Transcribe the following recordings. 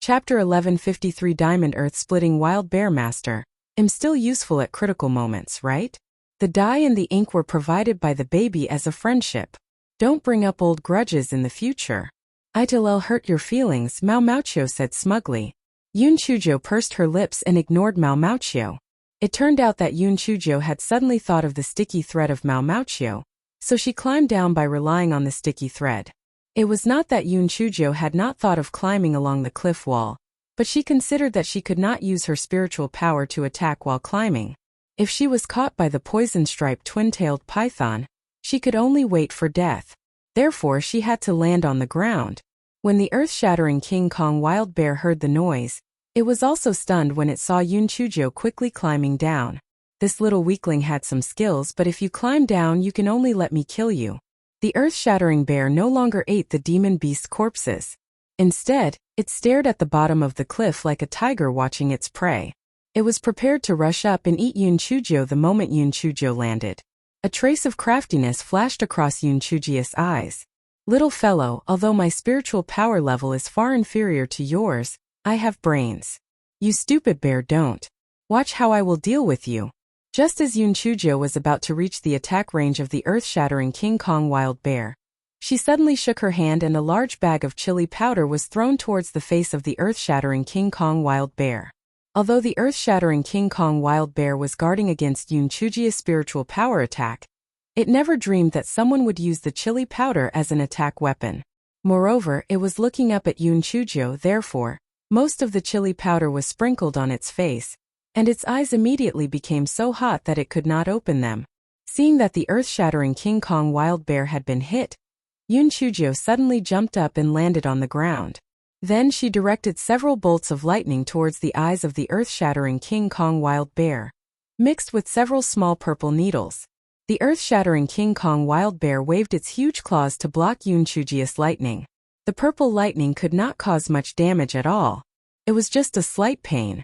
Chapter 1153 Diamond Earth Splitting Wild Bear Master. Am still useful at critical moments, right? The dye and the ink were provided by the baby as a friendship. Don't bring up old grudges in the future. It'll hurt your feelings, Mao Mauchio said smugly. Yun Chujo pursed her lips and ignored Mao Mauchio. It turned out that Yun Chujo had suddenly thought of the sticky thread of Mao Mauchio, so she climbed down by relying on the sticky thread. It was not that Yun Chujo had not thought of climbing along the cliff wall, but she considered that she could not use her spiritual power to attack while climbing. If she was caught by the poison-striped twin-tailed python, she could only wait for death. Therefore she had to land on the ground. When the earth-shattering King Kong wild bear heard the noise, it was also stunned when it saw Yun Chujo quickly climbing down. This little weakling had some skills, but if you climb down you can only let me kill you. The earth-shattering bear no longer ate the demon beast's corpses. Instead, it stared at the bottom of the cliff like a tiger watching its prey. It was prepared to rush up and eat Yun Chujo the moment Yun Chujo landed. A trace of craftiness flashed across Yun Chujo's eyes. Little fellow, although my spiritual power level is far inferior to yours, I have brains. You stupid bear, don't. Watch how I will deal with you. Just as Yun Chujo was about to reach the attack range of the earth-shattering King Kong wild bear, she suddenly shook her hand and a large bag of chili powder was thrown towards the face of the earth-shattering King Kong wild bear. Although the earth-shattering King Kong wild bear was guarding against Yun Chujo's spiritual power attack, it never dreamed that someone would use the chili powder as an attack weapon. Moreover, it was looking up at Yun Chujo, therefore, most of the chili powder was sprinkled on its face, and its eyes immediately became so hot that it could not open them. Seeing that the earth-shattering King Kong wild bear had been hit, Yun Chujo suddenly jumped up and landed on the ground. Then she directed several bolts of lightning towards the eyes of the earth-shattering King Kong wild bear, mixed with several small purple needles. The earth-shattering King Kong wild bear waved its huge claws to block Yun Chujo's lightning. The purple lightning could not cause much damage at all. It was just a slight pain.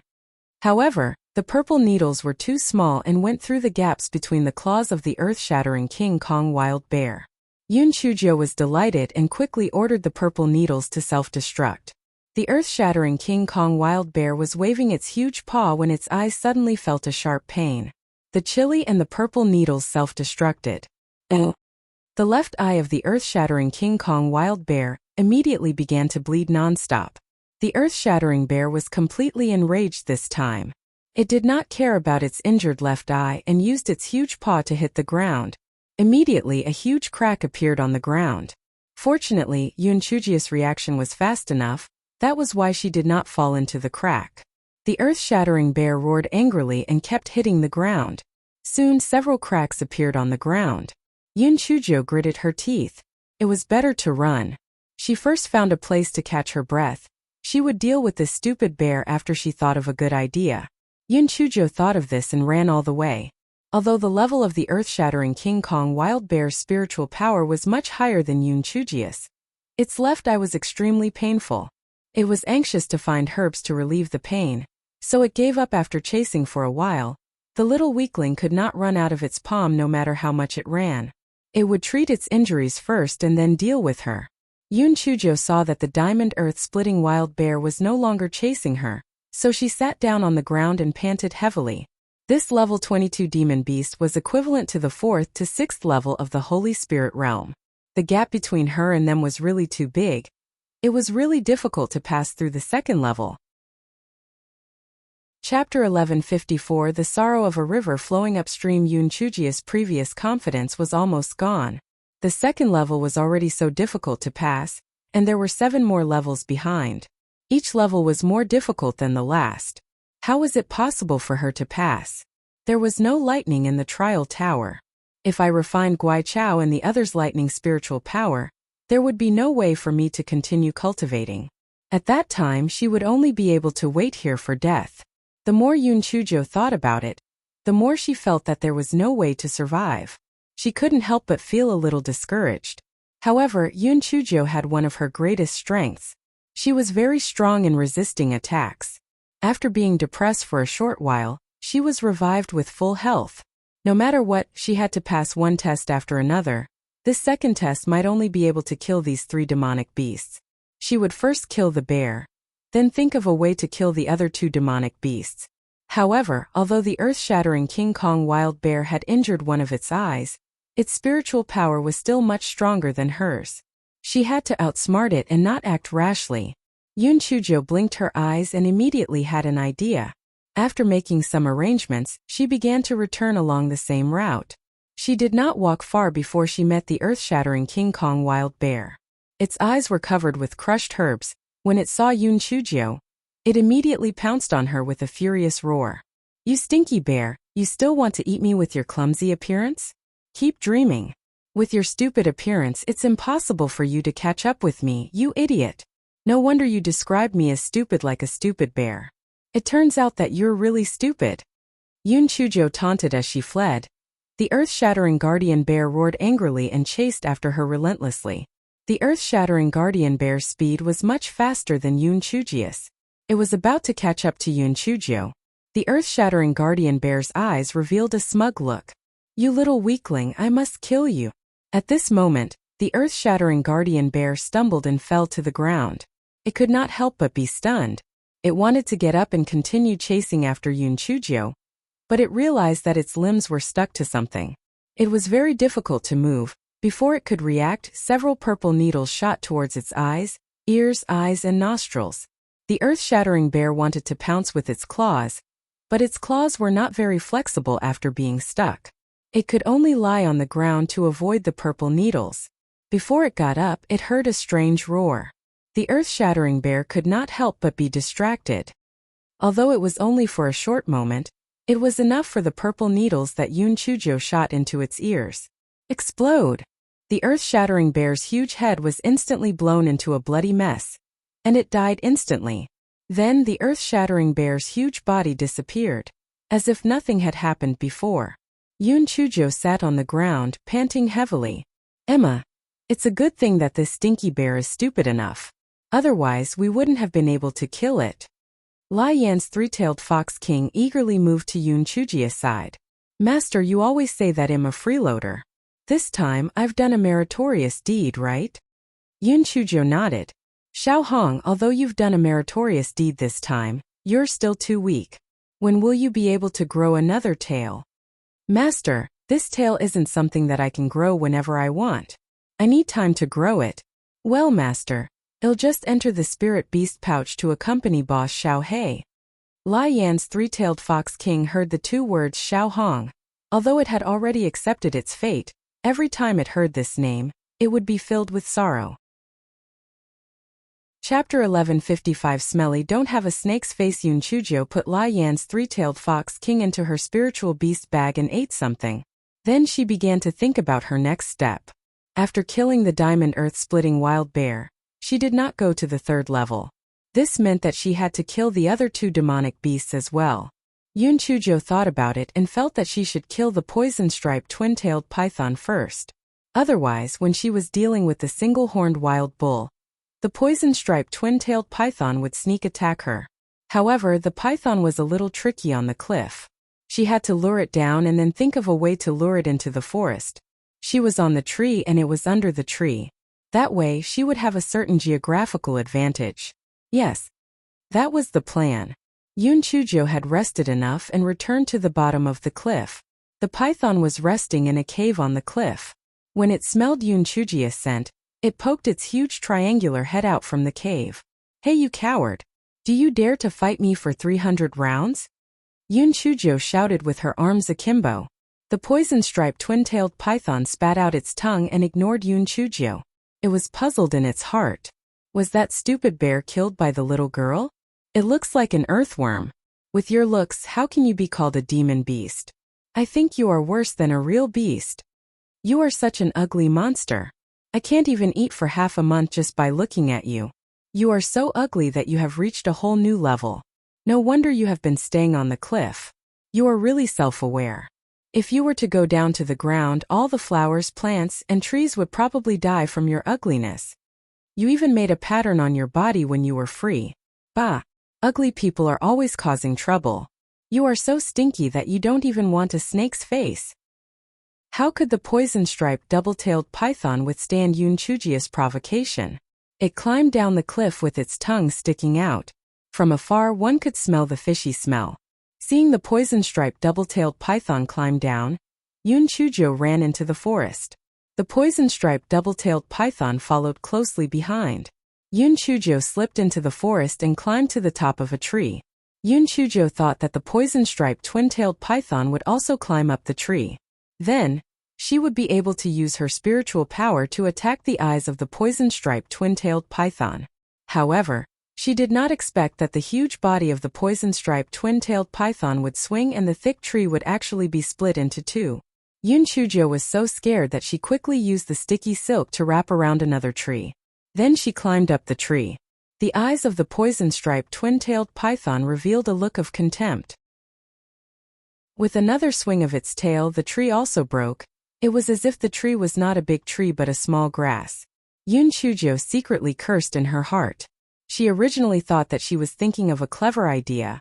However, the purple needles were too small and went through the gaps between the claws of the earth-shattering King Kong wild bear. Yun Chujo was delighted and quickly ordered the purple needles to self-destruct. The earth-shattering King Kong wild bear was waving its huge paw when its eyes suddenly felt a sharp pain. The chili and the purple needles self-destructed. The left eye of the earth-shattering King Kong wild bear immediately began to bleed non-stop. The earth-shattering bear was completely enraged this time. It did not care about its injured left eye and used its huge paw to hit the ground. Immediately a huge crack appeared on the ground. Fortunately, Yun Chujo's reaction was fast enough. That was why she did not fall into the crack. The earth-shattering bear roared angrily and kept hitting the ground. Soon several cracks appeared on the ground. Yun Chujo gritted her teeth. It was better to run. She first found a place to catch her breath. She would deal with this stupid bear after she thought of a good idea. Yun Chujo thought of this and ran all the way. Although the level of the earth-shattering King Kong wild bear's spiritual power was much higher than Yun Chujo's, its left eye was extremely painful. It was anxious to find herbs to relieve the pain, so it gave up after chasing for a while. The little weakling could not run out of its palm no matter how much it ran. It would treat its injuries first and then deal with her. Yun Chujo saw that the diamond earth-splitting wild bear was no longer chasing her, so she sat down on the ground and panted heavily. This level 22 demon beast was equivalent to the 4th to 6th level of the Holy Spirit realm. The gap between her and them was really too big. It was really difficult to pass through the second level. Chapter 1154 The sorrow of a river flowing upstream. Yun Chujo's previous confidence was almost gone. The second level was already so difficult to pass, and there were 7 more levels behind. Each level was more difficult than the last. How was it possible for her to pass? There was no lightning in the trial tower. If I refined Guai Chao and the others' lightning spiritual power, there would be no way for me to continue cultivating. At that time she would only be able to wait here for death. The more Yun Chujo thought about it, the more she felt that there was no way to survive. She couldn't help but feel a little discouraged. However, Yun Chujo had one of her greatest strengths. She was very strong in resisting attacks. After being depressed for a short while, she was revived with full health. No matter what, she had to pass one test after another. This second test might only be able to kill these 3 demonic beasts. She would first kill the bear. Then think of a way to kill the other two demonic beasts. However, although the earth-shattering King Kong wild bear had injured one of its eyes, its spiritual power was still much stronger than hers. She had to outsmart it and not act rashly. Yun Chuzhou blinked her eyes and immediately had an idea. After making some arrangements, she began to return along the same route. She did not walk far before she met the earth-shattering King Kong wild bear. Its eyes were covered with crushed herbs. When it saw Yun Chuzhou, it immediately pounced on her with a furious roar. "You stinky bear, you still want to eat me with your clumsy appearance? Keep dreaming. With your stupid appearance, it's impossible for you to catch up with me, you idiot. No wonder you described me as stupid like a stupid bear. It turns out that you're really stupid." Yun Chuzhou taunted as she fled. The earth-shattering guardian bear roared angrily and chased after her relentlessly. The earth-shattering guardian bear's speed was much faster than Yun Chuzhou's. It was about to catch up to Yun Chuzhou. The earth-shattering guardian bear's eyes revealed a smug look. "You little weakling, I must kill you." At this moment, the earth-shattering guardian bear stumbled and fell to the ground. It could not help but be stunned. It wanted to get up and continue chasing after Yun Chuzhou, but it realized that its limbs were stuck to something. It was very difficult to move. Before it could react, several purple needles shot towards its eyes, ears, and nostrils. The earth-shattering bear wanted to pounce with its claws, but its claws were not very flexible after being stuck. It could only lie on the ground to avoid the purple needles. Before it got up, it heard a strange roar. The earth-shattering bear could not help but be distracted. Although it was only for a short moment, it was enough for the purple needles that Yun Chuzhou shot into its ears. Explode! The earth-shattering bear's huge head was instantly blown into a bloody mess, and it died instantly. Then the earth-shattering bear's huge body disappeared, as if nothing had happened before. Yun Chuzhou sat on the ground, panting heavily. "Emma, it's a good thing that this stinky bear is stupid enough. Otherwise, we wouldn't have been able to kill it." Lai Yan's three-tailed fox king eagerly moved to Yun Chuzhou's side. "Master, you always say that I'm a freeloader. This time, I've done a meritorious deed, right?" Yun Chuzhou nodded. "Xiao Hong, although you've done a meritorious deed this time, you're still too weak. When will you be able to grow another tail?" "Master, this tail isn't something that I can grow whenever I want. I need time to grow it." "Well, Master, it'll just enter the spirit beast pouch to accompany boss Xiao He." Lai Yan's three-tailed fox king heard the two words Xiao Hong. Although it had already accepted its fate, every time it heard this name, it would be filled with sorrow. Chapter 1155 Smelly Don't Have a Snake's Face. Yun Chuzhou put Lai Yan's three-tailed fox king into her spiritual beast bag and ate something. Then she began to think about her next step. After killing the diamond earth-splitting wild bear, she did not go to the third level. This meant that she had to kill the other two demonic beasts as well. Yun Chuzhou thought about it and felt that she should kill the poison-striped twin-tailed python first. Otherwise, when she was dealing with the single-horned wild bull, the poison-striped twin-tailed python would sneak attack her. However, the python was a little tricky on the cliff. She had to lure it down and then think of a way to lure it into the forest. She was on the tree and it was under the tree. That way, she would have a certain geographical advantage. Yes, that was the plan. Yun Chuzhou had rested enough and returned to the bottom of the cliff. The python was resting in a cave on the cliff. When it smelled Yun Chuzhou's scent, it poked its huge triangular head out from the cave. "Hey, you coward! Do you dare to fight me for 300 rounds?" Yun Chuzhou shouted with her arms akimbo. The poison-striped twin-tailed python spat out its tongue and ignored Yun Chuzhou. It was puzzled in its heart. Was that stupid bear killed by the little girl? It looks like an earthworm. With your looks, how can you be called a demon beast? I think you are worse than a real beast. You are such an ugly monster. I can't even eat for half a month just by looking at you. You are so ugly that you have reached a whole new level. No wonder you have been staying on the cliff. You are really self-aware. If you were to go down to the ground, all the flowers, plants, and trees would probably die from your ugliness. You even made a pattern on your body when you were free. Bah! Ugly people are always causing trouble. You are so stinky that you don't even want a snake's face. How could the poison-striped double-tailed python withstand Yun Chuzhou's provocation? It climbed down the cliff with its tongue sticking out. From afar one could smell the fishy smell. Seeing the poison-striped double-tailed python climb down, Yun Chujo ran into the forest. The poison-striped double-tailed python followed closely behind. Yun Chujo slipped into the forest and climbed to the top of a tree. Yun Chujo thought that the poison-striped twin-tailed python would also climb up the tree. Then, she would be able to use her spiritual power to attack the eyes of the poison-striped twin-tailed python. However, she did not expect that the huge body of the poison-striped twin-tailed python would swing and the thick tree would actually be split into two. Yun Chujo was so scared that she quickly used the sticky silk to wrap around another tree. Then she climbed up the tree. The eyes of the poison-striped twin-tailed python revealed a look of contempt. With another swing of its tail, the tree also broke. It was as if the tree was not a big tree but a small grass. Yun Chujo secretly cursed in her heart. She originally thought that she was thinking of a clever idea,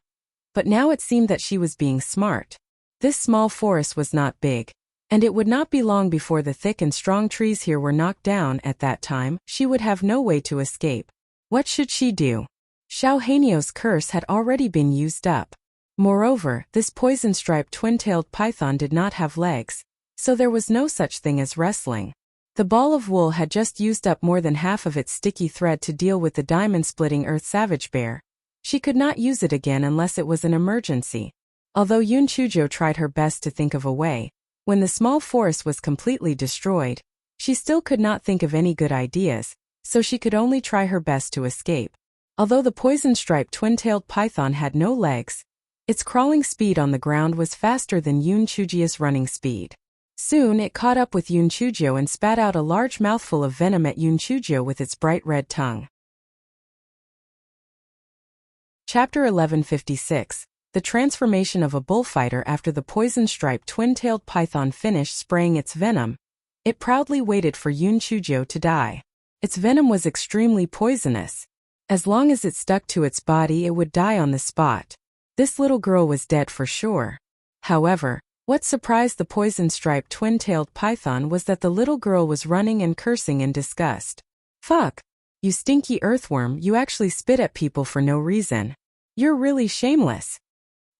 but now it seemed that she was being smart. This small forest was not big, and it would not be long before the thick and strong trees here were knocked down. At that time, she would have no way to escape. What should she do? Xiao Hanio's curse had already been used up. Moreover, this poison-striped twin-tailed python did not have legs, so there was no such thing as wrestling. The ball of wool had just used up more than half of its sticky thread to deal with the diamond-splitting earth savage bear. She could not use it again unless it was an emergency. Although Yun Chujo tried her best to think of a way, when the small forest was completely destroyed, she still could not think of any good ideas, so she could only try her best to escape. Although the poison-striped twin-tailed python had no legs, its crawling speed on the ground was faster than Yun Chujo's running speed. Soon it caught up with Yun Chujo and spat out a large mouthful of venom at Yun Chujo with its bright red tongue. Chapter 1156. The transformation of a bullfighter. After the poison-striped twin-tailed python finished spraying its venom, it proudly waited for Yun Chujo to die. Its venom was extremely poisonous. As long as it stuck to its body, it would die on the spot. This little girl was dead for sure. However, what surprised the poison-striped twin-tailed python was that the little girl was running and cursing in disgust. "Fuck! You stinky earthworm, you actually spit at people for no reason. You're really shameless."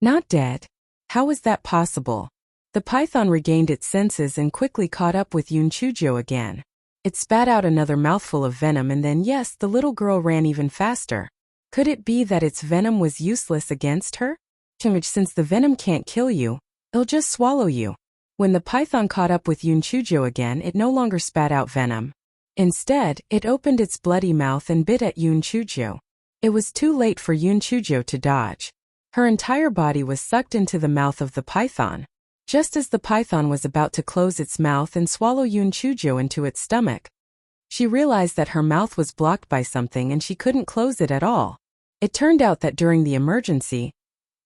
Not dead? How was that possible? The python regained its senses and quickly caught up with Yun Chujo again. It spat out another mouthful of venom and then yes, the little girl ran even faster. Could it be that its venom was useless against her? Since the venom can't kill you, it'll just swallow you. When the python caught up with Yun Chujo again, it no longer spat out venom. Instead, it opened its bloody mouth and bit at Yun Chujo. It was too late for Yun Chujo to dodge. Her entire body was sucked into the mouth of the python. Just as the python was about to close its mouth and swallow Yun Chujo into its stomach, she realized that her mouth was blocked by something and she couldn't close it at all. It turned out that during the emergency,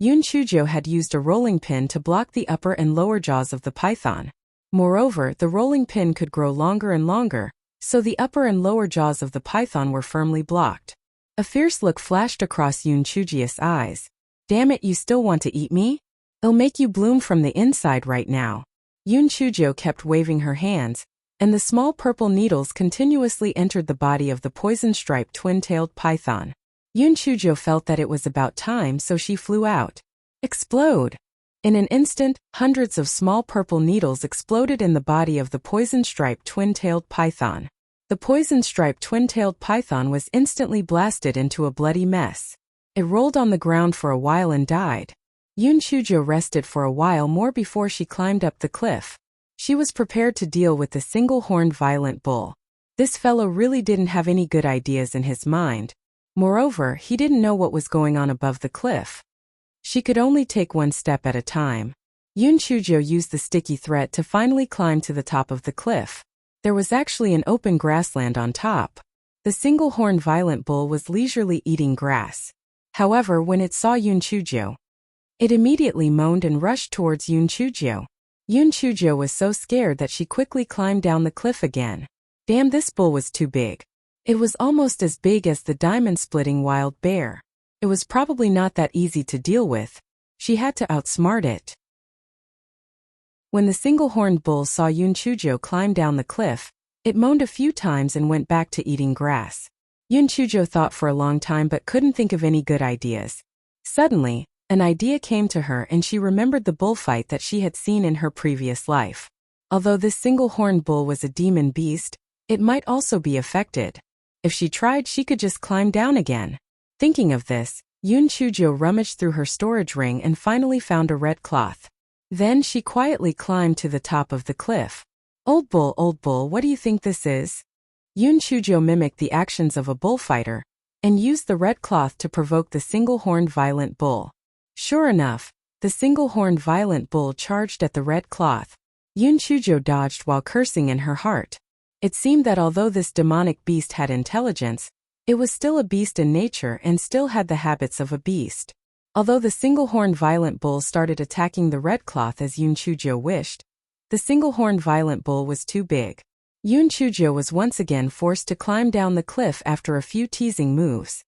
Yun Chujo had used a rolling pin to block the upper and lower jaws of the python. Moreover, the rolling pin could grow longer and longer, so the upper and lower jaws of the python were firmly blocked. A fierce look flashed across Yun Chujo's eyes. "Damn it, you still want to eat me? It'll make you bloom from the inside right now." Yun Chujo kept waving her hands, and the small purple needles continuously entered the body of the poison-striped twin-tailed python. Yun Chujo felt that it was about time, so she flew out. Explode! In an instant, hundreds of small purple needles exploded in the body of the poison-striped twin-tailed python. The poison-striped twin-tailed python was instantly blasted into a bloody mess. It rolled on the ground for a while and died. Yun Chujo rested for a while more before she climbed up the cliff. She was prepared to deal with the single-horned violent bull. This fellow really didn't have any good ideas in his mind. Moreover, he didn't know what was going on above the cliff. She could only take one step at a time. Yun Chujo used the sticky thread to finally climb to the top of the cliff. There was actually an open grassland on top. The single-horned violent bull was leisurely eating grass. However, when it saw Yun Chujo, it immediately moaned and rushed towards Yun Chujo. Yun Chujo was so scared that she quickly climbed down the cliff again. Damn, this bull was too big. It was almost as big as the diamond-splitting wild bear. It was probably not that easy to deal with. She had to outsmart it. When the single-horned bull saw Yun Chujo climb down the cliff, it moaned a few times and went back to eating grass. Yun Chujo thought for a long time but couldn't think of any good ideas. Suddenly, an idea came to her and she remembered the bullfight that she had seen in her previous life. Although this single-horned bull was a demon beast, it might also be affected. If she tried, she could just climb down again. Thinking of this, Yun Chujo rummaged through her storage ring and finally found a red cloth. Then she quietly climbed to the top of the cliff. Old bull, what do you think this is? Yun Chujo mimicked the actions of a bullfighter and used the red cloth to provoke the single-horned violent bull. Sure enough, the single-horned violent bull charged at the red cloth. Yun Chujo dodged while cursing in her heart. It seemed that although this demonic beast had intelligence, it was still a beast in nature and still had the habits of a beast. Although the single-horned violent bull started attacking the red cloth as Yun Chujo wished, the single-horned violent bull was too big. Yun Chujo was once again forced to climb down the cliff after a few teasing moves.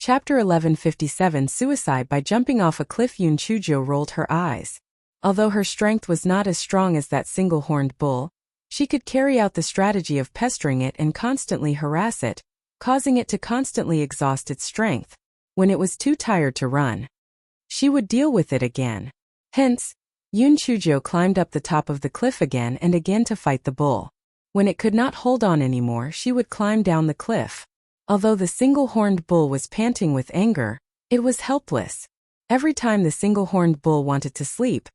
Chapter 1157 Suicide by jumping off a cliff. Yun Chujo rolled her eyes. Although her strength was not as strong as that single-horned bull, she could carry out the strategy of pestering it and constantly harass it, causing it to constantly exhaust its strength. When it was too tired to run, she would deal with it again. Hence, Yun Chujo climbed up the top of the cliff again and again to fight the bull. When it could not hold on anymore, she would climb down the cliff. Although the single-horned bull was panting with anger, it was helpless. Every time the single-horned bull wanted to sleep,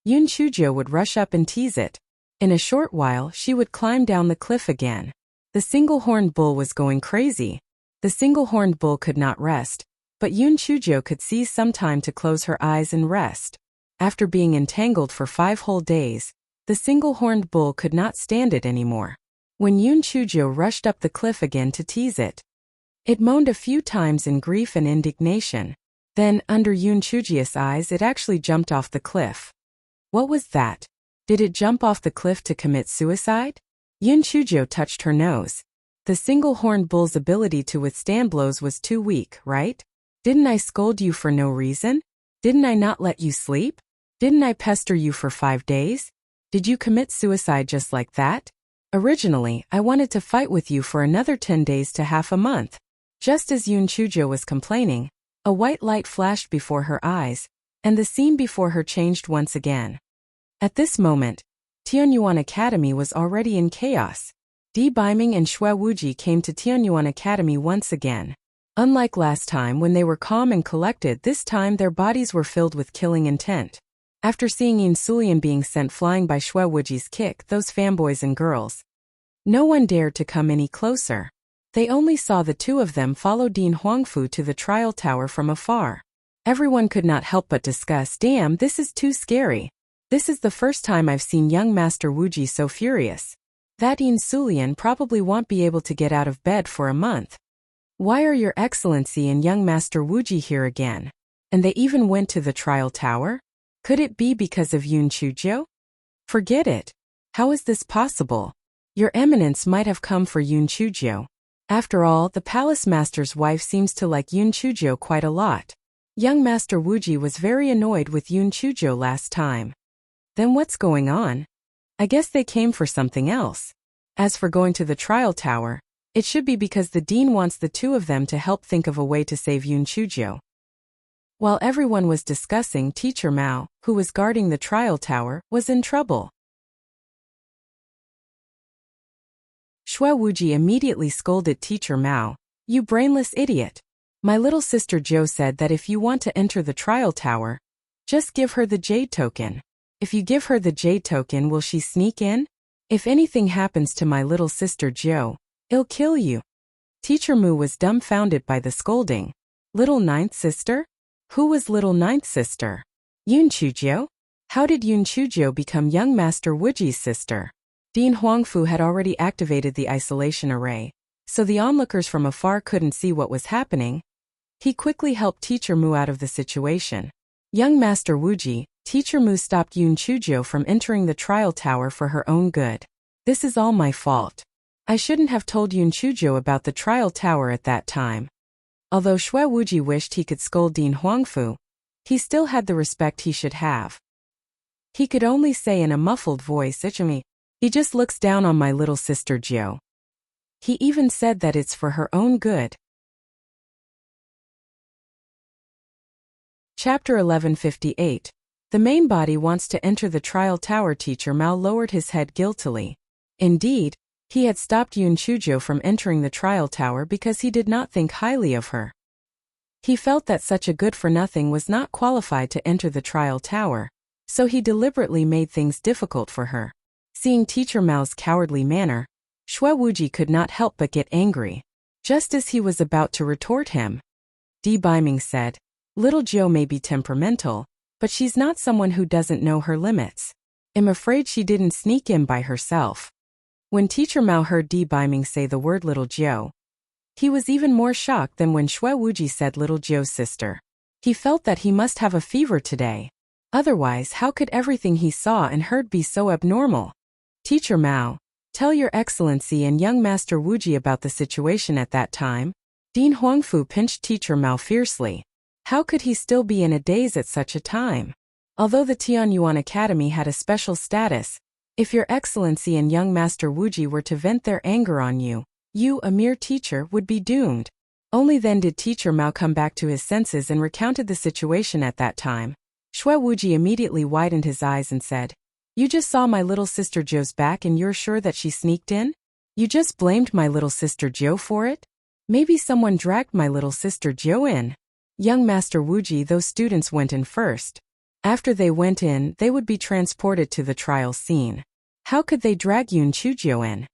Yun Chujo would rush up and tease it. In a short while, she would climb down the cliff again. The single-horned bull was going crazy. The single-horned bull could not rest, but Yun Chujo could seize some time to close her eyes and rest. After being entangled for 5 whole days, the single-horned bull could not stand it anymore. When Yun Chujo rushed up the cliff again to tease it, it moaned a few times in grief and indignation. Then, under Yun Chujo's eyes, it actually jumped off the cliff. What was that? Did it jump off the cliff to commit suicide? Yun Chujo touched her nose. The single-horned bull's ability to withstand blows was too weak, right? Didn't I scold you for no reason? Didn't I not let you sleep? Didn't I pester you for 5 days? Did you commit suicide just like that? Originally, I wanted to fight with you for another 10 days to half a month. Just as Yun Chujo was complaining, a white light flashed before her eyes, and the scene before her changed once again. At this moment, Tianyuan Academy was already in chaos. Di Baiming and Xue Wuji came to Tianyuan Academy once again. Unlike last time when they were calm and collected, this time their bodies were filled with killing intent. After seeing Yin Sulian being sent flying by Xue Wuji's kick, those fanboys and girls, no one dared to come any closer. They only saw the two of them follow Dean Huangfu to the trial tower from afar. Everyone could not help but discuss, "Damn, this is too scary. This is the first time I've seen young Master Wuji so furious. That Yin Sulian probably won't be able to get out of bed for a month. Why are Your Excellency and young Master Wuji here again? And they even went to the trial tower? Could it be because of Yun Chujo? Forget it. How is this possible? Your Eminence might have come for Yun Chujo. After all, the palace master's wife seems to like Yun Chujo quite a lot. Young Master Wuji was very annoyed with Yun Chujo last time. Then what's going on? I guess they came for something else. As for going to the trial tower, it should be because the dean wants the two of them to help think of a way to save Yun Chujo." While everyone was discussing, Teacher Mao, who was guarding the trial tower, was in trouble. Xue Wuji immediately scolded Teacher Mao, "You brainless idiot. My little sister Jo said that if you want to enter the trial tower, just give her the jade token. If you give her the jade token, will she sneak in? If anything happens to my little sister Jo, I'll kill you." Teacher Mu was dumbfounded by the scolding. Little ninth sister? Who was little ninth sister? Yun Chujo? How did Yun Chujo become young Master Wuji's sister? Dean Huangfu had already activated the isolation array, so the onlookers from afar couldn't see what was happening. He quickly helped Teacher Mu out of the situation. Young Master Wuji, Teacher Mu stopped Yun Chujo from entering the trial tower for her own good. This is all my fault. I shouldn't have told Yun Chujo about the trial tower at that time. Although Xue Wuji wished he could scold Dean Huangfu, he still had the respect he should have. He could only say in a muffled voice, "Ichimi." He just looks down on my little sister Jo. He even said that it's for her own good. Chapter 1158. The main body wants to enter the trial tower. Teacher Mao lowered his head guiltily. Indeed, he had stopped Yun Chujo from entering the trial tower because he did not think highly of her. He felt that such a good-for-nothing was not qualified to enter the trial tower, so he deliberately made things difficult for her. Seeing Teacher Mao's cowardly manner, Xue Wuji could not help but get angry. Just as he was about to retort him, Di Baiming said, "Little Jo may be temperamental, but she's not someone who doesn't know her limits. I'm afraid she didn't sneak in by herself." When Teacher Mao heard Di Baiming say the word little Jo, he was even more shocked than when Xue Wuji said little Jo's sister. He felt that he must have a fever today. Otherwise, how could everything he saw and heard be so abnormal? "Teacher Mao, tell Your Excellency and young Master Wuji about the situation at that time." Dean Huangfu pinched Teacher Mao fiercely. How could he still be in a daze at such a time? Although the Tianyuan Academy had a special status, if Your Excellency and young Master Wuji were to vent their anger on you, you, a mere teacher, would be doomed. Only then did Teacher Mao come back to his senses and recounted the situation at that time. Xue Wuji immediately widened his eyes and said, "You just saw my little sister Jo's back and you're sure that she sneaked in? You just blamed my little sister Jo for it? Maybe someone dragged my little sister Jo in." Young Master Wuji, those students went in first. After they went in, they would be transported to the trial scene. How could they drag Yun Chujo in?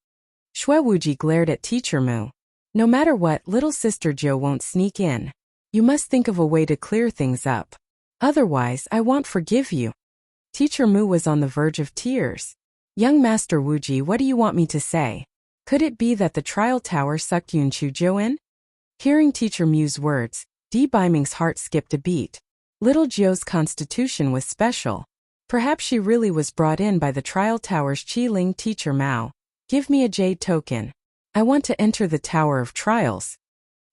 Xue Wuji glared at Teacher Mu. "No matter what, little sister Jo won't sneak in. You must think of a way to clear things up. Otherwise, I won't forgive you." Teacher Mu was on the verge of tears. "Young Master Wuji, what do you want me to say? Could it be that the trial tower sucked Yun Chujo in?" Hearing Teacher Mu's words, Di Baiming's heart skipped a beat. Little Jo's constitution was special. Perhaps she really was brought in by the trial tower's Qi Ling. "Teacher Mao, give me a jade token. I want to enter the Tower of Trials,"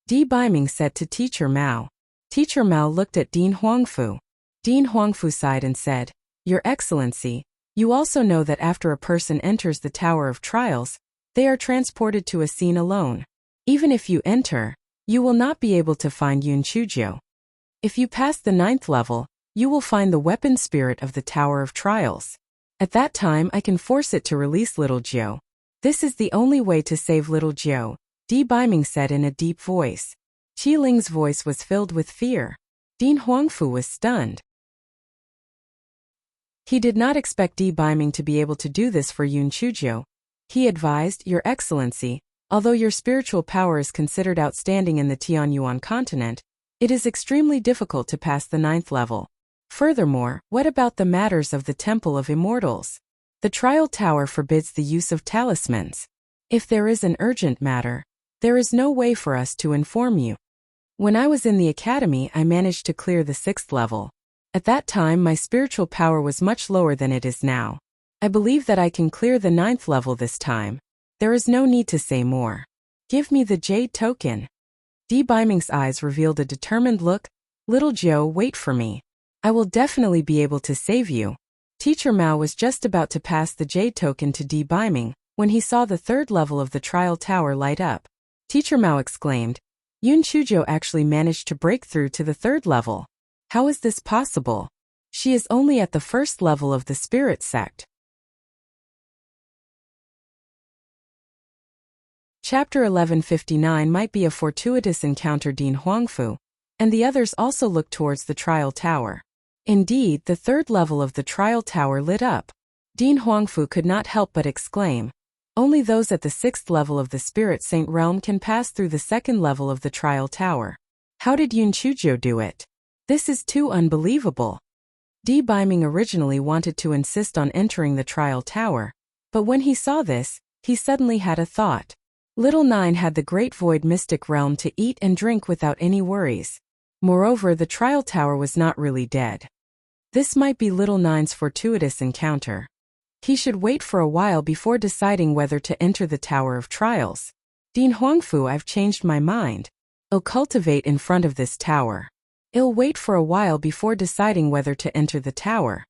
Di Baiming said to Teacher Mao. Teacher Mao looked at Dean Huangfu. Dean Huangfu sighed and said, "Your Excellency, you also know that after a person enters the Tower of Trials, they are transported to a scene alone. Even if you enter, you will not be able to find Yun Chujo. If you pass the 9th level, you will find the weapon spirit of the Tower of Trials. At that time I can force it to release little Jo. This is the only way to save little Jo," Di Baiming said in a deep voice. Qi Ling's voice was filled with fear. Dean Huangfu was stunned. He did not expect Di Baiming to be able to do this for Yun Chujo. He advised, "Your Excellency, although your spiritual power is considered outstanding in the Tianyuan continent, it is extremely difficult to pass the 9th level. Furthermore, what about the matters of the Temple of Immortals? The trial tower forbids the use of talismans. If there is an urgent matter, there is no way for us to inform you. When I was in the academy, I managed to clear the 6th level. At that time, my spiritual power was much lower than it is now. I believe that I can clear the 9th level this time. There is no need to say more. Give me the jade token." Di Baiming's eyes revealed a determined look. "Little Jo, wait for me. I will definitely be able to save you." Teacher Mao was just about to pass the jade token to Di Baiming when he saw the 3rd level of the trial tower light up. Teacher Mao exclaimed, "Yun Chujo actually managed to break through to the 3rd level. How is this possible? She is only at the 1st level of the spirit sect." Chapter 1159 might be a fortuitous encounter. Dean Huangfu and the others also looked towards the trial tower. Indeed, the 3rd level of the trial tower lit up. Dean Huangfu could not help but exclaim, "Only those at the 6th level of the Spirit Saint realm can pass through the 2nd level of the trial tower. How did Yun Chujo do it? This is too unbelievable." Di Baiming originally wanted to insist on entering the trial tower, but when he saw this, he suddenly had a thought. Little Nine had the Great Void Mystic Realm to eat and drink without any worries. Moreover, the trial tower was not really dead. This might be Little Nine's fortuitous encounter. He should wait for a while before deciding whether to enter the Tower of Trials. "Dean Huangfu, I've changed my mind. I'll cultivate in front of this tower. I'll wait for a while before deciding whether to enter the tower."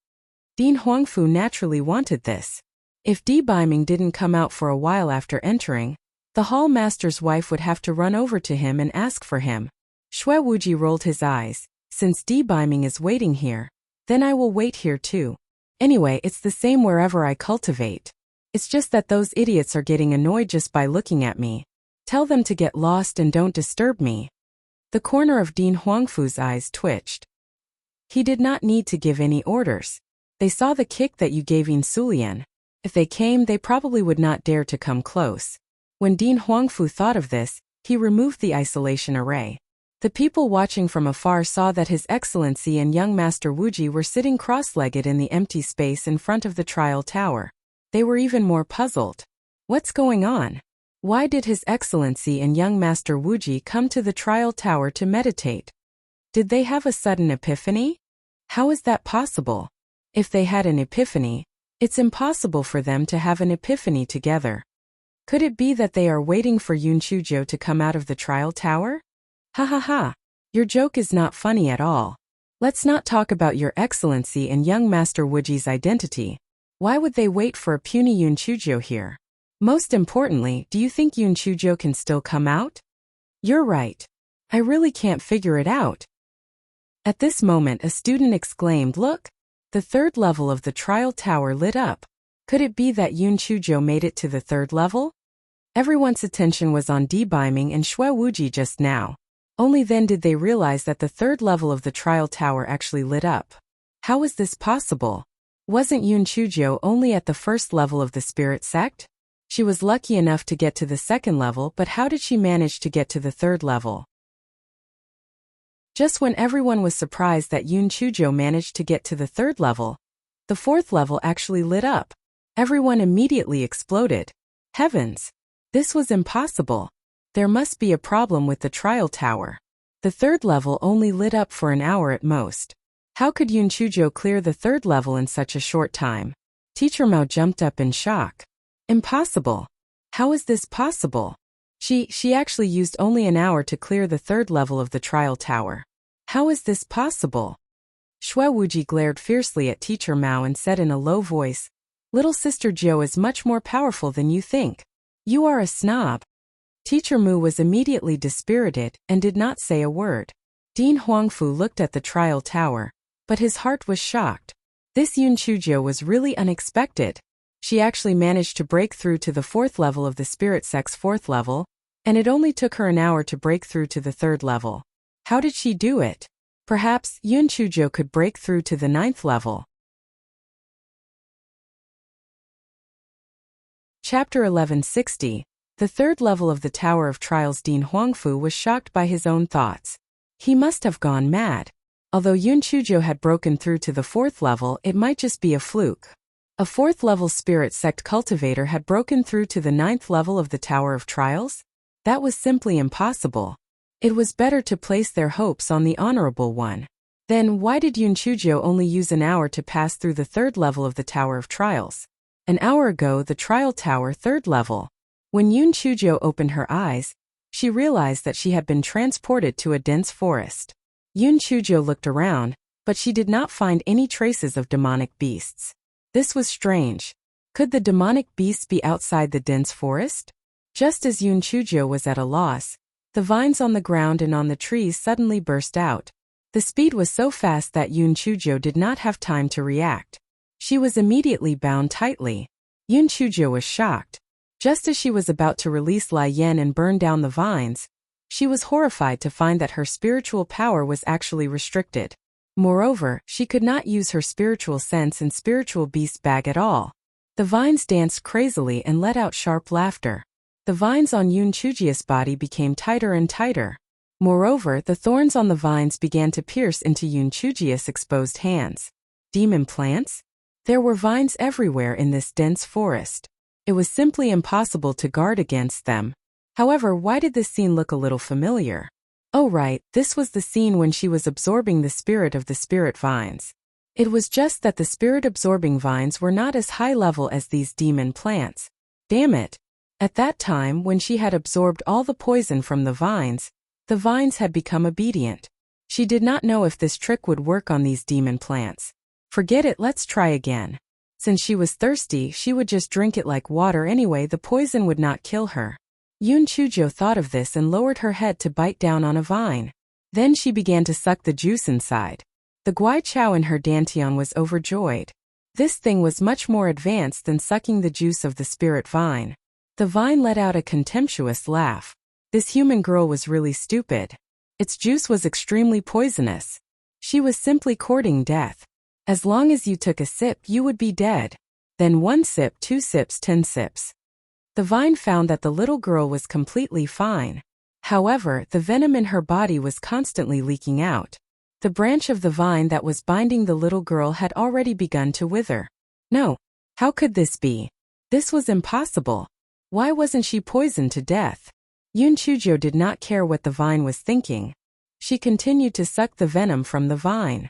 Dean Huangfu naturally wanted this. If debeiming didn't come out for a while after entering, the hall master's wife would have to run over to him and ask for him. Shui Wuji rolled his eyes. Since debeiming is waiting here, then I will wait here too. Anyway, it's the same wherever I cultivate. It's just that those idiots are getting annoyed just by looking at me. Tell them to get lost and don't disturb me. The corner of Dean Huangfu's eyes twitched. He did not need to give any orders. They saw the kick that you gave in Sulian. If they came, they probably would not dare to come close. When Dean Huangfu thought of this, he removed the isolation array. The people watching from afar saw that His Excellency and young Master Wuji were sitting cross-legged in the empty space in front of the trial tower. They were even more puzzled. What's going on? Why did His Excellency and young Master Wuji come to the trial tower to meditate? Did they have a sudden epiphany? How is that possible? If they had an epiphany, it's impossible for them to have an epiphany together. Could it be that they are waiting for Yun Chuzhou to come out of the trial tower? Ha ha ha. Your joke is not funny at all. Let's not talk about Your Excellency and young Master Wuji's identity. Why would they wait for a puny Yun Chuzhou here? Most importantly, do you think Yun Chuzhou can still come out? You're right. I really can't figure it out. At this moment a student exclaimed, "Look! The third level of the trial tower lit up. Could it be that Yun Chuzhou made it to the third level?" Everyone's attention was on debeiming and Shui Wuji just now. Only then did they realize that the third level of the trial tower actually lit up. How was this possible? Wasn't Yun Chuzhou only at the first level of the spirit sect? She was lucky enough to get to the second level, but how did she manage to get to the third level? Just when everyone was surprised that Yun Chuzhou managed to get to the third level, the fourth level actually lit up. Everyone immediately exploded. Heavens! This was impossible. There must be a problem with the trial tower. The third level only lit up for an hour at most. How could Yun Chuzhou clear the third level in such a short time? Teacher Mao jumped up in shock. Impossible. How is this possible? She actually used only an hour to clear the third level of the trial tower. How is this possible? Shui Wuji glared fiercely at Teacher Mao and said in a low voice, "Little Sister Zhou is much more powerful than you think. You are a snob." Teacher Mu was immediately dispirited and did not say a word. Dean Huangfu looked at the trial tower, but his heart was shocked. This Yun Chuzhou was really unexpected. She actually managed to break through to the fourth level of the spirit sect's fourth level, and it only took her an hour to break through to the third level. How did she do it? Perhaps Yun Chuzhou could break through to the ninth level. Chapter 1160. The third level of the Tower of Trials. Dean Huangfu was shocked by his own thoughts. He must have gone mad. Although Yun Chuzhou had broken through to the fourth level, it might just be a fluke. A fourth-level spirit sect cultivator had broken through to the ninth level of the Tower of Trials? That was simply impossible. It was better to place their hopes on the honorable one. Then why did Yun Chuzhou only use an hour to pass through the third level of the Tower of Trials? An hour ago, the trial tower third level. When Yun Chuzhou opened her eyes, she realized that she had been transported to a dense forest. Yun Chuzhou looked around, but she did not find any traces of demonic beasts. This was strange. Could the demonic beasts be outside the dense forest? Just as Yun Chuzhou was at a loss, the vines on the ground and on the trees suddenly burst out. The speed was so fast that Yun Chuzhou did not have time to react. She was immediately bound tightly. Yun Chuzhou was shocked. Just as she was about to release Lai Yan and burn down the vines, she was horrified to find that her spiritual power was actually restricted. Moreover, she could not use her spiritual sense and spiritual beast bag at all. The vines danced crazily and let out sharp laughter. The vines on Yun Chuzhou's body became tighter and tighter. Moreover, the thorns on the vines began to pierce into Yun Chuzhou's exposed hands. Demon plants? There were vines everywhere in this dense forest. It was simply impossible to guard against them. However, why did this scene look a little familiar? Oh right, this was the scene when she was absorbing the spirit of the spirit vines. It was just that the spirit-absorbing vines were not as high level as these demon plants. Damn it! At that time, when she had absorbed all the poison from the vines had become obedient. She did not know if this trick would work on these demon plants. Forget it, let's try again. Since she was thirsty, she would just drink it like water anyway. The poison would not kill her. Yoon Chujo thought of this and lowered her head to bite down on a vine. Then she began to suck the juice inside. The Gui Chao in her dantian was overjoyed. This thing was much more advanced than sucking the juice of the spirit vine. The vine let out a contemptuous laugh. This human girl was really stupid. Its juice was extremely poisonous. She was simply courting death. As long as you took a sip, you would be dead. Then 1 sip, 2 sips, 10 sips. The vine found that the little girl was completely fine. However, the venom in her body was constantly leaking out. The branch of the vine that was binding the little girl had already begun to wither. No. How could this be? This was impossible. Why wasn't she poisoned to death? Yoon Chujo did not care what the vine was thinking. She continued to suck the venom from the vine.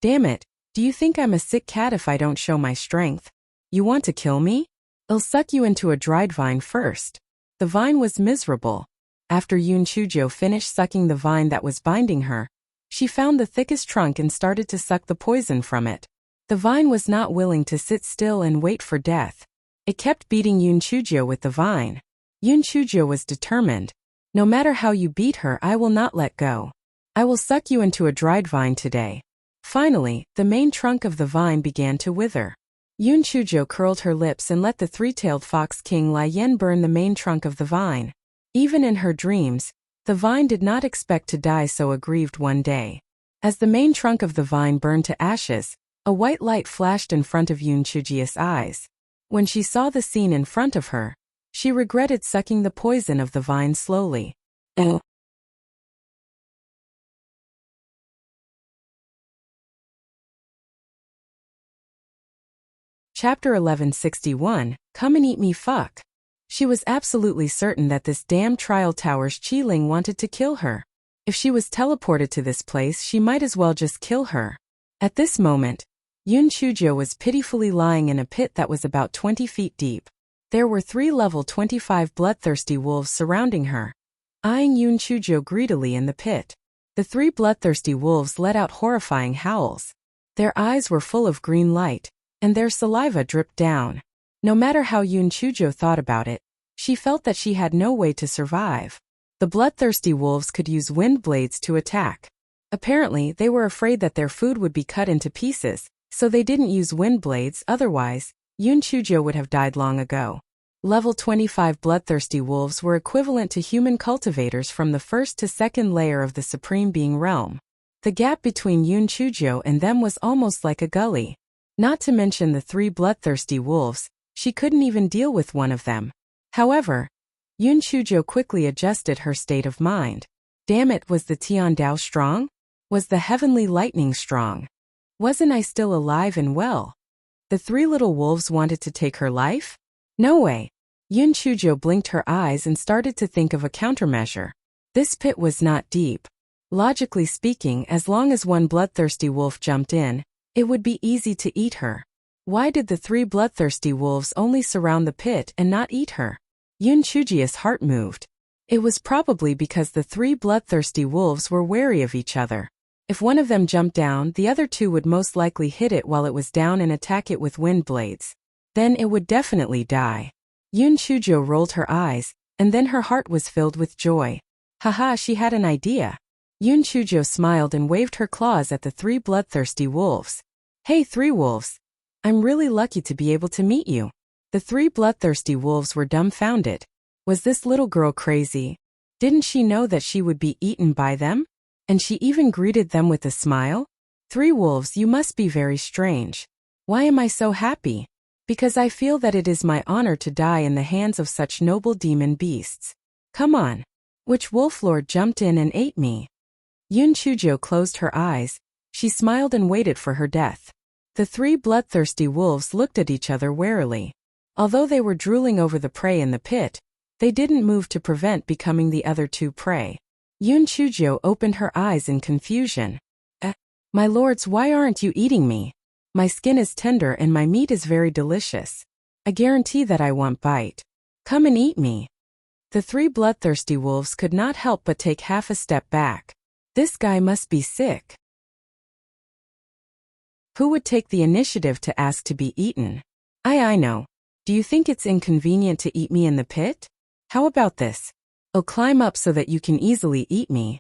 Damn it, do you think I'm a sick cat if I don't show my strength? You want to kill me? I'll suck you into a dried vine first. The vine was miserable. After Yoon Chujo finished sucking the vine that was binding her, she found the thickest trunk and started to suck the poison from it. The vine was not willing to sit still and wait for death. It kept beating Yoon Chujo with the vine. Yoon Chujo was determined. No matter how you beat her, I will not let go. I will suck you into a dried vine today. Finally, the main trunk of the vine began to wither. Yoon Chujo curled her lips and let the three-tailed fox king Lai Yen burn the main trunk of the vine. Even in her dreams, the vine did not expect to die so aggrieved one day. As the main trunk of the vine burned to ashes, a white light flashed in front of Yoon Chujo's eyes. When she saw the scene in front of her, she regretted sucking the poison of the vine slowly. Chapter 1161, Come and Eat Me Fuck. She was absolutely certain that this damn trial tower's Chi-Ling wanted to kill her. If she was teleported to this place, she might as well just kill her. At this moment, Yoon Chujo was pitifully lying in a pit that was about 20 feet deep. There were 3 level 25 bloodthirsty wolves surrounding her, eyeing Yoon Chujo greedily in the pit. The 3 bloodthirsty wolves let out horrifying howls. Their eyes were full of green light, and their saliva dripped down. No matter how Yoon Chujo thought about it, she felt that she had no way to survive. The bloodthirsty wolves could use wind blades to attack. Apparently, they were afraid that their food would be cut into pieces, so they didn't use wind blades. Otherwise, Yoon Chujo would have died long ago. Level 25 bloodthirsty wolves were equivalent to human cultivators from the first to second layer of the Supreme Being realm. The gap between Yoon Chujo and them was almost like a gully. Not to mention the 3 bloodthirsty wolves, she couldn't even deal with one of them. However, Yoon Chujo quickly adjusted her state of mind. Damn it, was the Tian Dao strong? Was the heavenly lightning strong? Wasn't I still alive and well? The 3 little wolves wanted to take her life? No way. Yoon Chujo blinked her eyes and started to think of a countermeasure. This pit was not deep. Logically speaking, as long as one bloodthirsty wolf jumped in, it would be easy to eat her. Why did the 3 bloodthirsty wolves only surround the pit and not eat her? Yoon Chujo's heart moved. It was probably because the 3 bloodthirsty wolves were wary of each other. If one of them jumped down, the other 2 would most likely hit it while it was down and attack it with wind blades. Then it would definitely die. Yoon Chujo rolled her eyes, and then her heart was filled with joy. Haha, she had an idea. Yoon Chujo smiled and waved her claws at the 3 bloodthirsty wolves. Hey 3 wolves. I'm really lucky to be able to meet you. The 3 bloodthirsty wolves were dumbfounded. Was this little girl crazy? Didn't she know that she would be eaten by them? And she even greeted them with a smile? 3 wolves, you must be very strange. Why am I so happy? Because I feel that it is my honor to die in the hands of such noble demon beasts. Come on. Which wolf lord jumped in and ate me? Yoon Chujo closed her eyes. She smiled and waited for her death. The 3 bloodthirsty wolves looked at each other warily. Although they were drooling over the prey in the pit, they didn't move to prevent becoming the other 2 prey. Yoon Chujo opened her eyes in confusion. My lords, why aren't you eating me? My skin is tender and my meat is very delicious. I guarantee that I won't bite. Come and eat me. The 3 bloodthirsty wolves could not help but take half a step back. This guy must be sick. Who would take the initiative to ask to be eaten? I know. Do you think it's inconvenient to eat me in the pit? How about this? I'll climb up so that you can easily eat me.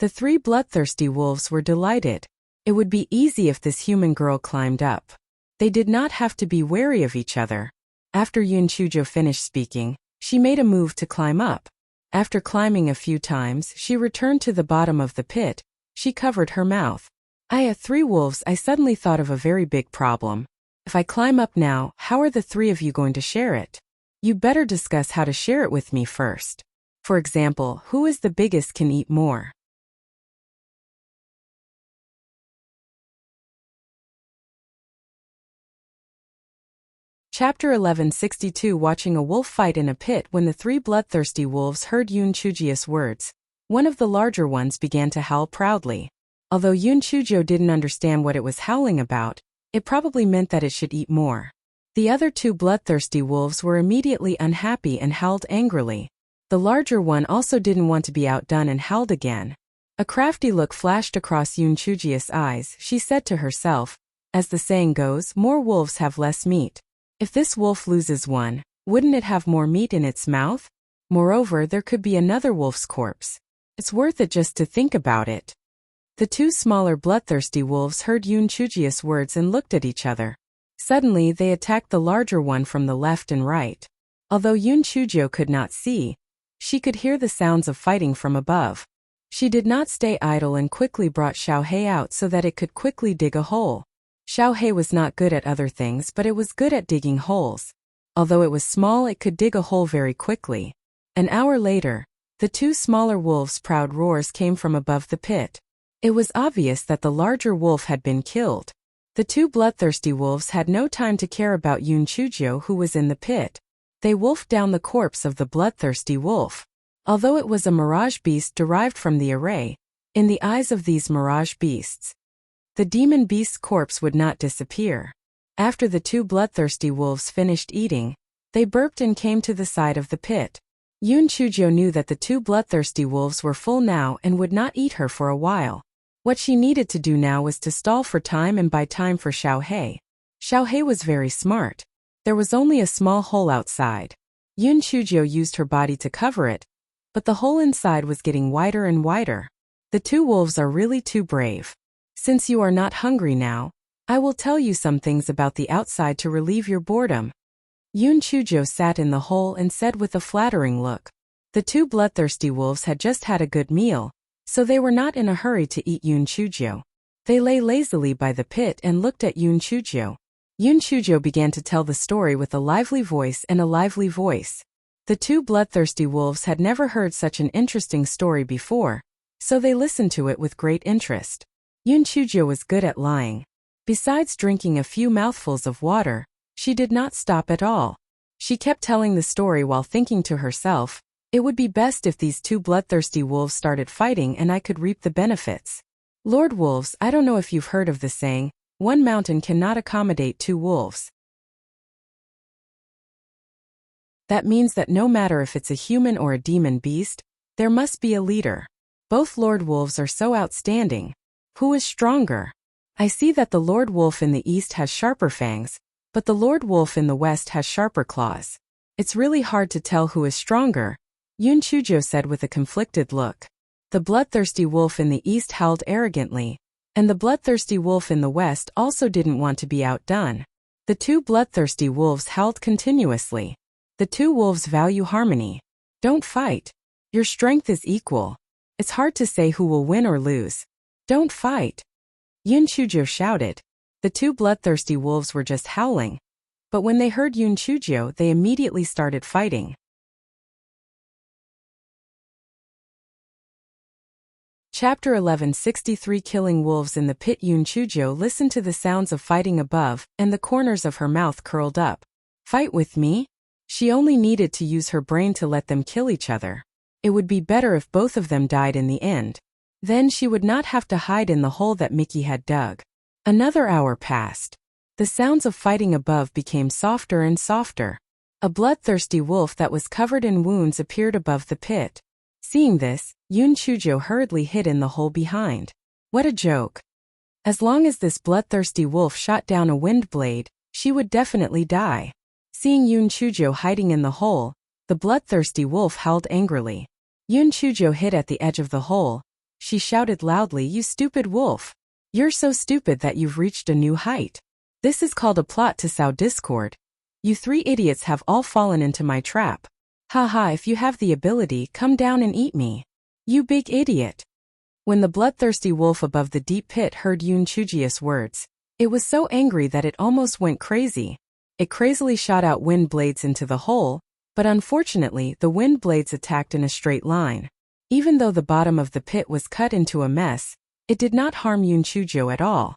The three bloodthirsty wolves were delighted. It would be easy if this human girl climbed up. They did not have to be wary of each other. After Yunchujo finished speaking, she made a move to climb up. After climbing a few times, she returned to the bottom of the pit. She covered her mouth. Three wolves, I suddenly thought of a very big problem. If I climb up now, how are the three of you going to share it? You better discuss how to share it with me first. For example, who is the biggest can eat more. Chapter 1162. Watching a wolf fight in a pit. When the three bloodthirsty wolves heard Yunchuji's words, one of the larger ones began to howl proudly. Although Yunchujo didn't understand what it was howling about, it probably meant that it should eat more. The other two bloodthirsty wolves were immediately unhappy and howled angrily. The larger one also didn't want to be outdone and howled again. A crafty look flashed across Yunchuji's eyes. She said to herself, as the saying goes, more wolves have less meat. If this wolf loses one, wouldn't it have more meat in its mouth? Moreover, there could be another wolf's corpse. It's worth it just to think about it. The two smaller bloodthirsty wolves heard Yunchuji's words and looked at each other. Suddenly, they attacked the larger one from the left and right. Although Yunchujo could not see, she could hear the sounds of fighting from above. She did not stay idle and quickly brought Xiaohei out so that it could quickly dig a hole. Xiaohei was not good at other things, but it was good at digging holes. Although it was small, it could dig a hole very quickly. An hour later, the two smaller wolves' proud roars came from above the pit. It was obvious that the larger wolf had been killed. The two bloodthirsty wolves had no time to care about Yunchujo, who was in the pit. They wolfed down the corpse of the bloodthirsty wolf. Although it was a mirage beast derived from the array, in the eyes of these mirage beasts, the demon beast's corpse would not disappear. After the two bloodthirsty wolves finished eating, they burped and came to the side of the pit. Yunchujo knew that the two bloodthirsty wolves were full now and would not eat her for a while. What she needed to do now was to stall for time and buy time for Xiaohei. Xiaohei was very smart. There was only a small hole outside. Yunchujo used her body to cover it, but the hole inside was getting wider and wider. The two wolves are really too brave. Since you are not hungry now, I will tell you some things about the outside to relieve your boredom. Yunchujo sat in the hole and said with a flattering look. The two bloodthirsty wolves had just had a good meal, so they were not in a hurry to eat Yunchujo. They lay lazily by the pit and looked at Yunchujo. Yunchujo began to tell the story with a lively voice and a lively voice. The two bloodthirsty wolves had never heard such an interesting story before, so they listened to it with great interest. Yunchujo was good at lying. Besides drinking a few mouthfuls of water, she did not stop at all. She kept telling the story while thinking to herself, it would be best if these two bloodthirsty wolves started fighting and I could reap the benefits. Lord Wolves, I don't know if you've heard of the saying, one mountain cannot accommodate two wolves. That means that no matter if it's a human or a demon beast, there must be a leader. Both Lord Wolves are so outstanding. Who is stronger? I see that the Lord Wolf in the east has sharper fangs, but the Lord Wolf in the west has sharper claws. It's really hard to tell who is stronger, Yunchujo said with a conflicted look. The bloodthirsty wolf in the east howled arrogantly, and the bloodthirsty wolf in the west also didn't want to be outdone. The two bloodthirsty wolves howled continuously. The two wolves value harmony. Don't fight. Your strength is equal. It's hard to say who will win or lose. Don't fight. Yunchujo shouted. The two bloodthirsty wolves were just howling. But when they heard Yunchujo, they immediately started fighting. Chapter 1163. Killing wolves in the pit. Yunchujo listened to the sounds of fighting above, and the corners of her mouth curled up. Fight with me? She only needed to use her brain to let them kill each other. It would be better if both of them died in the end. Then she would not have to hide in the hole that Mickey had dug. Another hour passed. The sounds of fighting above became softer and softer. A bloodthirsty wolf that was covered in wounds appeared above the pit. Seeing this, Yunchujo hurriedly hid in the hole behind. What a joke. As long as this bloodthirsty wolf shot down a wind blade, she would definitely die. Seeing Yun Chujo hiding in the hole, the bloodthirsty wolf howled angrily. Yun Chujo hid at the edge of the hole. She shouted loudly, "You stupid wolf! You're so stupid that you've reached a new height. This is called a plot to sow discord. You three idiots have all fallen into my trap. Haha, if you have the ability, come down and eat me. You big idiot." When the bloodthirsty wolf above the deep pit heard Yun Chuji's words, it was so angry that it almost went crazy. It crazily shot out wind blades into the hole, but unfortunately the wind blades attacked in a straight line. Even though the bottom of the pit was cut into a mess, it did not harm Yun Chujo at all.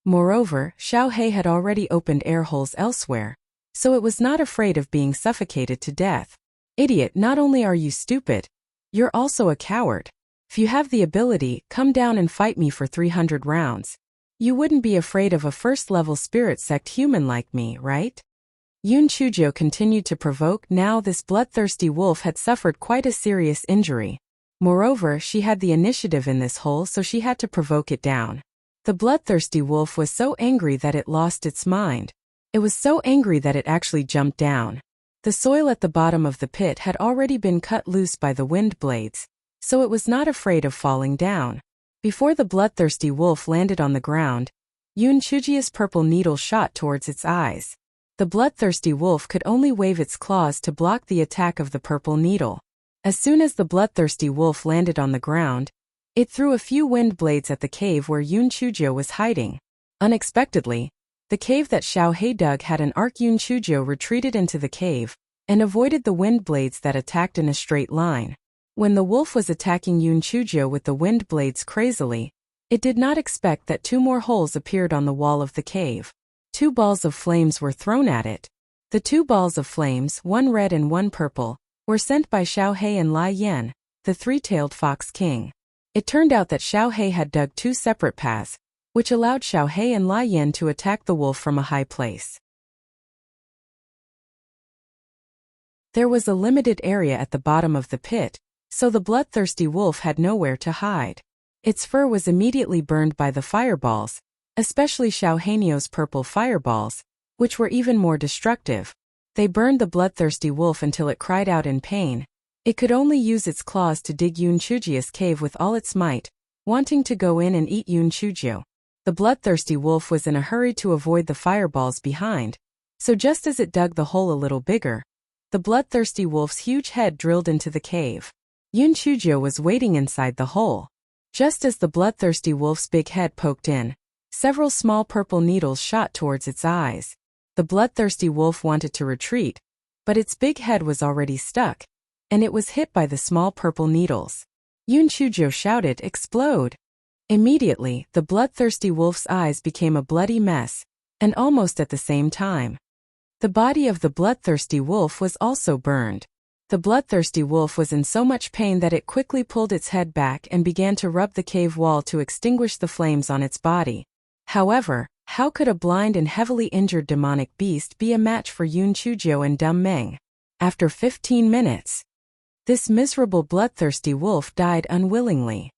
Moreover, Xiao He had already opened air holes elsewhere, so it was not afraid of being suffocated to death. Idiot, not only are you stupid, you're also a coward. If you have the ability, come down and fight me for 300 rounds. You wouldn't be afraid of a first-level spirit sect human like me, right? Yun Chujo continued to provoke. Now this bloodthirsty wolf had suffered quite a serious injury. Moreover, she had the initiative in this hole, so she had to provoke it down. The bloodthirsty wolf was so angry that it lost its mind. It was so angry that it actually jumped down. The soil at the bottom of the pit had already been cut loose by the wind blades, so it was not afraid of falling down. Before the bloodthirsty wolf landed on the ground, Yun Chuji's purple needle shot towards its eyes. The bloodthirsty wolf could only wave its claws to block the attack of the purple needle. As soon as the bloodthirsty wolf landed on the ground, it threw a few wind blades at the cave where Yun Chujo was hiding. Unexpectedly, the cave that Xiao He dug had an arc. Yun Chujo retreated into the cave and avoided the wind blades that attacked in a straight line. When the wolf was attacking Yun Chujo with the wind blades crazily, it did not expect that two more holes appeared on the wall of the cave. Two balls of flames were thrown at it. The two balls of flames, one red and one purple, were sent by Xiao He and Lai Yan, the three-tailed fox king. It turned out that Xiao He had dug two separate paths, which allowed Xiao He and Lai Yan to attack the wolf from a high place. There was a limited area at the bottom of the pit, so the bloodthirsty wolf had nowhere to hide. Its fur was immediately burned by the fireballs, especially Xiao He's purple fireballs, which were even more destructive. They burned the bloodthirsty wolf until it cried out in pain. It could only use its claws to dig Yun Chuji's cave with all its might, wanting to go in and eat Yun Chujo. The bloodthirsty wolf was in a hurry to avoid the fireballs behind, so just as it dug the hole a little bigger, the bloodthirsty wolf's huge head drilled into the cave. Yun Chujo was waiting inside the hole. Just as the bloodthirsty wolf's big head poked in, several small purple needles shot towards its eyes. The bloodthirsty wolf wanted to retreat, but its big head was already stuck, and it was hit by the small purple needles. Yun Chujo shouted, "Explode!" Immediately, the bloodthirsty wolf's eyes became a bloody mess, and almost at the same time, the body of the bloodthirsty wolf was also burned. The bloodthirsty wolf was in so much pain that it quickly pulled its head back and began to rub the cave wall to extinguish the flames on its body. However, how could a blind and heavily injured demonic beast be a match for Yun Chujo and Dumb Meng? After 15 minutes, this miserable bloodthirsty wolf died unwillingly.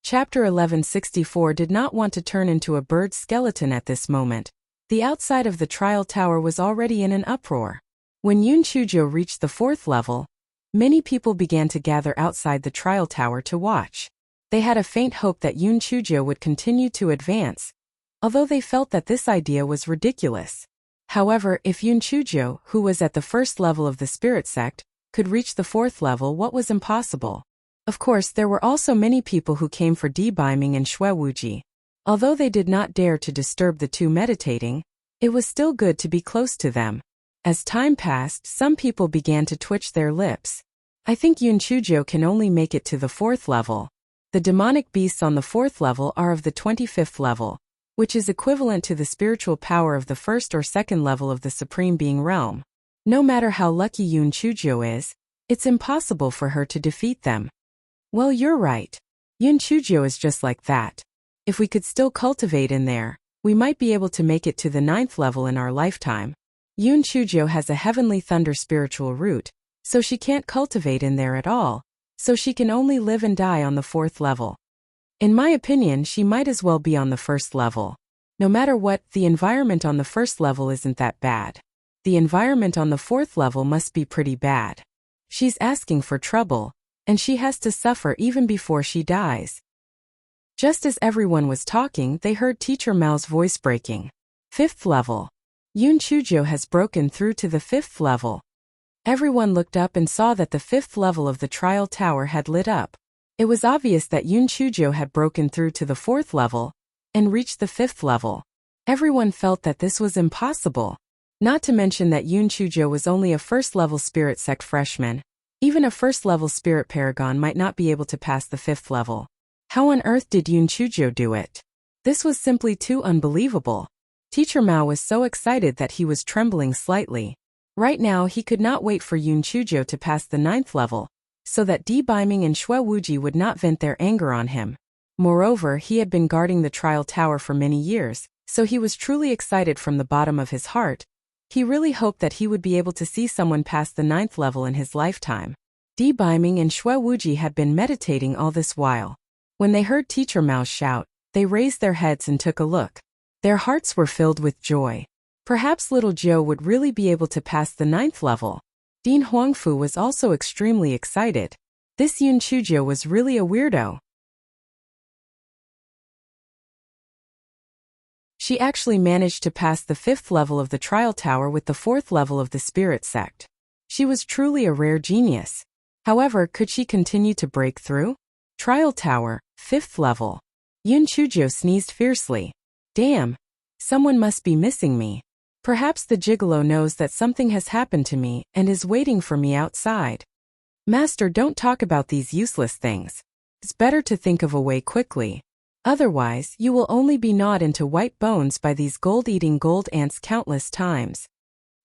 Chapter 1164 did not want to turn into a bird skeleton at this moment. The outside of the trial tower was already in an uproar. When Yun Chujo reached the 4th level, many people began to gather outside the trial tower to watch. They had a faint hope that Yun Chujo would continue to advance, although they felt that this idea was ridiculous. However, if Yun Chujo, who was at the 1st level of the spirit sect, could reach the 4th level, what was impossible? Of course, there were also many people who came for Di Baiming and Xue Wuji. Although they did not dare to disturb the two meditating, it was still good to be close to them. As time passed, some people began to twitch their lips. I think Yun Chujo can only make it to the 4th level. The demonic beasts on the 4th level are of the 25th level, which is equivalent to the spiritual power of the 1st or 2nd level of the Supreme Being realm. No matter how lucky Yun Chujo is, it's impossible for her to defeat them. Well, you're right. Yun Chujo is just like that. If we could still cultivate in there, we might be able to make it to the 9th level in our lifetime. Yun Chujo has a heavenly thunder spiritual root, so she can't cultivate in there at all, so she can only live and die on the 4th level. In my opinion, she might as well be on the 1st level. No matter what, the environment on the 1st level isn't that bad. The environment on the 4th level must be pretty bad. She's asking for trouble, and she has to suffer even before she dies. Just as everyone was talking, they heard Teacher Mao's voice breaking. 5th level. Yun Chujo has broken through to the 5th level. Everyone looked up and saw that the 5th level of the trial tower had lit up. It was obvious that Yun Chujo had broken through to the 4th level and reached the 5th level. Everyone felt that this was impossible. Not to mention that Yun Chujo was only a 1st level spirit sect freshman. Even a 1st level spirit paragon might not be able to pass the 5th level. How on earth did Yun Chujo do it? This was simply too unbelievable. Teacher Mao was so excited that he was trembling slightly. Right now he could not wait for Yun Chujo to pass the 9th level, so that Di Biming and Xue Wuji would not vent their anger on him. Moreover, he had been guarding the trial tower for many years, so he was truly excited from the bottom of his heart. He really hoped that he would be able to see someone pass the 9th level in his lifetime. Di Biming and Xue Wuji had been meditating all this while. When they heard Teacher Mao shout, they raised their heads and took a look. Their hearts were filled with joy. Perhaps little Joe would really be able to pass the 9th level. Dean Huangfu was also extremely excited. This Yun Chujo was really a weirdo. She actually managed to pass the 5th level of the trial tower with the 4th level of the spirit sect. She was truly a rare genius. However, could she continue to break through? Trial tower, 5th level. Yun Chujo sneezed fiercely. Damn. Someone must be missing me. Perhaps the gigolo knows that something has happened to me and is waiting for me outside. Master, don't talk about these useless things. It's better to think of a way quickly. Otherwise, you will only be gnawed into white bones by these gold-eating gold ants countless times.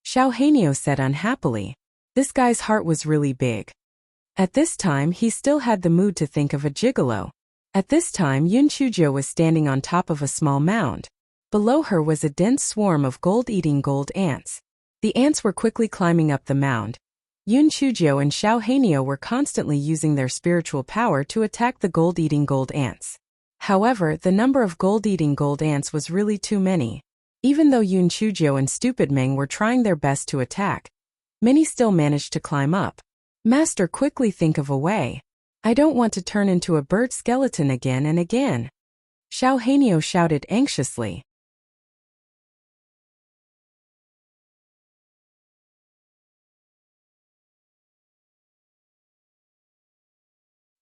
Xiao Hanyo said unhappily. This guy's heart was really big. At this time, he still had the mood to think of a gigolo. At this time, Yun Chujo was standing on top of a small mound. Below her was a dense swarm of gold-eating gold ants. The ants were quickly climbing up the mound. Yun Chujo and Xiao Hanyo were constantly using their spiritual power to attack the gold-eating gold ants. However, the number of gold-eating gold ants was really too many. Even though Yun Chujo and Stupid Meng were trying their best to attack, many still managed to climb up. Master, quickly think of a way. I don't want to turn into a bird skeleton again and again. Xiao Hanyo shouted anxiously.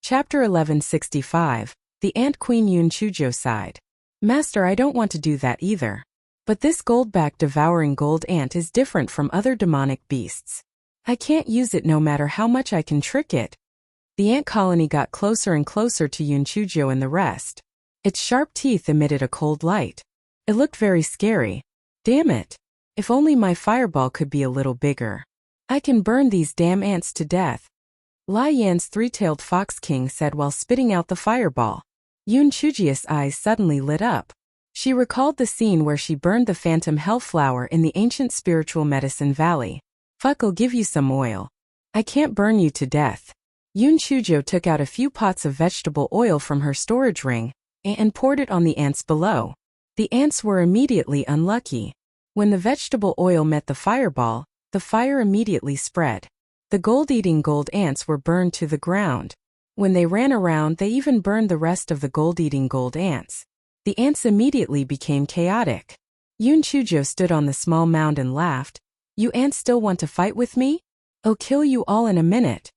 Chapter 1165. The Ant Queen. Yun Chujo sighed. Master, I don't want to do that either. But this gold-backed devouring gold ant is different from other demonic beasts. I can't use it no matter how much I can trick it. The ant colony got closer and closer to Yun Chujo and the rest. Its sharp teeth emitted a cold light. It looked very scary. Damn it. If only my fireball could be a little bigger. I can burn these damn ants to death. Lai Yan's three-tailed fox king said while spitting out the fireball. Yun Chujia's eyes suddenly lit up. She recalled the scene where she burned the phantom hellflower in the ancient spiritual medicine valley. Fuck, I'll give you some oil. I can't burn you to death. Yun Chujo took out a few pots of vegetable oil from her storage ring and poured it on the ants below. The ants were immediately unlucky. When the vegetable oil met the fireball, the fire immediately spread. The gold-eating gold ants were burned to the ground. When they ran around, they even burned the rest of the gold-eating gold ants. The ants immediately became chaotic. Yun Chujo stood on the small mound and laughed. You ants still want to fight with me? I'll kill you all in a minute.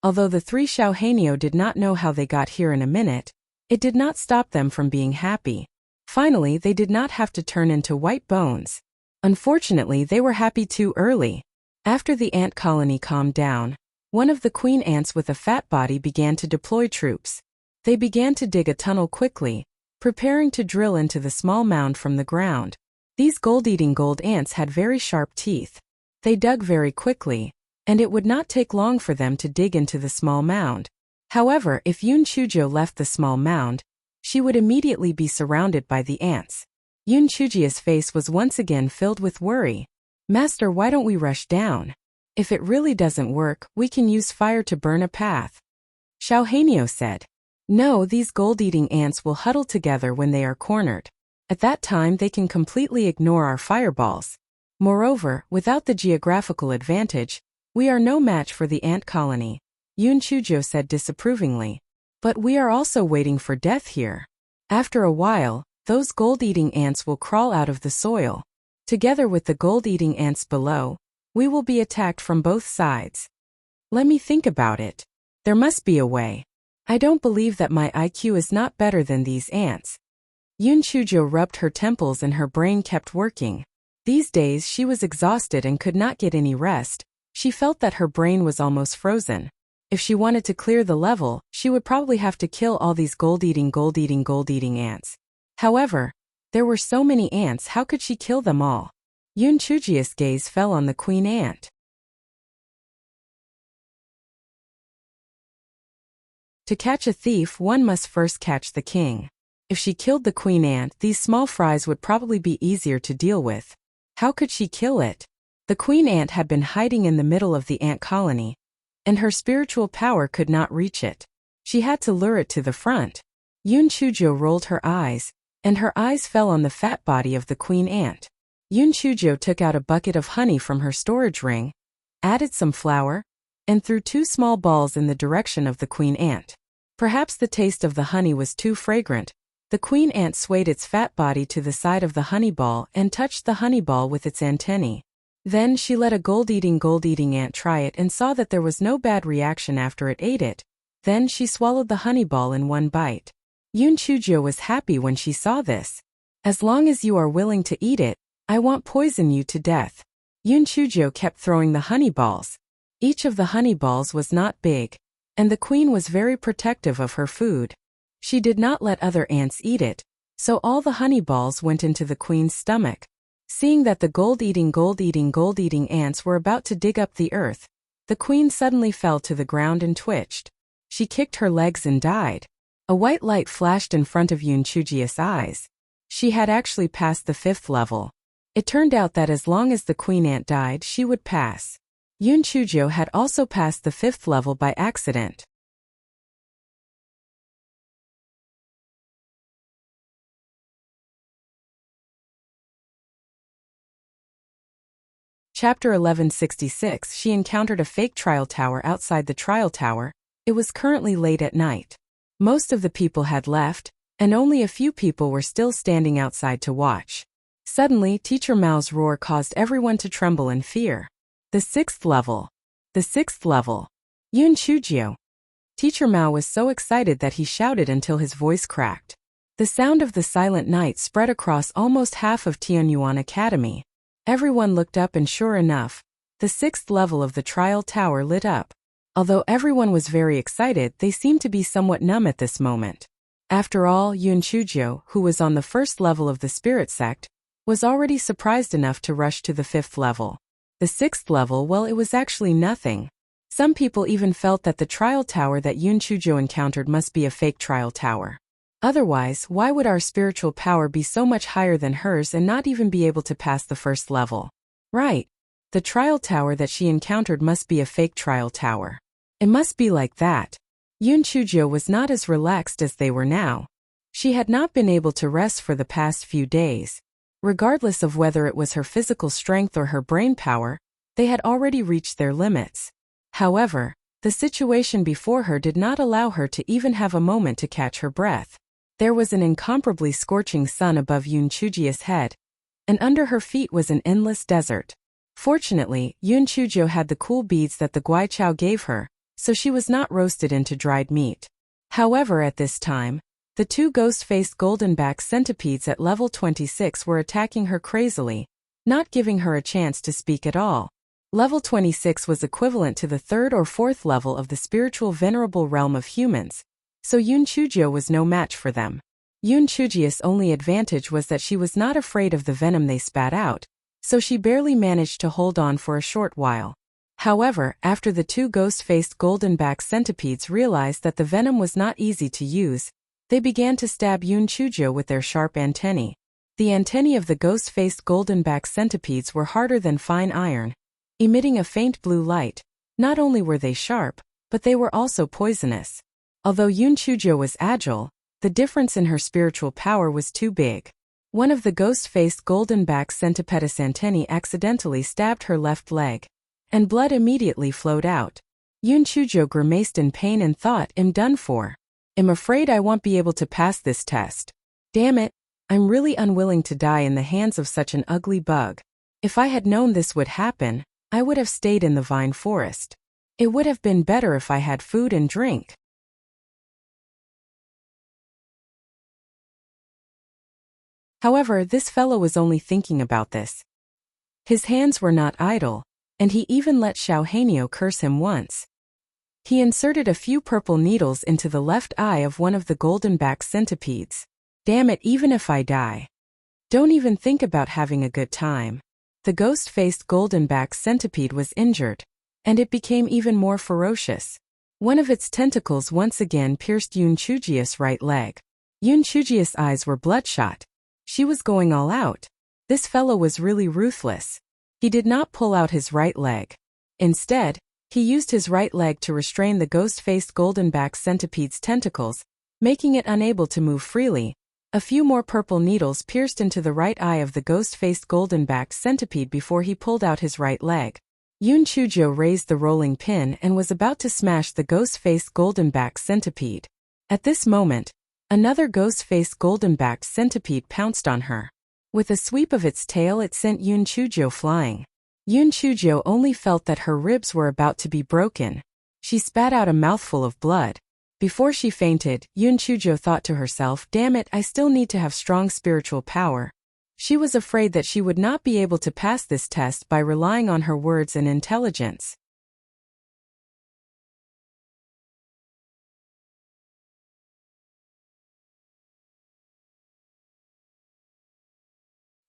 Although the three Xiao Hanyo did not know how they got here in a minute, it did not stop them from being happy. Finally, they did not have to turn into white bones. Unfortunately, they were happy too early. After the ant colony calmed down, one of the queen ants with a fat body began to deploy troops. They began to dig a tunnel quickly, preparing to drill into the small mound from the ground. These gold-eating gold ants had very sharp teeth. They dug very quickly, and it would not take long for them to dig into the small mound. However, if Yun Chujo left the small mound, she would immediately be surrounded by the ants. Yun Chujia's face was once again filled with worry. Master, why don't we rush down? If it really doesn't work, we can use fire to burn a path. Xiao Hanio said. No, these gold-eating ants will huddle together when they are cornered. At that time they can completely ignore our fireballs. Moreover, without the geographical advantage, we are no match for the ant colony, Yun Chujo said disapprovingly. But we are also waiting for death here. After a while, those gold-eating ants will crawl out of the soil. Together with the gold-eating ants below, we will be attacked from both sides. Let me think about it. There must be a way. I don't believe that my IQ is not better than these ants. Yun Chujo rubbed her temples and her brain kept working. These days she was exhausted and could not get any rest. She felt that her brain was almost frozen. If she wanted to clear the level, she would probably have to kill all these gold-eating ants. However, there were so many ants, how could she kill them all? Yun Chujia's gaze fell on the queen ant. To catch a thief, one must first catch the king. If she killed the queen ant, these small fries would probably be easier to deal with. How could she kill it? The queen ant had been hiding in the middle of the ant colony, and her spiritual power could not reach it. She had to lure it to the front. Yun Chujo rolled her eyes, and her eyes fell on the fat body of the queen ant. Yun Chujo took out a bucket of honey from her storage ring, added some flour, and threw 2 small balls in the direction of the queen ant. Perhaps the taste of the honey was too fragrant. The queen ant swayed its fat body to the side of the honey ball and touched the honey ball with its antennae. Then she let a gold-eating ant try it and saw that there was no bad reaction after it ate it. Then she swallowed the honey ball in one bite. Yun Chujo was happy when she saw this. As long as you are willing to eat it, I won't poison you to death. Yun Chujo kept throwing the honey balls. Each of the honey balls was not big, and the queen was very protective of her food. She did not let other ants eat it, so all the honey balls went into the queen's stomach. Seeing that the gold-eating ants were about to dig up the earth, the queen suddenly fell to the ground and twitched. She kicked her legs and died. A white light flashed in front of Yun Chujia's eyes. She had actually passed the 5th level. It turned out that as long as the queen ant died, she would pass. Yun Chujo had also passed the 5th level by accident. Chapter 1166. She encountered a fake trial tower outside the trial tower. It was currently late at night. Most of the people had left, and only a few people were still standing outside to watch. Suddenly, Teacher Mao's roar caused everyone to tremble in fear. The 6th level. The 6th level. Yun Chujo. Teacher Mao was so excited that he shouted until his voice cracked. The sound of the silent night spread across almost half of Tianyuan Academy. Everyone looked up and sure enough, the 6th level of the trial tower lit up. Although everyone was very excited, they seemed to be somewhat numb at this moment. After all, Yun Chujo, who was on the 1st level of the spirit sect, was already surprised enough to rush to the 5th level. The 6th level, well, it was actually nothing. Some people even felt that the trial tower that Yun Chujo encountered must be a fake trial tower. Otherwise, why would our spiritual power be so much higher than hers and not even be able to pass the 1st level? Right. The trial tower that she encountered must be a fake trial tower. It must be like that. Yun Chujo was not as relaxed as they were now. She had not been able to rest for the past few days. Regardless of whether it was her physical strength or her brain power, they had already reached their limits. However, the situation before her did not allow her to even have a moment to catch her breath. There was an incomparably scorching sun above Yun Chujia's head, and under her feet was an endless desert. Fortunately, Yun Chujo had the cool beads that the Guaichao gave her, so she was not roasted into dried meat. However, at this time, the 2 ghost-faced golden-back centipedes at level 26 were attacking her crazily, not giving her a chance to speak at all. Level 26 was equivalent to the 3rd or 4th level of the spiritual venerable realm of humans, so Yun Chujo was no match for them. Yun Chujia's only advantage was that she was not afraid of the venom they spat out, so she barely managed to hold on for a short while. However, after the 2 ghost-faced golden-back centipedes realized that the venom was not easy to use, they began to stab Yun Chujo with their sharp antennae. The antennae of the ghost-faced golden-back centipedes were harder than fine iron, emitting a faint blue light. Not only were they sharp, but they were also poisonous. Although Yun Chujo was agile, the difference in her spiritual power was too big. One of the ghost-faced golden-back centipedus antennae accidentally stabbed her left leg, and blood immediately flowed out. Yun Chujo grimaced in pain and thought, "I'm done for. I'm afraid I won't be able to pass this test. Damn it, I'm really unwilling to die in the hands of such an ugly bug. If I had known this would happen, I would have stayed in the vine forest. It would have been better if I had food and drink." However, this fellow was only thinking about this. His hands were not idle, and he even let Xiao Hanyo curse him once. He inserted a few purple needles into the left eye of one of the golden-back centipedes. Damn it, even if I die. Don't even think about having a good time. The ghost-faced golden-back centipede was injured, and it became even more ferocious. One of its tentacles once again pierced Yun Chujia's right leg. Yun Chujia's eyes were bloodshot. She was going all out. This fellow was really ruthless. He did not pull out his right leg. Instead, he used his right leg to restrain the ghost-faced golden-back centipede's tentacles, making it unable to move freely. A few more purple needles pierced into the right eye of the ghost-faced golden-back centipede before he pulled out his right leg. Yun Chujo raised the rolling pin and was about to smash the ghost-faced golden-back centipede. At this moment, another ghost-faced golden-backed centipede pounced on her. With a sweep of its tail, it sent Yun Chujo flying. Yun Chujo only felt that her ribs were about to be broken. She spat out a mouthful of blood. Before she fainted, Yun Chujo thought to herself, "Damn it, I still need to have strong spiritual power." She was afraid that she would not be able to pass this test by relying on her words and intelligence.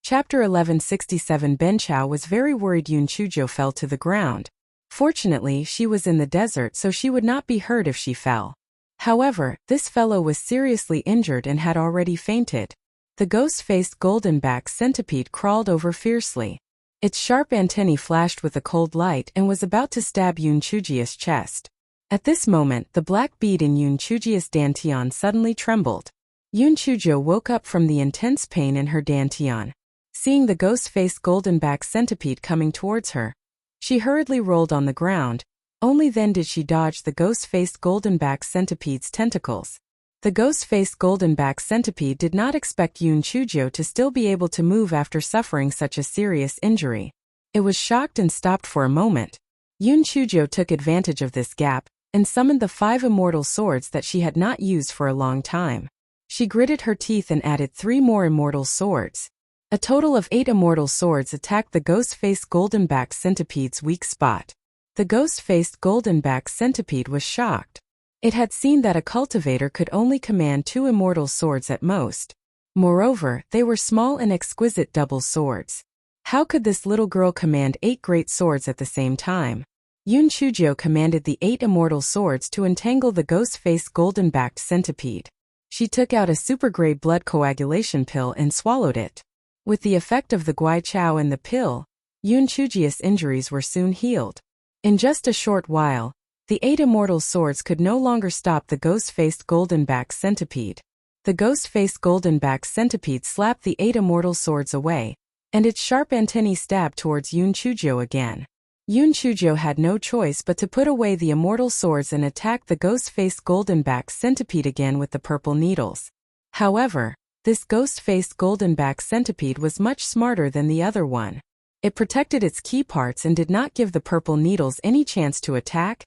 Chapter 1167. Ben Chao was very worried Yun Chujo fell to the ground. Fortunately, she was in the desert, so she would not be hurt if she fell. However, this fellow was seriously injured and had already fainted. The ghost-faced golden-back centipede crawled over fiercely. Its sharp antennae flashed with a cold light and was about to stab Yun Chujia's chest. At this moment, the black bead in Yun Chujia's dantian suddenly trembled. Yun Chujo woke up from the intense pain in her dantian. Seeing the ghost-faced golden-back centipede coming towards her, she hurriedly rolled on the ground. Only then did she dodge the ghost-faced golden-back centipede's tentacles. The ghost-faced golden-back centipede did not expect Yun Chujo to still be able to move after suffering such a serious injury. It was shocked and stopped for a moment. Yun Chujo took advantage of this gap and summoned the 5 immortal swords that she had not used for a long time. She gritted her teeth and added 3 more immortal swords. A total of 8 immortal swords attacked the ghost-faced golden-back centipede's weak spot. The ghost-faced golden-back centipede was shocked. It had seen that a cultivator could only command 2 immortal swords at most. Moreover, they were small and exquisite double swords. How could this little girl command 8 great swords at the same time? Yun Chujo commanded the 8 immortal swords to entangle the ghost-faced golden-backed centipede. She took out a super-grade blood coagulation pill and swallowed it. With the effect of the Guai Chao and the pill, Yun Chujia's injuries were soon healed. In just a short while, the 8 immortal swords could no longer stop the ghost-faced golden-back centipede. The ghost-faced golden-back centipede slapped the 8 immortal swords away, and its sharp antennae stabbed towards Yun Chujo again. Yun Chujo had no choice but to put away the immortal swords and attack the ghost-faced golden-back centipede again with the purple needles. However, this ghost-faced golden-back centipede was much smarter than the other one. It protected its key parts and did not give the purple needles any chance to attack.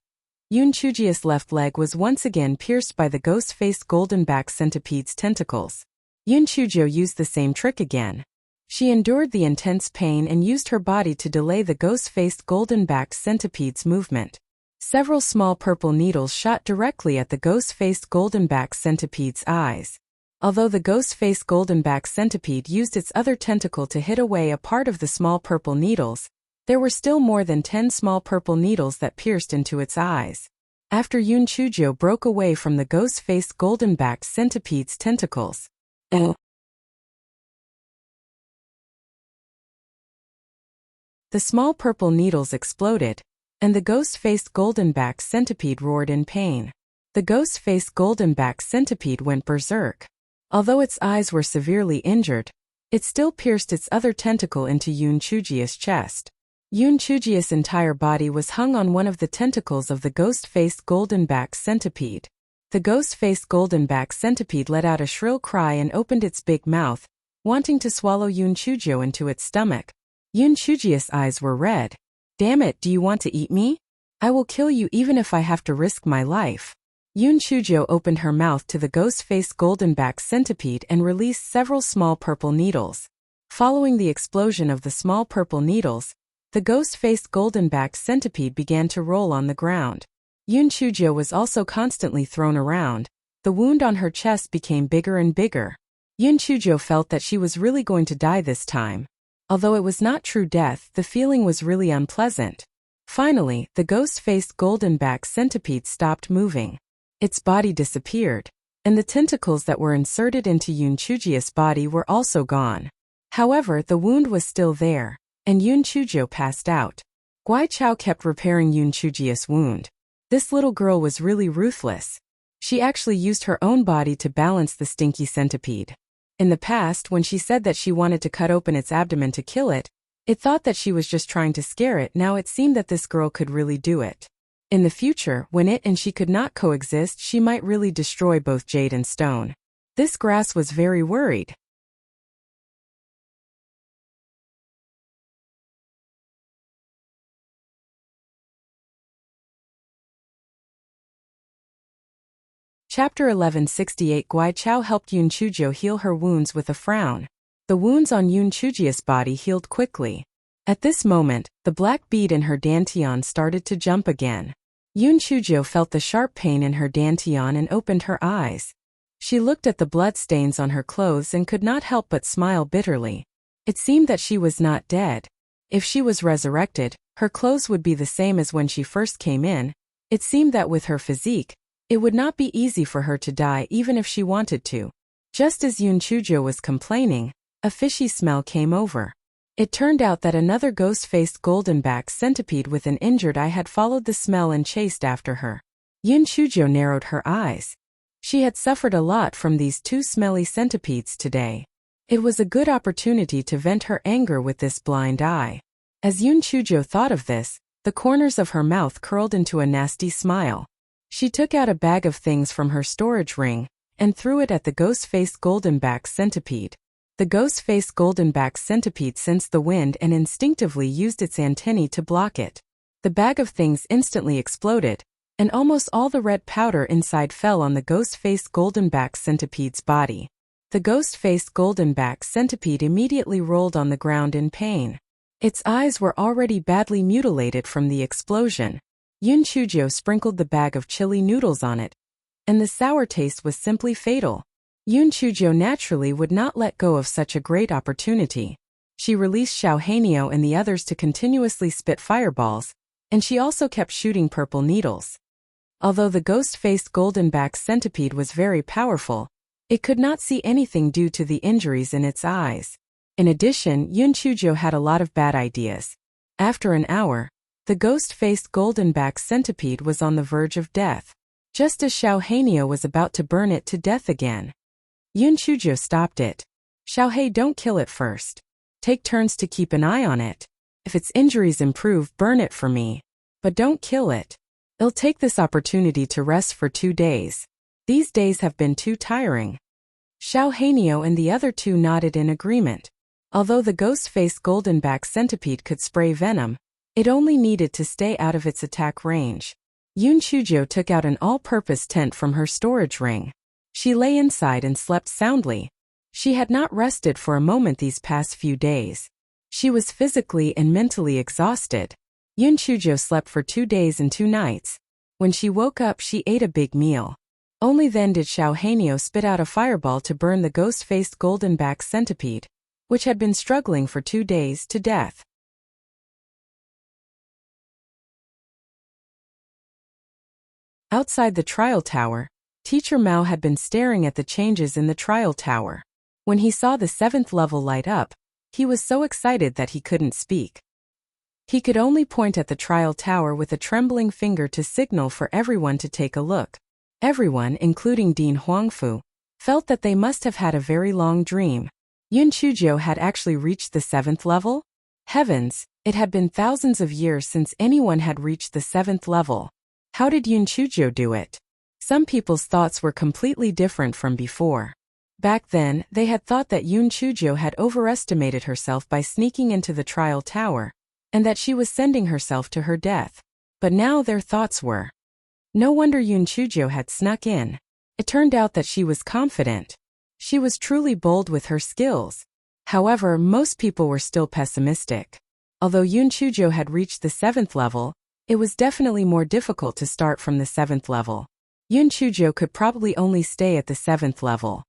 Yun Chujia's left leg was once again pierced by the ghost-faced golden-back centipede's tentacles. Yun Chujo used the same trick again. She endured the intense pain and used her body to delay the ghost-faced golden-back centipede's movement. Several small purple needles shot directly at the ghost-faced golden-back centipede's eyes. Although the ghost-faced golden-back centipede used its other tentacle to hit away a part of the small purple needles, there were still more than 10 small purple needles that pierced into its eyes. After Yun Chujo broke away from the ghost-faced golden-back centipede's tentacles, the small purple needles exploded, and the ghost-faced golden-back centipede roared in pain. The ghost-faced golden-back centipede went berserk. Although its eyes were severely injured, it still pierced its other tentacle into Yoon Chujia's chest. Yoon Chujia's entire body was hung on one of the tentacles of the ghost-faced golden-back centipede. The ghost-faced golden-back centipede let out a shrill cry and opened its big mouth, wanting to swallow Yoon Chujio into its stomach. Yoon Chujia's eyes were red. "Damn it, do you want to eat me? I will kill you even if I have to risk my life." Yoon Chujio opened her mouth to the ghost-faced golden-back centipede and released several small purple needles. Following the explosion of the small purple needles, the ghost-faced golden-back centipede began to roll on the ground. Yoon Chujio was also constantly thrown around. The wound on her chest became bigger and bigger. Yoon Chujio felt that she was really going to die this time. Although it was not true death, the feeling was really unpleasant. Finally, the ghost-faced golden-back centipede stopped moving. Its body disappeared, and the tentacles that were inserted into Yoon Chujia's body were also gone. However, the wound was still there, and Yoon Chujio passed out. Guai Chao kept repairing Yoon Chujia's wound. This little girl was really ruthless. She actually used her own body to balance the stinky centipede. In the past, when she said that she wanted to cut open its abdomen to kill it, it thought that she was just trying to scare it. Now it seemed that this girl could really do it. In the future, when it and she could not coexist, she might really destroy both jade and stone. This grass was very worried. Chapter 1168. Guai Chao helped Yoon Chujio heal her wounds with a frown. The wounds on Yoon Chujia's body healed quickly. At this moment, the black bead in her dantian started to jump again. Yoon Chujio felt the sharp pain in her dantian and opened her eyes. She looked at the blood stains on her clothes and could not help but smile bitterly. It seemed that she was not dead. If she was resurrected, her clothes would be the same as when she first came in. It seemed that with her physique, it would not be easy for her to die even if she wanted to. Just as Yoon Chujio was complaining, a fishy smell came over. It turned out that another ghost-faced golden-back centipede with an injured eye had followed the smell and chased after her. Yoon Chujio narrowed her eyes. She had suffered a lot from these two smelly centipedes today. It was a good opportunity to vent her anger with this blind eye. As Yoon Chujio thought of this, the corners of her mouth curled into a nasty smile. She took out a bag of things from her storage ring and threw it at the ghost-faced golden-back centipede. The ghost-faced golden-back centipede sensed the wind and instinctively used its antennae to block it. The bag of things instantly exploded, and almost all the red powder inside fell on the ghost-faced golden-back centipede's body. The ghost-faced golden-back centipede immediately rolled on the ground in pain. Its eyes were already badly mutilated from the explosion. Yoon Chujio sprinkled the bag of chili noodles on it, and the sour taste was simply fatal. Yoon Chujio naturally would not let go of such a great opportunity. She released Xiao Hanyo and the others to continuously spit fireballs, and she also kept shooting purple needles. Although the ghost-faced golden-back centipede was very powerful, it could not see anything due to the injuries in its eyes. In addition, Yoon Chujio had a lot of bad ideas. After an hour, the ghost-faced golden-back centipede was on the verge of death, just as Xiao Hanyo was about to burn it to death again. Yoon Chujio stopped it. "Xiaohei, don't kill it first. Take turns to keep an eye on it. If its injuries improve, burn it for me. But don't kill it. I'll take this opportunity to rest for 2 days. These days have been too tiring." Xiao Hanyo and the other two nodded in agreement. Although the ghost-faced golden-back centipede could spray venom, it only needed to stay out of its attack range. Yoon Chujio took out an all-purpose tent from her storage ring. She lay inside and slept soundly. She had not rested for a moment these past few days. She was physically and mentally exhausted. Yoon Chujio slept for 2 days and 2 nights. When she woke up, she ate a big meal. Only then did Xiao Hanyo spit out a fireball to burn the ghost-faced golden-back centipede, which had been struggling for 2 days, to death. Outside the trial tower, Teacher Mao had been staring at the changes in the trial tower. When he saw the 7th level light up, he was so excited that he couldn't speak. He could only point at the trial tower with a trembling finger to signal for everyone to take a look. Everyone, including Dean Huangfu, felt that they must have had a very long dream. Yun Chuzhou had actually reached the 7th level? Heavens, it had been thousands of years since anyone had reached the 7th level. How did Yun Chuzhou do it? Some people's thoughts were completely different from before. Back then, they had thought that Yun Chuzhou had overestimated herself by sneaking into the trial tower, and that she was sending herself to her death. But now their thoughts were, no wonder Yun Chuzhou had snuck in. It turned out that she was confident. She was truly bold with her skills. However, most people were still pessimistic. Although Yun Chuzhou had reached the 7th level, it was definitely more difficult to start from the 7th level. Yun Chuzhou could probably only stay at the 7th level.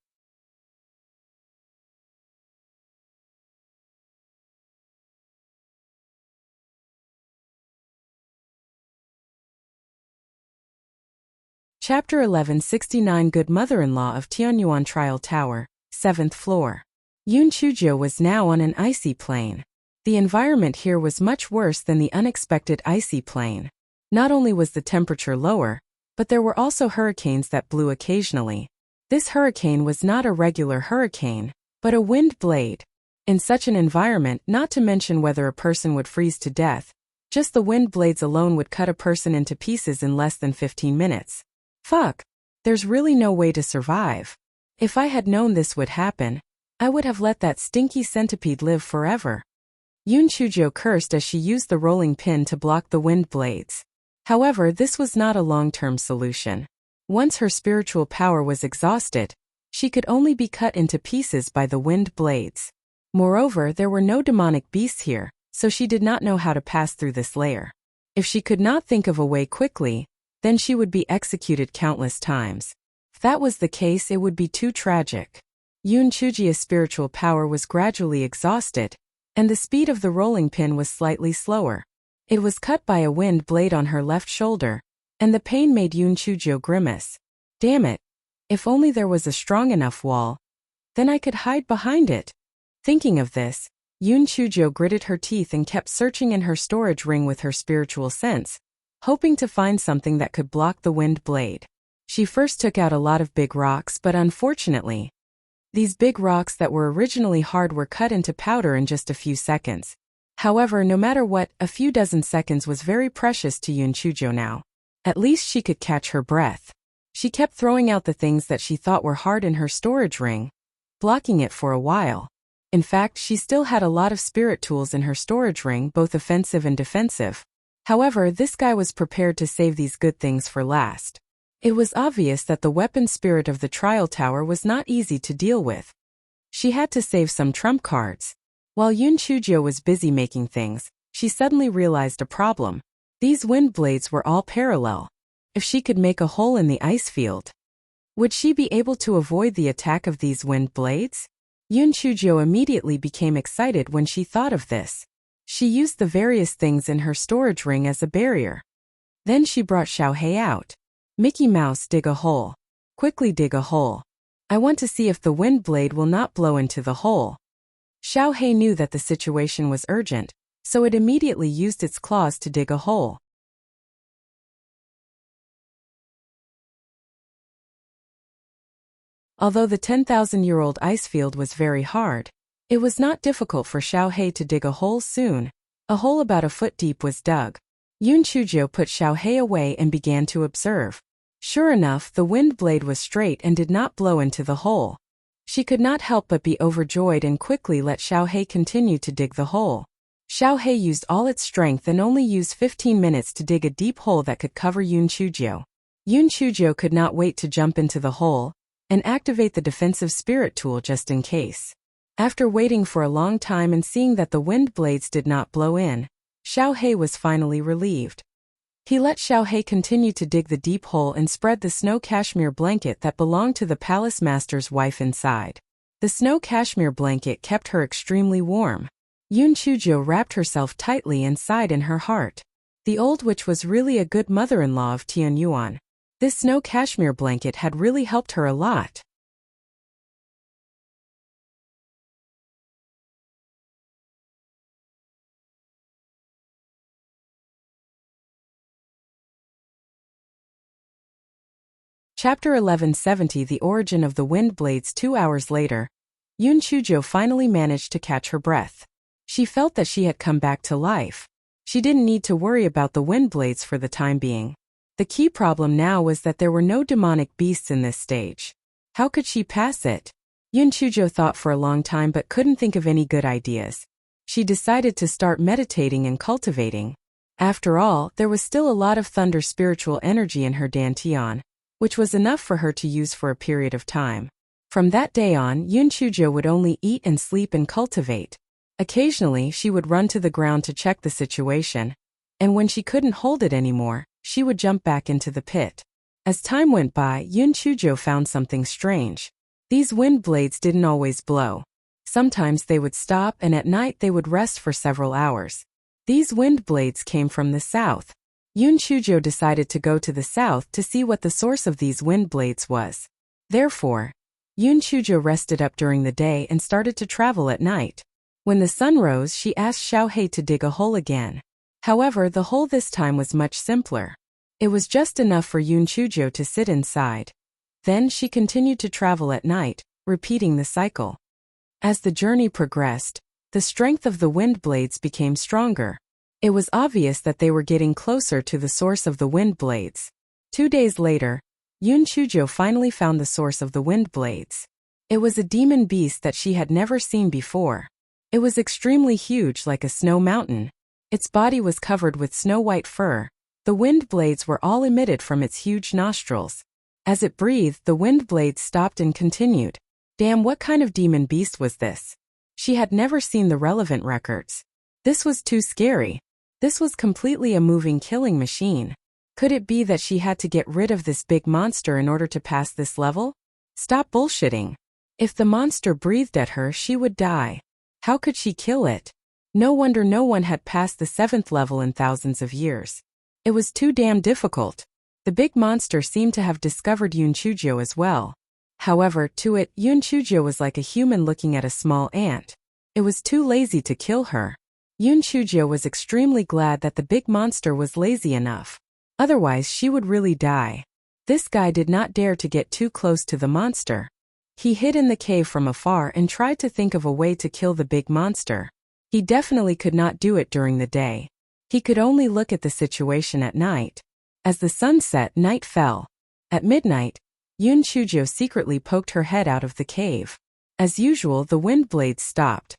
Chapter 1169 Good Mother-in-Law of Tianyuan Trial Tower, 7th floor. Yun Chuzhou was now on an icy plain. The environment here was much worse than the unexpected icy plain. Not only was the temperature lower, but there were also hurricanes that blew occasionally. This hurricane was not a regular hurricane, but a wind blade. In such an environment, not to mention whether a person would freeze to death, just the wind blades alone would cut a person into pieces in less than 15 minutes. Fuck. There's really no way to survive. If I had known this would happen, I would have let that stinky centipede live forever. Yun Chuzhou cursed as she used the rolling pin to block the wind blades. However, this was not a long-term solution. Once her spiritual power was exhausted, she could only be cut into pieces by the wind blades. Moreover, there were no demonic beasts here, so she did not know how to pass through this layer. If she could not think of a way quickly, then she would be executed countless times. If that was the case, it would be too tragic. Yun Chuzhou's spiritual power was gradually exhausted, and the speed of the rolling pin was slightly slower. It was cut by a wind blade on her left shoulder, and the pain made Yun Chuzhou grimace. Damn it. If only there was a strong enough wall, then I could hide behind it. Thinking of this, Yun Chuzhou gritted her teeth and kept searching in her storage ring with her spiritual sense, hoping to find something that could block the wind blade. She first took out a lot of big rocks, but unfortunately, these big rocks that were originally hard were cut into powder in just a few seconds. However, no matter what, a few dozen seconds was very precious to Yun Chuzhou now. At least she could catch her breath. She kept throwing out the things that she thought were hard in her storage ring, blocking it for a while. In fact, she still had a lot of spirit tools in her storage ring, both offensive and defensive. However, this guy was prepared to save these good things for last. It was obvious that the weapon spirit of the trial tower was not easy to deal with. She had to save some trump cards. While Yun Chuzhou was busy making things, she suddenly realized a problem. These wind blades were all parallel. If she could make a hole in the ice field, would she be able to avoid the attack of these wind blades? Yun Chuzhou immediately became excited when she thought of this. She used the various things in her storage ring as a barrier. Then she brought Xiaohei out. Mickey Mouse, dig a hole. Quickly dig a hole. I want to see if the wind blade will not blow into the hole. Xiaohei knew that the situation was urgent, so it immediately used its claws to dig a hole. Although the 10,000-year-old ice field was very hard, it was not difficult for Xiaohei to dig a hole soon. A hole about a foot deep was dug. Yun Chuzhou put Xiaohei away and began to observe. Sure enough, the wind blade was straight and did not blow into the hole. She could not help but be overjoyed and quickly let Xiaohei continue to dig the hole. Xiaohei used all its strength and only used 15 minutes to dig a deep hole that could cover Yun Chuzhou. Yun Chuzhou could not wait to jump into the hole and activate the defensive spirit tool just in case. After waiting for a long time and seeing that the wind blades did not blow in, Xiaohei was finally relieved. He let Xiaohei continue to dig the deep hole and spread the snow cashmere blanket that belonged to the palace master's wife inside. The snow cashmere blanket kept her extremely warm. Yun Chuzhou wrapped herself tightly and sighed in her heart. The old witch was really a good mother-in-law of Tianyuan. This snow cashmere blanket had really helped her a lot. Chapter 1170 The Origin of the Wind Blades 2 hours later, Yun Chujo finally managed to catch her breath. She felt that she had come back to life. She didn't need to worry about the wind blades for the time being. The key problem now was that there were no demonic beasts in this stage. How could she pass it? Yun Chujo thought for a long time but couldn't think of any good ideas. She decided to start meditating and cultivating. After all, there was still a lot of thunder spiritual energy in her dantian, which was enough for her to use for a period of time. From that day on, Yun Chujo would only eat and sleep and cultivate. Occasionally, she would run to the ground to check the situation, and when she couldn't hold it anymore, she would jump back into the pit. As time went by, Yun Chujo found something strange. These wind blades didn't always blow. Sometimes they would stop and at night they would rest for several hours. These wind blades came from the south. Yun Chujo decided to go to the south to see what the source of these wind blades was. Therefore, Yun Chujo rested up during the day and started to travel at night. When the sun rose, she asked Xiaohei to dig a hole again. However, the hole this time was much simpler. It was just enough for Yun Chujo to sit inside. Then she continued to travel at night, repeating the cycle. As the journey progressed, the strength of the wind blades became stronger. It was obvious that they were getting closer to the source of the wind blades. 2 days later, Yun Chujo finally found the source of the wind blades. It was a demon beast that she had never seen before. It was extremely huge, like a snow mountain. Its body was covered with snow-white fur. The wind blades were all emitted from its huge nostrils. As it breathed, the wind blades stopped and continued. Damn, what kind of demon beast was this? She had never seen the relevant records. This was too scary. This was completely a moving killing machine. Could it be that she had to get rid of this big monster in order to pass this level? Stop bullshitting. If the monster breathed at her, she would die. How could she kill it? No wonder no one had passed the 7th level in thousands of years. It was too damn difficult. The big monster seemed to have discovered Yun Chujo as well. However, to it, Yun Chujo was like a human looking at a small ant. It was too lazy to kill her. Yun Chujo was extremely glad that the big monster was lazy enough. Otherwise, she would really die. This guy did not dare to get too close to the monster. He hid in the cave from afar and tried to think of a way to kill the big monster. He definitely could not do it during the day. He could only look at the situation at night. As the sun set, night fell. At midnight, Yun Chujo secretly poked her head out of the cave. As usual, the wind blades stopped.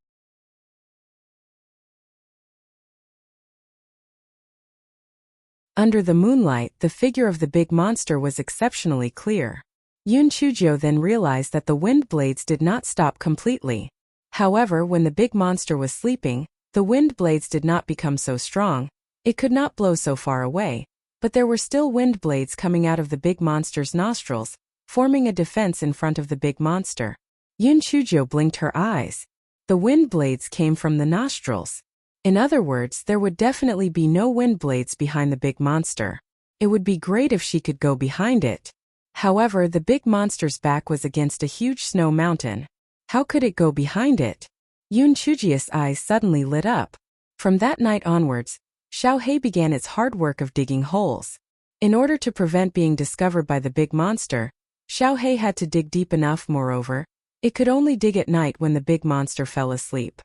Under the moonlight, the figure of the big monster was exceptionally clear. Yun Chujo then realized that the wind blades did not stop completely. However, when the big monster was sleeping, the wind blades did not become so strong. It could not blow so far away, but there were still wind blades coming out of the big monster's nostrils, forming a defense in front of the big monster. Yun Chujo blinked her eyes. The wind blades came from the nostrils. In other words, there would definitely be no wind blades behind the big monster. It would be great if she could go behind it. However, the big monster's back was against a huge snow mountain. How could it go behind it? Yun Chujo's eyes suddenly lit up. From that night onwards, Xiaohei began its hard work of digging holes. In order to prevent being discovered by the big monster, Xiaohei had to dig deep enough. Moreover, it could only dig at night when the big monster fell asleep.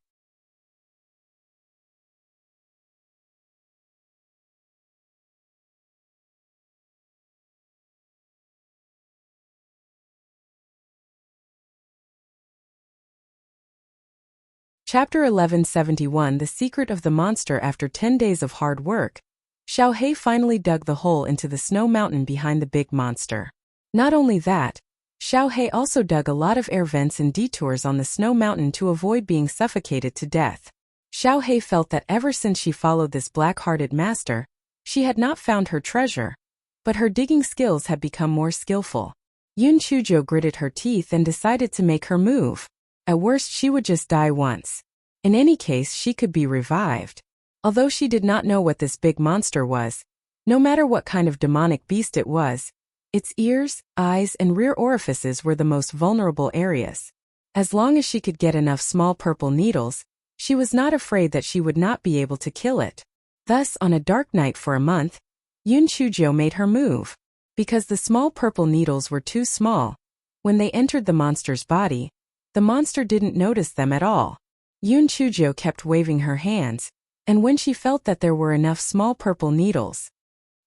Chapter 1171 The Secret of the Monster. After 10 days of hard work, Xiaohei finally dug the hole into the snow mountain behind the big monster. Not only that, Xiaohei also dug a lot of air vents and detours on the snow mountain to avoid being suffocated to death. Xiaohei felt that ever since she followed this black-hearted master, she had not found her treasure, but her digging skills had become more skillful. Yun Chujo gritted her teeth and decided to make her move. At worst, she would just die once. In any case, she could be revived. Although she did not know what this big monster was, no matter what kind of demonic beast it was, its ears, eyes, and rear orifices were the most vulnerable areas. As long as she could get enough small purple needles, she was not afraid that she would not be able to kill it. Thus, on a dark night for a month, Yun Chujo made her move. Because the small purple needles were too small, when they entered the monster's body, the monster didn't notice them at all. Yoon Chujio kept waving her hands, and when she felt that there were enough small purple needles,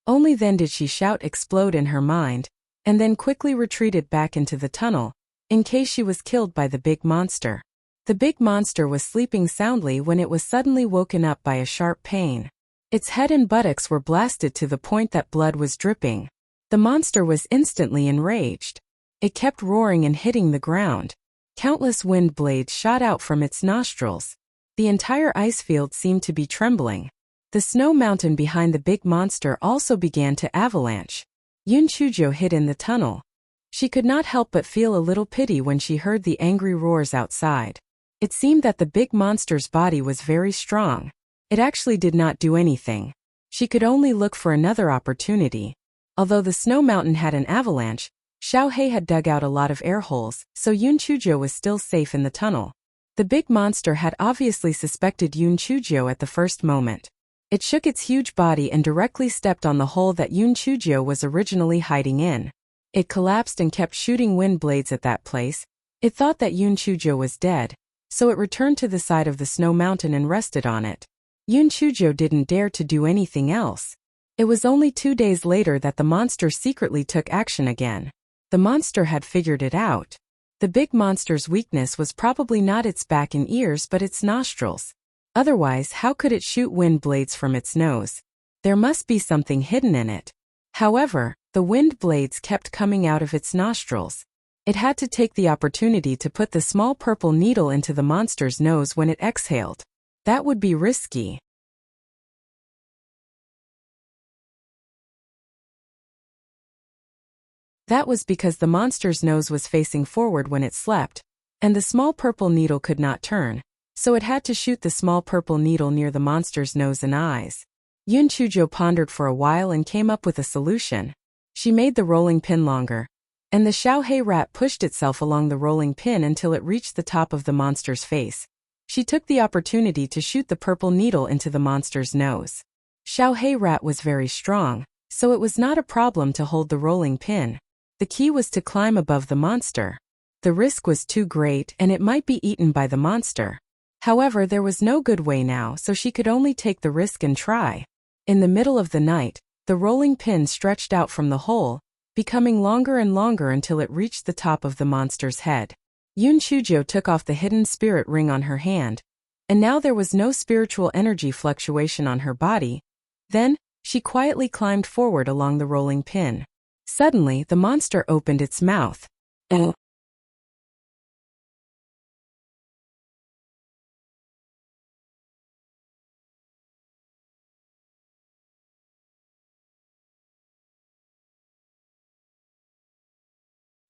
only then did she shout explode in her mind, and then quickly retreated back into the tunnel, in case she was killed by the big monster. The big monster was sleeping soundly when it was suddenly woken up by a sharp pain. Its head and buttocks were blasted to the point that blood was dripping. The monster was instantly enraged. It kept roaring and hitting the ground. Countless wind blades shot out from its nostrils. The entire ice field seemed to be trembling. The snow mountain behind the big monster also began to avalanche. Yoon Chujio hid in the tunnel. She could not help but feel a little pity when she heard the angry roars outside. It seemed that the big monster's body was very strong. It actually did not do anything. She could only look for another opportunity. Although the snow mountain had an avalanche, Xiaohei had dug out a lot of air holes, so Yoon Chujio was still safe in the tunnel. The big monster had obviously suspected Yoon Chujio at the first moment. It shook its huge body and directly stepped on the hole that Yoon Chujio was originally hiding in. It collapsed and kept shooting wind blades at that place. It thought that Yoon Chujio was dead, so it returned to the side of the snow mountain and rested on it. Yoon Chujio didn't dare to do anything else. It was only 2 days later that the monster secretly took action again. The monster had figured it out. The big monster's weakness was probably not its back and ears but its nostrils. Otherwise, how could it shoot wind blades from its nose? There must be something hidden in it. However, the wind blades kept coming out of its nostrils. It had to take the opportunity to put the small purple needle into the monster's nose when it exhaled. That would be risky. That was because the monster's nose was facing forward when it slept, and the small purple needle could not turn, so it had to shoot the small purple needle near the monster's nose and eyes. Yoon Chujio pondered for a while and came up with a solution. She made the rolling pin longer, and the Xiaohei rat pushed itself along the rolling pin until it reached the top of the monster's face. She took the opportunity to shoot the purple needle into the monster's nose. Xiaohei rat was very strong, so it was not a problem to hold the rolling pin. The key was to climb above the monster. The risk was too great and it might be eaten by the monster. However, there was no good way now, so she could only take the risk and try. In the middle of the night, the rolling pin stretched out from the hole, becoming longer and longer until it reached the top of the monster's head. Yoon Chujio took off the hidden spirit ring on her hand, and now there was no spiritual energy fluctuation on her body. Then, she quietly climbed forward along the rolling pin. Suddenly, the monster opened its mouth.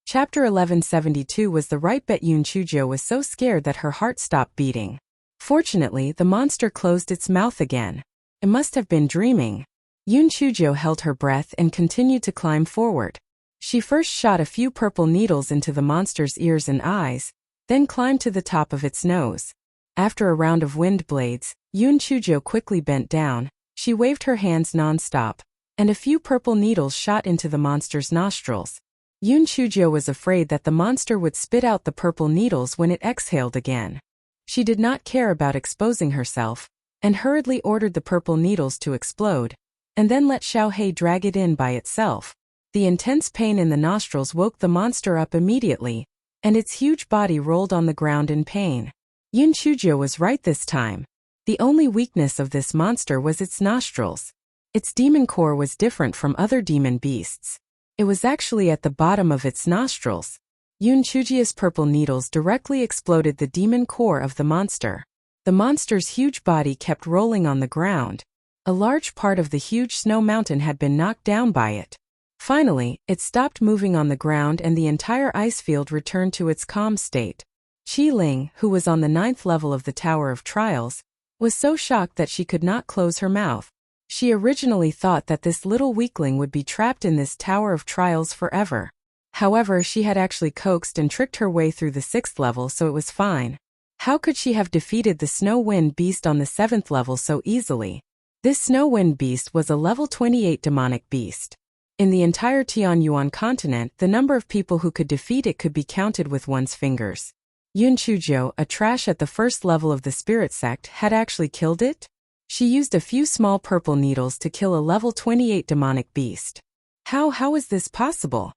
Chapter 1172 was the right bet. Yoon Chujio was so scared that her heart stopped beating. Fortunately, the monster closed its mouth again. It must have been dreaming. Yoon Chujio held her breath and continued to climb forward. She first shot a few purple needles into the monster's ears and eyes, then climbed to the top of its nose. After a round of wind blades, Yoon Chujio quickly bent down. She waved her hands non-stop, and a few purple needles shot into the monster's nostrils. Yoon Chujio was afraid that the monster would spit out the purple needles when it exhaled again. She did not care about exposing herself, and hurriedly ordered the purple needles to explode, and then let Xiaohei drag it in by itself. The intense pain in the nostrils woke the monster up immediately, and its huge body rolled on the ground in pain. Yoon Chujio was right this time. The only weakness of this monster was its nostrils. Its demon core was different from other demon beasts. It was actually at the bottom of its nostrils. Yoon Chujio's purple needles directly exploded the demon core of the monster. The monster's huge body kept rolling on the ground. A large part of the huge snow mountain had been knocked down by it. Finally, it stopped moving on the ground and the entire ice field returned to its calm state. Qi Ling, who was on the 9th level of the Tower of Trials, was so shocked that she could not close her mouth. She originally thought that this little weakling would be trapped in this Tower of Trials forever. However, she had actually coaxed and tricked her way through the 6th level, so it was fine. How could she have defeated the Snow Wind Beast on the 7th level so easily? This Snow Wind Beast was a level 28 demonic beast. In the entire Tianyuan continent, the number of people who could defeat it could be counted with one's fingers. Yun Chuzhou, a trash at the first level of the spirit sect, had actually killed it? She used a few small purple needles to kill a level 28 demonic beast. How is this possible?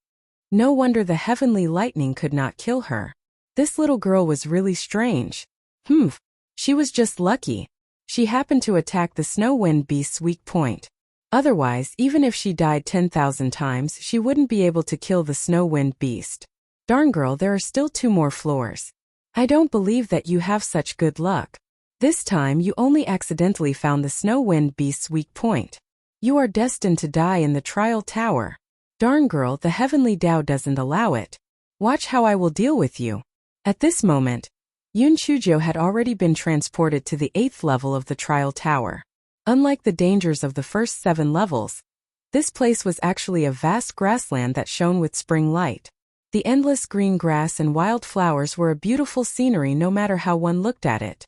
No wonder the heavenly lightning could not kill her. This little girl was really strange. She was just lucky. She happened to attack the snow wind beast's weak point. Otherwise, even if she died 10,000 times, she wouldn't be able to kill the snow wind beast. Darn girl, there are still 2 more floors. I don't believe that you have such good luck. This time you only accidentally found the snow wind beast's weak point. You are destined to die in the trial tower. Darn girl, the heavenly Tao doesn't allow it. Watch how I will deal with you. At this moment, Yun Chuzhou had already been transported to the 8th level of the trial tower. Unlike the dangers of the first 7 levels, this place was actually a vast grassland that shone with spring light. The endless green grass and wild flowers were a beautiful scenery no matter how one looked at it.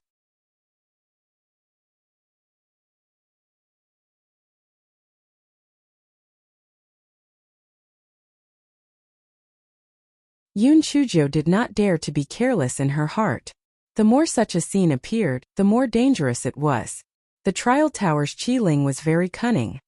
Yun Chuzhou did not dare to be careless in her heart. The more such a scene appeared, the more dangerous it was. The trial tower's Qi-Ling was very cunning.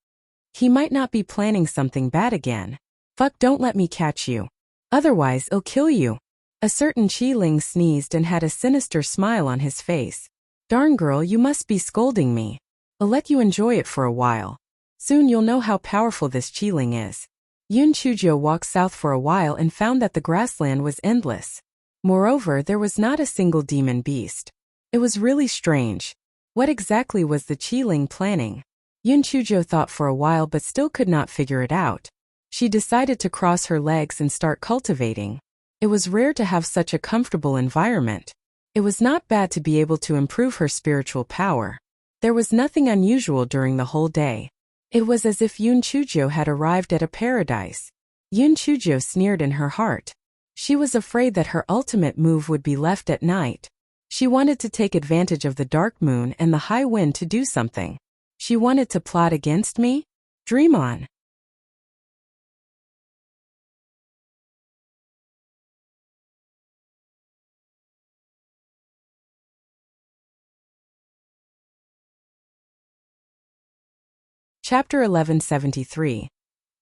He might not be planning something bad again. Fuck, don't let me catch you. Otherwise, I'll kill you. A certain Qi-Ling sneezed and had a sinister smile on his face. Darn girl, you must be scolding me. I'll let you enjoy it for a while. Soon you'll know how powerful this Qi-Ling is. Yun Chuzhou walked south for a while and found that the grassland was endless. Moreover, there was not a single demon beast. It was really strange. What exactly was the Qi-Ling planning? Yun Chuzhou thought for a while but still could not figure it out. She decided to cross her legs and start cultivating. It was rare to have such a comfortable environment. It was not bad to be able to improve her spiritual power. There was nothing unusual during the whole day. It was as if Yun Chuzhou had arrived at a paradise. Yun Chuzhou sneered in her heart. She was afraid that her ultimate move would be left at night. She wanted to take advantage of the dark moon and the high wind to do something. She wanted to plot against me? Dream on. Chapter 1173.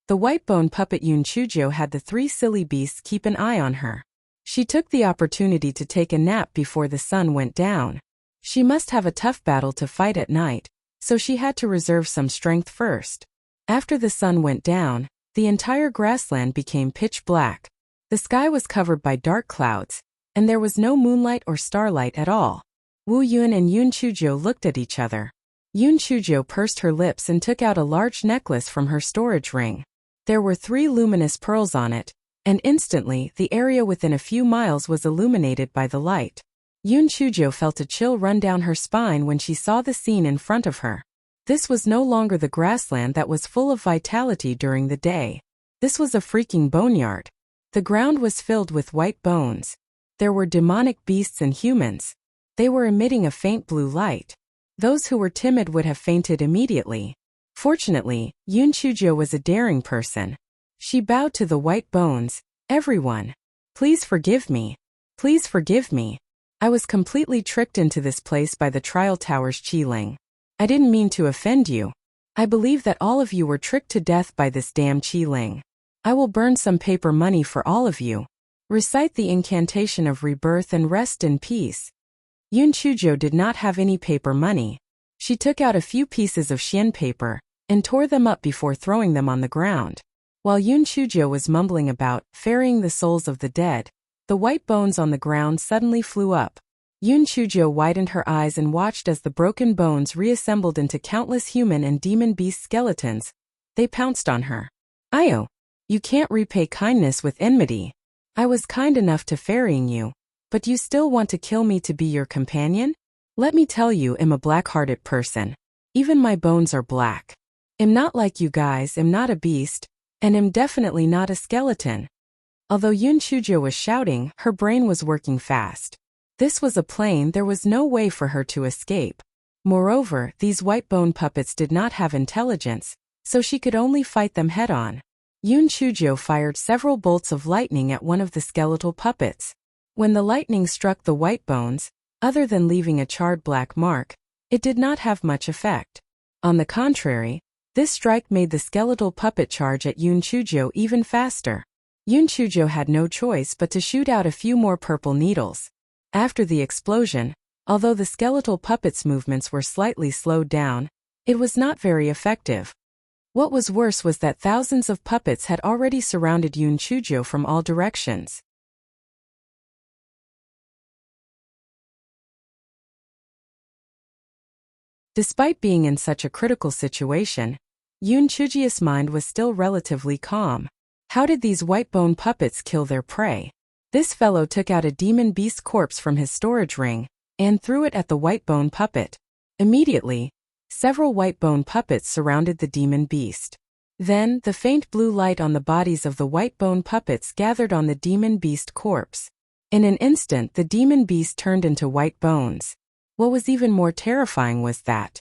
The white-bone puppet Yun Chuzhou had the 3 silly beasts keep an eye on her. She took the opportunity to take a nap before the sun went down. She must have a tough battle to fight at night, so she had to reserve some strength first. After the sun went down, the entire grassland became pitch black. The sky was covered by dark clouds, and there was no moonlight or starlight at all. Wu Yun and Yun Chuzhou looked at each other. Yun Chuzhou pursed her lips and took out a large necklace from her storage ring. There were 3 luminous pearls on it, and instantly the area within a few miles was illuminated by the light. Yun Chuzhou felt a chill run down her spine when she saw the scene in front of her. This was no longer the grassland that was full of vitality during the day. This was a freaking boneyard. The ground was filled with white bones. There were demonic beasts and humans. They were emitting a faint blue light. Those who were timid would have fainted immediately. Fortunately, Yun Chuzhou was a daring person. She bowed to the white bones. Everyone, please forgive me. Please forgive me. I was completely tricked into this place by the trial tower's Qi-Ling. I didn't mean to offend you. I believe that all of you were tricked to death by this damn Qi-Ling. I will burn some paper money for all of you. Recite the incantation of rebirth and rest in peace. Yun Chuzhou did not have any paper money. She took out a few pieces of xian paper and tore them up before throwing them on the ground. While Yun Chuzhou was mumbling about ferrying the souls of the dead, the white bones on the ground suddenly flew up. Yun Chuzhou widened her eyes and watched as the broken bones reassembled into countless human and demon beast skeletons. They pounced on her. Io, you can't repay kindness with enmity. I was kind enough to ferrying you, but you still want to kill me to be your companion? Let me tell you, I'm a black-hearted person. Even my bones are black. I'm not like you guys, I'm not a beast, and I'm definitely not a skeleton. Although Yun Chuzhou was shouting, her brain was working fast. This was a plane, there was no way for her to escape. Moreover, these white bone puppets did not have intelligence, so she could only fight them head-on. Yun Chujo fired several bolts of lightning at one of the skeletal puppets. When the lightning struck the white bones, other than leaving a charred black mark, it did not have much effect. On the contrary, this strike made the skeletal puppet charge at Yun Chujo even faster. Yun Chujo had no choice but to shoot out a few more purple needles. After the explosion, although the skeletal puppet's movements were slightly slowed down, it was not very effective. What was worse was that thousands of puppets had already surrounded Yun Chujo from all directions. Despite being in such a critical situation, Yun Chuji's mind was still relatively calm. How did these white bone puppets kill their prey? This fellow took out a demon beast corpse from his storage ring and threw it at the white bone puppet. Immediately, several white bone puppets surrounded the demon beast. Then, the faint blue light on the bodies of the white bone puppets gathered on the demon beast corpse. In an instant, the demon beast turned into white bones. What was even more terrifying was that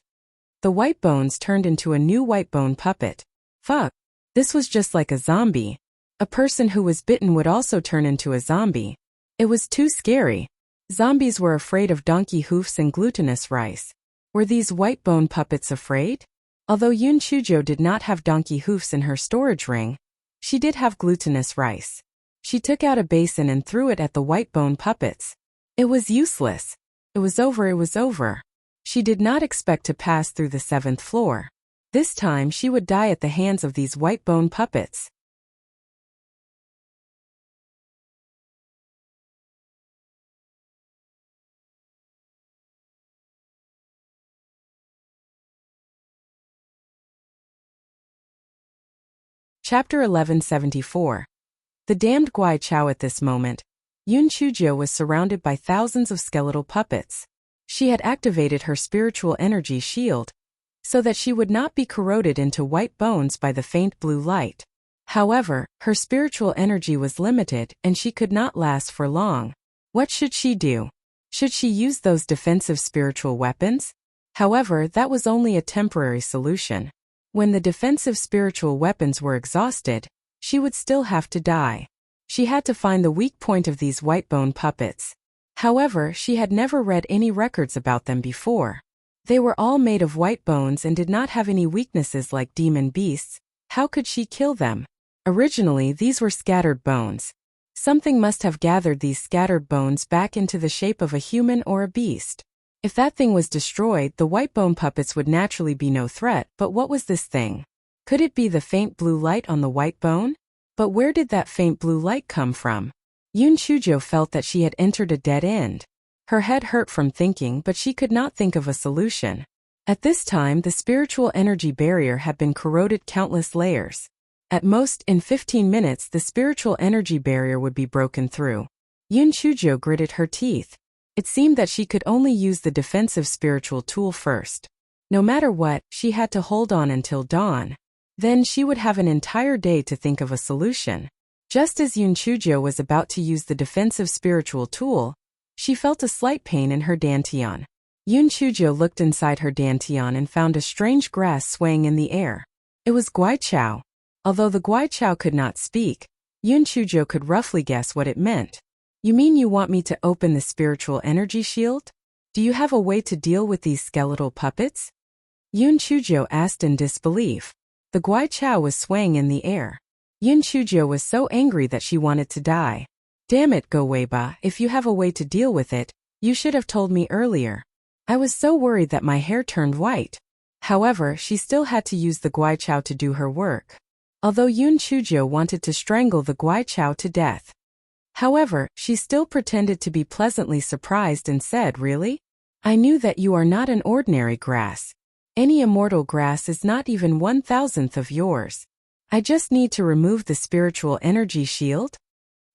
the white bones turned into a new white bone puppet. Fuck. This was just like a zombie. A person who was bitten would also turn into a zombie. It was too scary. Zombies were afraid of donkey hoofs and glutinous rice. Were these white bone puppets afraid? Although Yun Chujo did not have donkey hoofs in her storage ring, she did have glutinous rice. She took out a basin and threw it at the white bone puppets. It was useless. It was over. She did not expect to pass through the 7th floor. This time she would die at the hands of these white bone puppets. Chapter 1174. The damned Guai Chao. At this moment, Yun Chujo was surrounded by thousands of skeletal puppets. She had activated her spiritual energy shield, so that she would not be corroded into white bones by the faint blue light. However, her spiritual energy was limited and she could not last for long. What should she do? Should she use those defensive spiritual weapons? However, that was only a temporary solution. When the defensive spiritual weapons were exhausted, she would still have to die. She had to find the weak point of these white bone puppets. However, she had never read any records about them before. They were all made of white bones and did not have any weaknesses like demon beasts. How could she kill them? Originally, these were scattered bones. Something must have gathered these scattered bones back into the shape of a human or a beast. If that thing was destroyed, the white bone puppets would naturally be no threat, but what was this thing? Could it be the faint blue light on the white bone? But where did that faint blue light come from? Yun Chujo felt that she had entered a dead end. Her head hurt from thinking, but she could not think of a solution. At this time, the spiritual energy barrier had been corroded countless layers. At most, in 15 minutes, the spiritual energy barrier would be broken through. Yun Chujo gritted her teeth. It seemed that she could only use the defensive spiritual tool first. No matter what, she had to hold on until dawn. Then she would have an entire day to think of a solution. Just as Yun Chujo was about to use the defensive spiritual tool, she felt a slight pain in her dantian. Yun Chujo looked inside her dantian and found a strange grass swaying in the air. It was Guai Chao. Although the Guai Chao could not speak, Yun Chujo could roughly guess what it meant. You mean you want me to open the spiritual energy shield? Do you have a way to deal with these skeletal puppets? Yun Chujo asked in disbelief. The Guai Chao was swaying in the air. Yun Chujo was so angry that she wanted to die. Damn it, Go Weiba, if you have a way to deal with it, you should have told me earlier. I was so worried that my hair turned white. However, she still had to use the Guai Chao to do her work. Although Yun Chujo wanted to strangle the Guai Chao to death. However, she still pretended to be pleasantly surprised and said, "Really? I knew that you are not an ordinary grass. Any immortal grass is not even 1,000th of yours. I just need to remove the spiritual energy shield."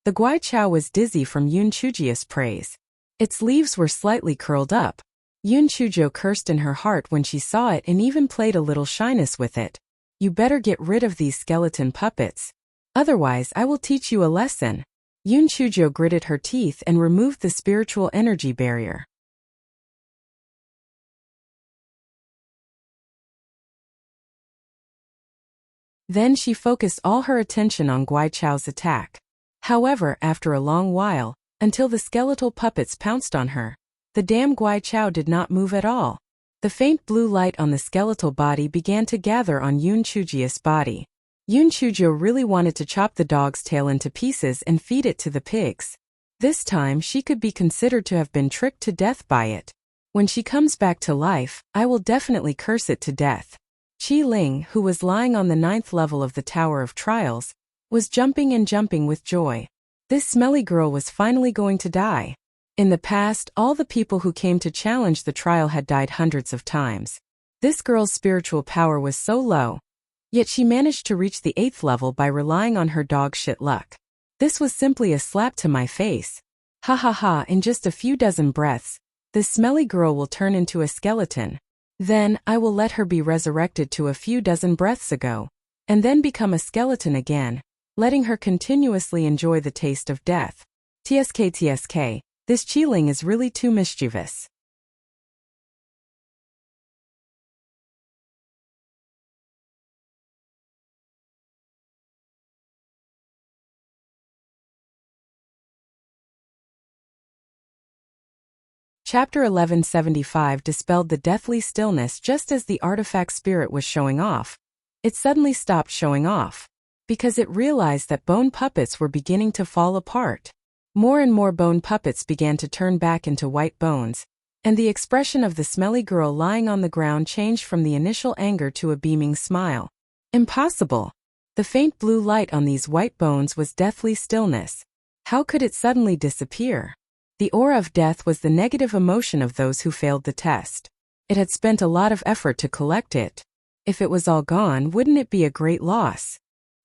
The Guai Chao was dizzy from Yun Chuji's praise. Its leaves were slightly curled up. Yun Chujo cursed in her heart when she saw it and even played a little shyness with it. You better get rid of these skeleton puppets. Otherwise, I will teach you a lesson. Yun Chujo gritted her teeth and removed the spiritual energy barrier. Then she focused all her attention on Guai Chao's attack. However, after a long while, until the skeletal puppets pounced on her, the damn Guai Chao did not move at all. The faint blue light on the skeletal body began to gather on Yun Chujia's body. Yun Chujio really wanted to chop the dog's tail into pieces and feed it to the pigs. This time she could be considered to have been tricked to death by it. When she comes back to life, I will definitely curse it to death. Qi Ling, who was lying on the 9th level of the Tower of Trials, was jumping and jumping with joy. This smelly girl was finally going to die. In the past, all the people who came to challenge the trial had died hundreds of times. This girl's spiritual power was so low. Yet she managed to reach the 8th level by relying on her dog shit luck. This was simply a slap to my face. Ha ha ha, in just a few dozen breaths, this smelly girl will turn into a skeleton. Then, I will let her be resurrected to a few dozen breaths ago, and then become a skeleton again, letting her continuously enjoy the taste of death. TSK, this Qi Ling is really too mischievous. Chapter 1175 dispelled the deathly stillness just as the artifact spirit was showing off. It suddenly stopped showing off, because it realized that bone puppets were beginning to fall apart. More and more bone puppets began to turn back into white bones, and the expression of the smelly girl lying on the ground changed from the initial anger to a beaming smile. Impossible! The faint blue light on these white bones was deathly stillness. How could it suddenly disappear? The aura of death was the negative emotion of those who failed the test. It had spent a lot of effort to collect it. If it was all gone, wouldn't it be a great loss?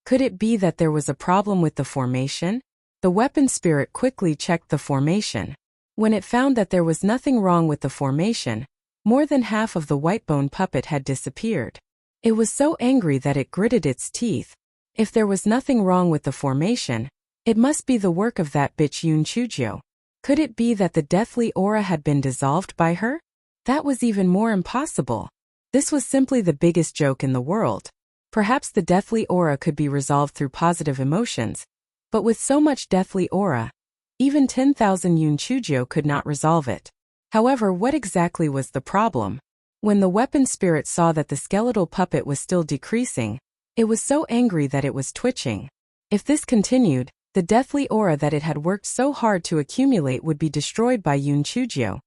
Could it be that there was a problem with the formation? The weapon spirit quickly checked the formation. When it found that there was nothing wrong with the formation, more than half of the white bone puppet had disappeared. It was so angry that it gritted its teeth. If there was nothing wrong with the formation, it must be the work of that bitch Yun Chujio. Could it be that the deathly aura had been dissolved by her? That was even more impossible. This was simply the biggest joke in the world. Perhaps the deathly aura could be resolved through positive emotions, but with so much deathly aura, even 10,000 Yun Chujio could not resolve it. However, what exactly was the problem? When the weapon spirit saw that the skeletal puppet was still decreasing, it was so angry that it was twitching. If this continued, the deathly aura that it had worked so hard to accumulate would be destroyed by Yun Chujio.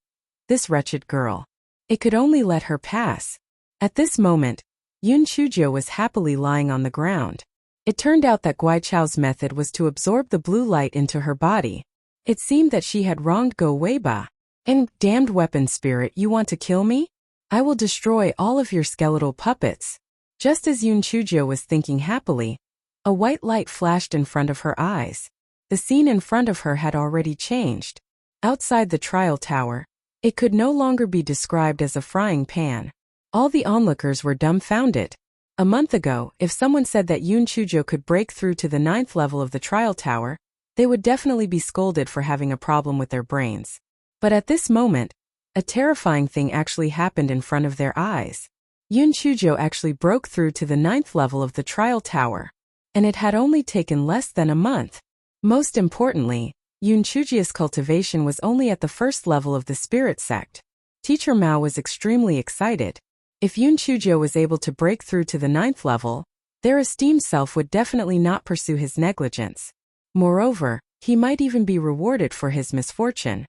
This wretched girl. It could only let her pass. At this moment, Yun Chujio was happily lying on the ground. It turned out that Guai Chao's method was to absorb the blue light into her body. It seemed that she had wronged Go Weiba. And, damned weapon spirit, you want to kill me? I will destroy all of your skeletal puppets. Just as Yun Chujio was thinking happily, a white light flashed in front of her eyes. The scene in front of her had already changed. Outside the trial tower, it could no longer be described as a frying pan. All the onlookers were dumbfounded. A month ago, if someone said that Yun Chujio could break through to the 9th level of the trial tower, they would definitely be scolded for having a problem with their brains. But at this moment, a terrifying thing actually happened in front of their eyes. Yun Chujio actually broke through to the 9th level of the trial tower. And it had only taken less than a month. Most importantly, Yun Chujio's cultivation was only at the 1st level of the spirit sect. Teacher Mao was extremely excited. If Yun Chujio was able to break through to the 9th level, their esteemed self would definitely not pursue his negligence. Moreover, he might even be rewarded for his misfortune.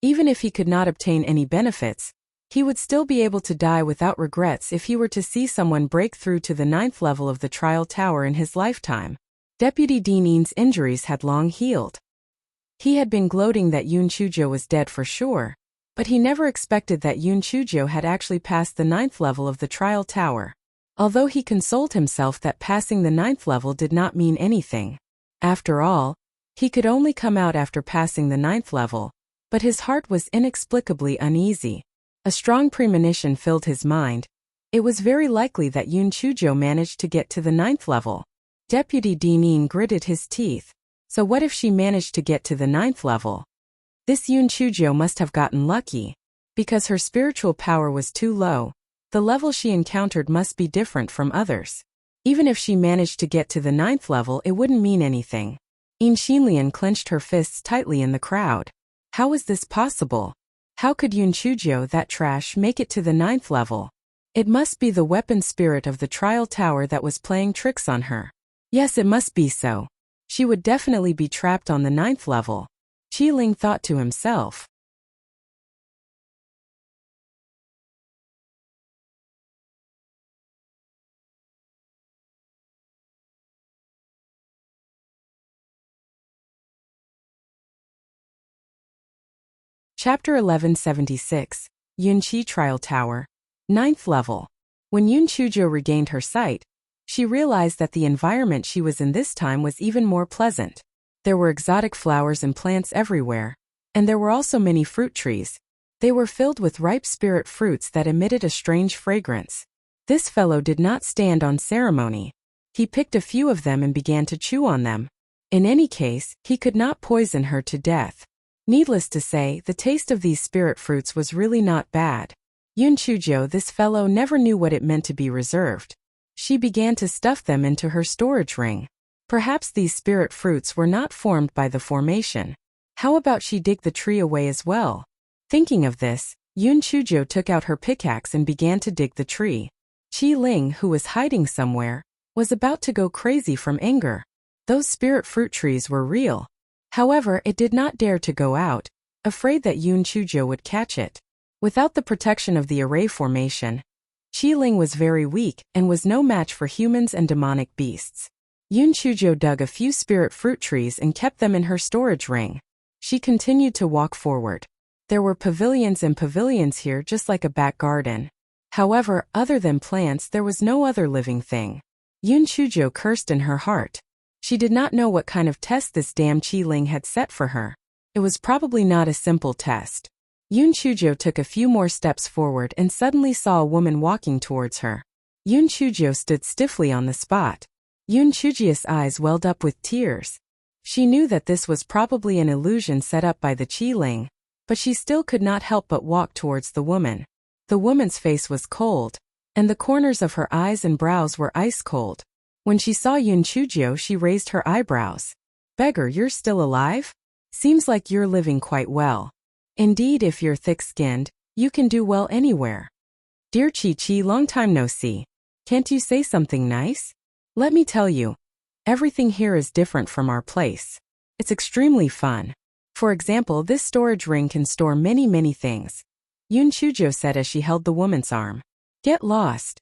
Even if he could not obtain any benefits, he would still be able to die without regrets if he were to see someone break through to the 9th level of the trial tower in his lifetime. Deputy Dean Yin's injuries had long healed. He had been gloating that Yun Chujio was dead for sure, but he never expected that Yun Chujio had actually passed the 9th level of the trial tower. Although he consoled himself that passing the 9th level did not mean anything. After all, he could only come out after passing the 9th level. But his heart was inexplicably uneasy. A strong premonition filled his mind. It was very likely that Yun Chujio managed to get to the 9th level. Deputy Dean Yin gritted his teeth. So what if she managed to get to the 9th level? This Yun Chujio must have gotten lucky. Because her spiritual power was too low, the level she encountered must be different from others. Even if she managed to get to the 9th level, it wouldn't mean anything. Xinlian clenched her fists tightly in the crowd. How is this possible? How could Chujio, that trash, make it to the 9th level? It must be the weapon spirit of the trial tower that was playing tricks on her. Yes, it must be so. She would definitely be trapped on the 9th level. Qiling thought to himself. Chapter 1176, Yunqi Trial Tower. 9th level. When Chujio regained her sight, she realized that the environment she was in this time was even more pleasant. There were exotic flowers and plants everywhere, and there were also many fruit trees. They were filled with ripe spirit fruits that emitted a strange fragrance. This fellow did not stand on ceremony. He picked a few of them and began to chew on them. In any case, he could not poison her to death. Needless to say, the taste of these spirit fruits was really not bad. Chujio, this fellow, never knew what it meant to be reserved. She began to stuff them into her storage ring. Perhaps these spirit fruits were not formed by the formation. How about she dig the tree away as well? Thinking of this, Chujio took out her pickaxe and began to dig the tree. Qiling, who was hiding somewhere, was about to go crazy from anger. Those spirit fruit trees were real. However, it did not dare to go out, afraid that Chujio would catch it. Without the protection of the array formation, Qiling was very weak and was no match for humans and demonic beasts. Chujio dug a few spirit fruit trees and kept them in her storage ring. She continued to walk forward. There were pavilions and pavilions here, just like a back garden. However, other than plants, there was no other living thing. Chujio cursed in her heart. She did not know what kind of test this damn Qiling had set for her. It was probably not a simple test. Chujio took a few more steps forward and suddenly saw a woman walking towards her. Chujio stood stiffly on the spot. Chujio's eyes welled up with tears. She knew that this was probably an illusion set up by the Qiling, but she still could not help but walk towards the woman. The woman's face was cold, and the corners of her eyes and brows were ice cold. When she saw Chujio, she raised her eyebrows. "Beggar, you're still alive? Seems like you're living quite well. Indeed, if you're thick-skinned, you can do well anywhere. Dear Chi-Chi, long time no see. Can't you say something nice? Let me tell you, everything here is different from our place. It's extremely fun. For example, this storage ring can store many things," Chujio said as she held the woman's arm. "Get lost."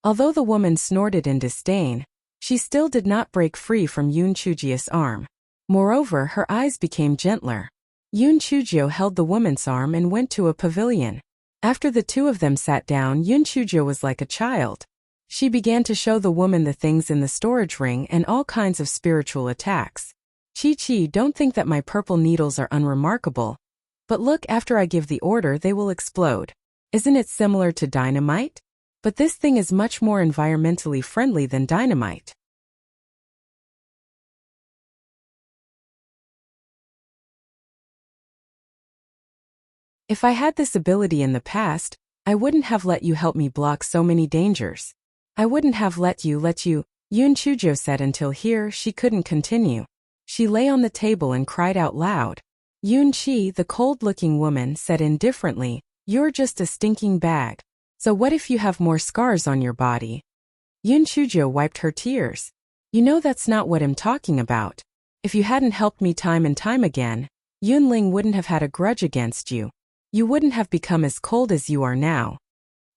Although the woman snorted in disdain, she still did not break free from Chujio's arm. Moreover, her eyes became gentler. Chujio held the woman's arm and went to a pavilion. After the two of them sat down, Chujio was like a child. She began to show the woman the things in the storage ring and all kinds of spiritual attacks. "Chi-Chi, don't think that my purple needles are unremarkable. But look, after I give the order, they will explode. Isn't it similar to dynamite? But this thing is much more environmentally friendly than dynamite." "If I had this ability in the past, I wouldn't have let you help me block so many dangers. I wouldn't have let you, Chujio said until here she couldn't continue. She lay on the table and cried out loud. Chi, the cold-looking woman, said indifferently, "You're just a stinking bag. So what if you have more scars on your body?" Chujio wiped her tears. "You know that's not what I'm talking about. If you hadn't helped me time and time again, Yunling wouldn't have had a grudge against you. You wouldn't have become as cold as you are now."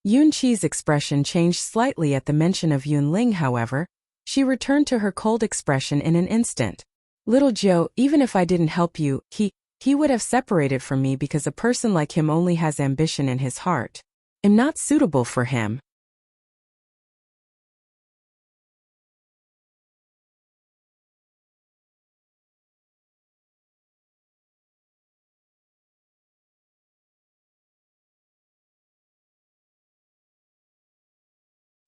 Chi's expression changed slightly at the mention of Yunling, however. She returned to her cold expression in an instant. "Little Joe, even if I didn't help you, he would have separated from me because a person like him only has ambition in his heart. I'm not suitable for him."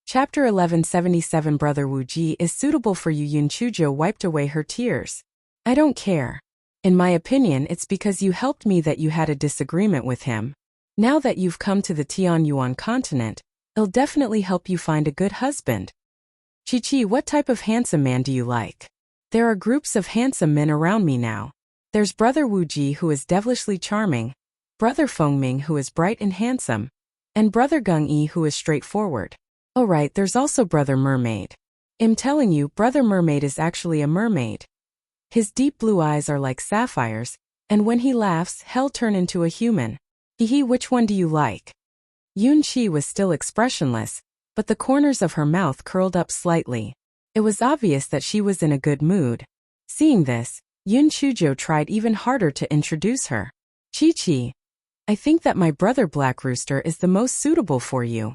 Chapter 1177 Brother Wu Ji is suitable for you. Chujio wiped away her tears. "I don't care. In my opinion, it's because you helped me that you had a disagreement with him. Now that you've come to the Tianyuan continent, it'll definitely help you find a good husband. Chi-Chi, what type of handsome man do you like? There are groups of handsome men around me now. There's Brother Wuji who is devilishly charming, Brother Fengming who is bright and handsome, and Brother Gung-Yi who is straightforward. Oh right, there's also Brother Mermaid. I'm telling you, Brother Mermaid is actually a mermaid. His deep blue eyes are like sapphires, and when he laughs, hell turn into a human. Hee, which one do you like? Yun-Chi was still expressionless, but the corners of her mouth curled up slightly. It was obvious that she was in a good mood. Seeing this, Yun Chujo tried even harder to introduce her. Chi-Chi, I think that my brother Black Rooster is the most suitable for you.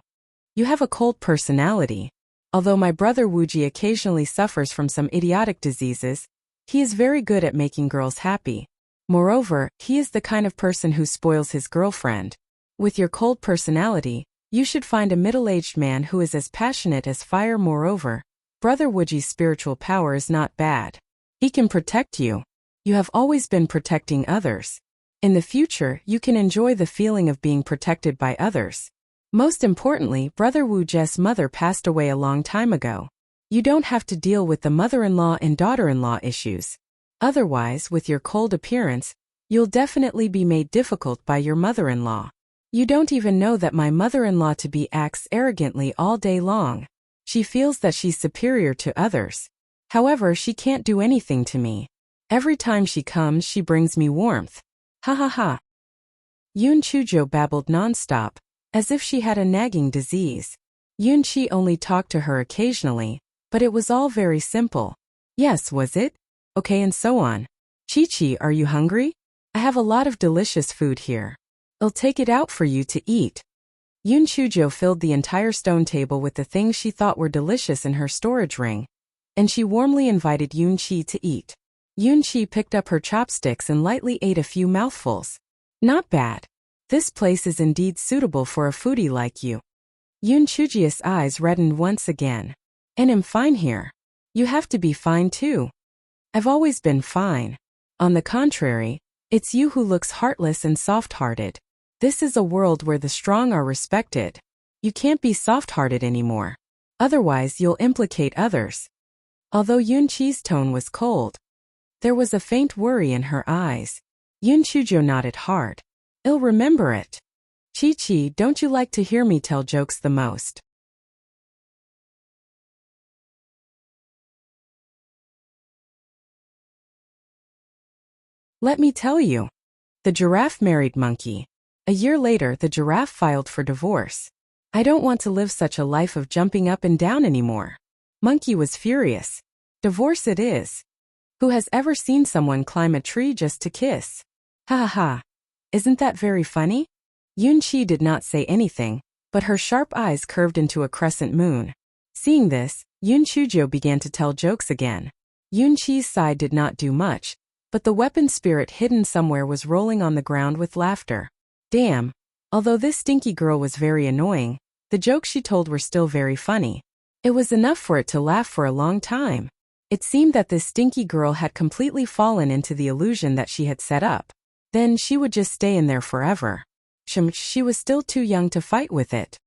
You have a cold personality. Although my brother Wuji occasionally suffers from some idiotic diseases, he is very good at making girls happy. Moreover, he is the kind of person who spoils his girlfriend. With your cold personality, you should find a middle-aged man who is as passionate as fire. Moreover, Brother Wuji's spiritual power is not bad. He can protect you. You have always been protecting others. In the future, you can enjoy the feeling of being protected by others. Most importantly, Brother Wuji's mother passed away a long time ago. You don't have to deal with the mother-in-law and daughter-in-law issues. Otherwise, with your cold appearance, you'll definitely be made difficult by your mother-in-law. You don't even know that my mother-in-law-to-be acts arrogantly all day long. She feels that she's superior to others. However, she can't do anything to me. Every time she comes, she brings me warmth. Ha ha ha. Yun Chujo babbled nonstop, as if she had a nagging disease. Yun-Chi only talked to her occasionally, but it was all very simple. Yes, was it? Okay, and so on. Chi-Chi, are you hungry? I have a lot of delicious food here. I'll take it out for you to eat. Yun Chujo filled the entire stone table with the things she thought were delicious in her storage ring, and she warmly invited Yun-Chi to eat. Yun-Chi picked up her chopsticks and lightly ate a few mouthfuls. Not bad. This place is indeed suitable for a foodie like you. Yun Chuji's eyes reddened once again. And I'm fine here. You have to be fine too. I've always been fine. On the contrary, it's you who looks heartless and soft-hearted. This is a world where the strong are respected. You can't be soft-hearted anymore. Otherwise you'll implicate others. Although Yun-Chi's tone was cold, there was a faint worry in her eyes. Yun Chujo nodded hard. I'll remember it. Chi-Chi, don't you like to hear me tell jokes the most? Let me tell you. The giraffe married Monkey. A year later, the giraffe filed for divorce. I don't want to live such a life of jumping up and down anymore. Monkey was furious. Divorce it is. Who has ever seen someone climb a tree just to kiss? Ha ha ha. Isn't that very funny? Yun-Chi did not say anything, but her sharp eyes curved into a crescent moon. Seeing this, Yun Chujo began to tell jokes again. Yun-Chi's side did not do much, but the weapon spirit hidden somewhere was rolling on the ground with laughter. Damn. Although this stinky girl was very annoying, the jokes she told were still very funny. It was enough for it to laugh for a long time. It seemed that this stinky girl had completely fallen into the illusion that she had set up. Then she would just stay in there forever. She was still too young to fight with it.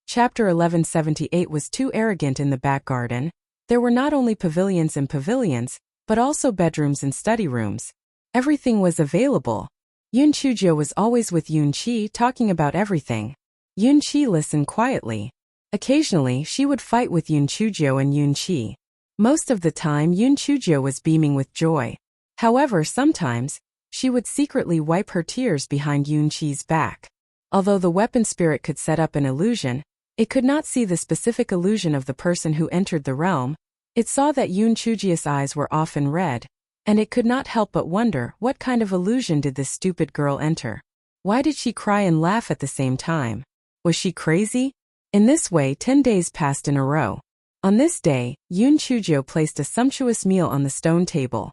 Chapter 1178 was too arrogant in the back garden. There were not only pavilions and pavilions, but also bedrooms and study rooms. Everything was available. Yun Chujo was always with Yun-Chi talking about everything. Yun-Chi listened quietly. Occasionally, she would fight with Yun Chujo and Yun-Chi. Most of the time, Yun Chujo was beaming with joy. However, sometimes, she would secretly wipe her tears behind Yun-Chi's back. Although the weapon spirit could set up an illusion, it could not see the specific illusion of the person who entered the realm. It saw that Yun Chuji's eyes were often red, and it could not help but wonder what kind of illusion did this stupid girl enter. Why did she cry and laugh at the same time? Was she crazy? In this way, 10 days passed in a row. On this day, Yun Chujo placed a sumptuous meal on the stone table.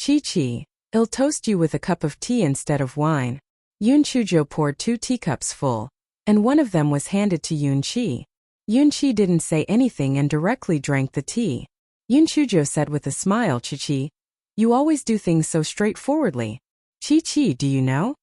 Chi-Chi, I'll toast you with a cup of tea instead of wine. Yun Chujo poured 2 teacups full, and one of them was handed to Yun Chi. Yun Chi didn't say anything and directly drank the tea. Yun Chujo said with a smile, Chi, you always do things so straightforwardly. Chi, do you know?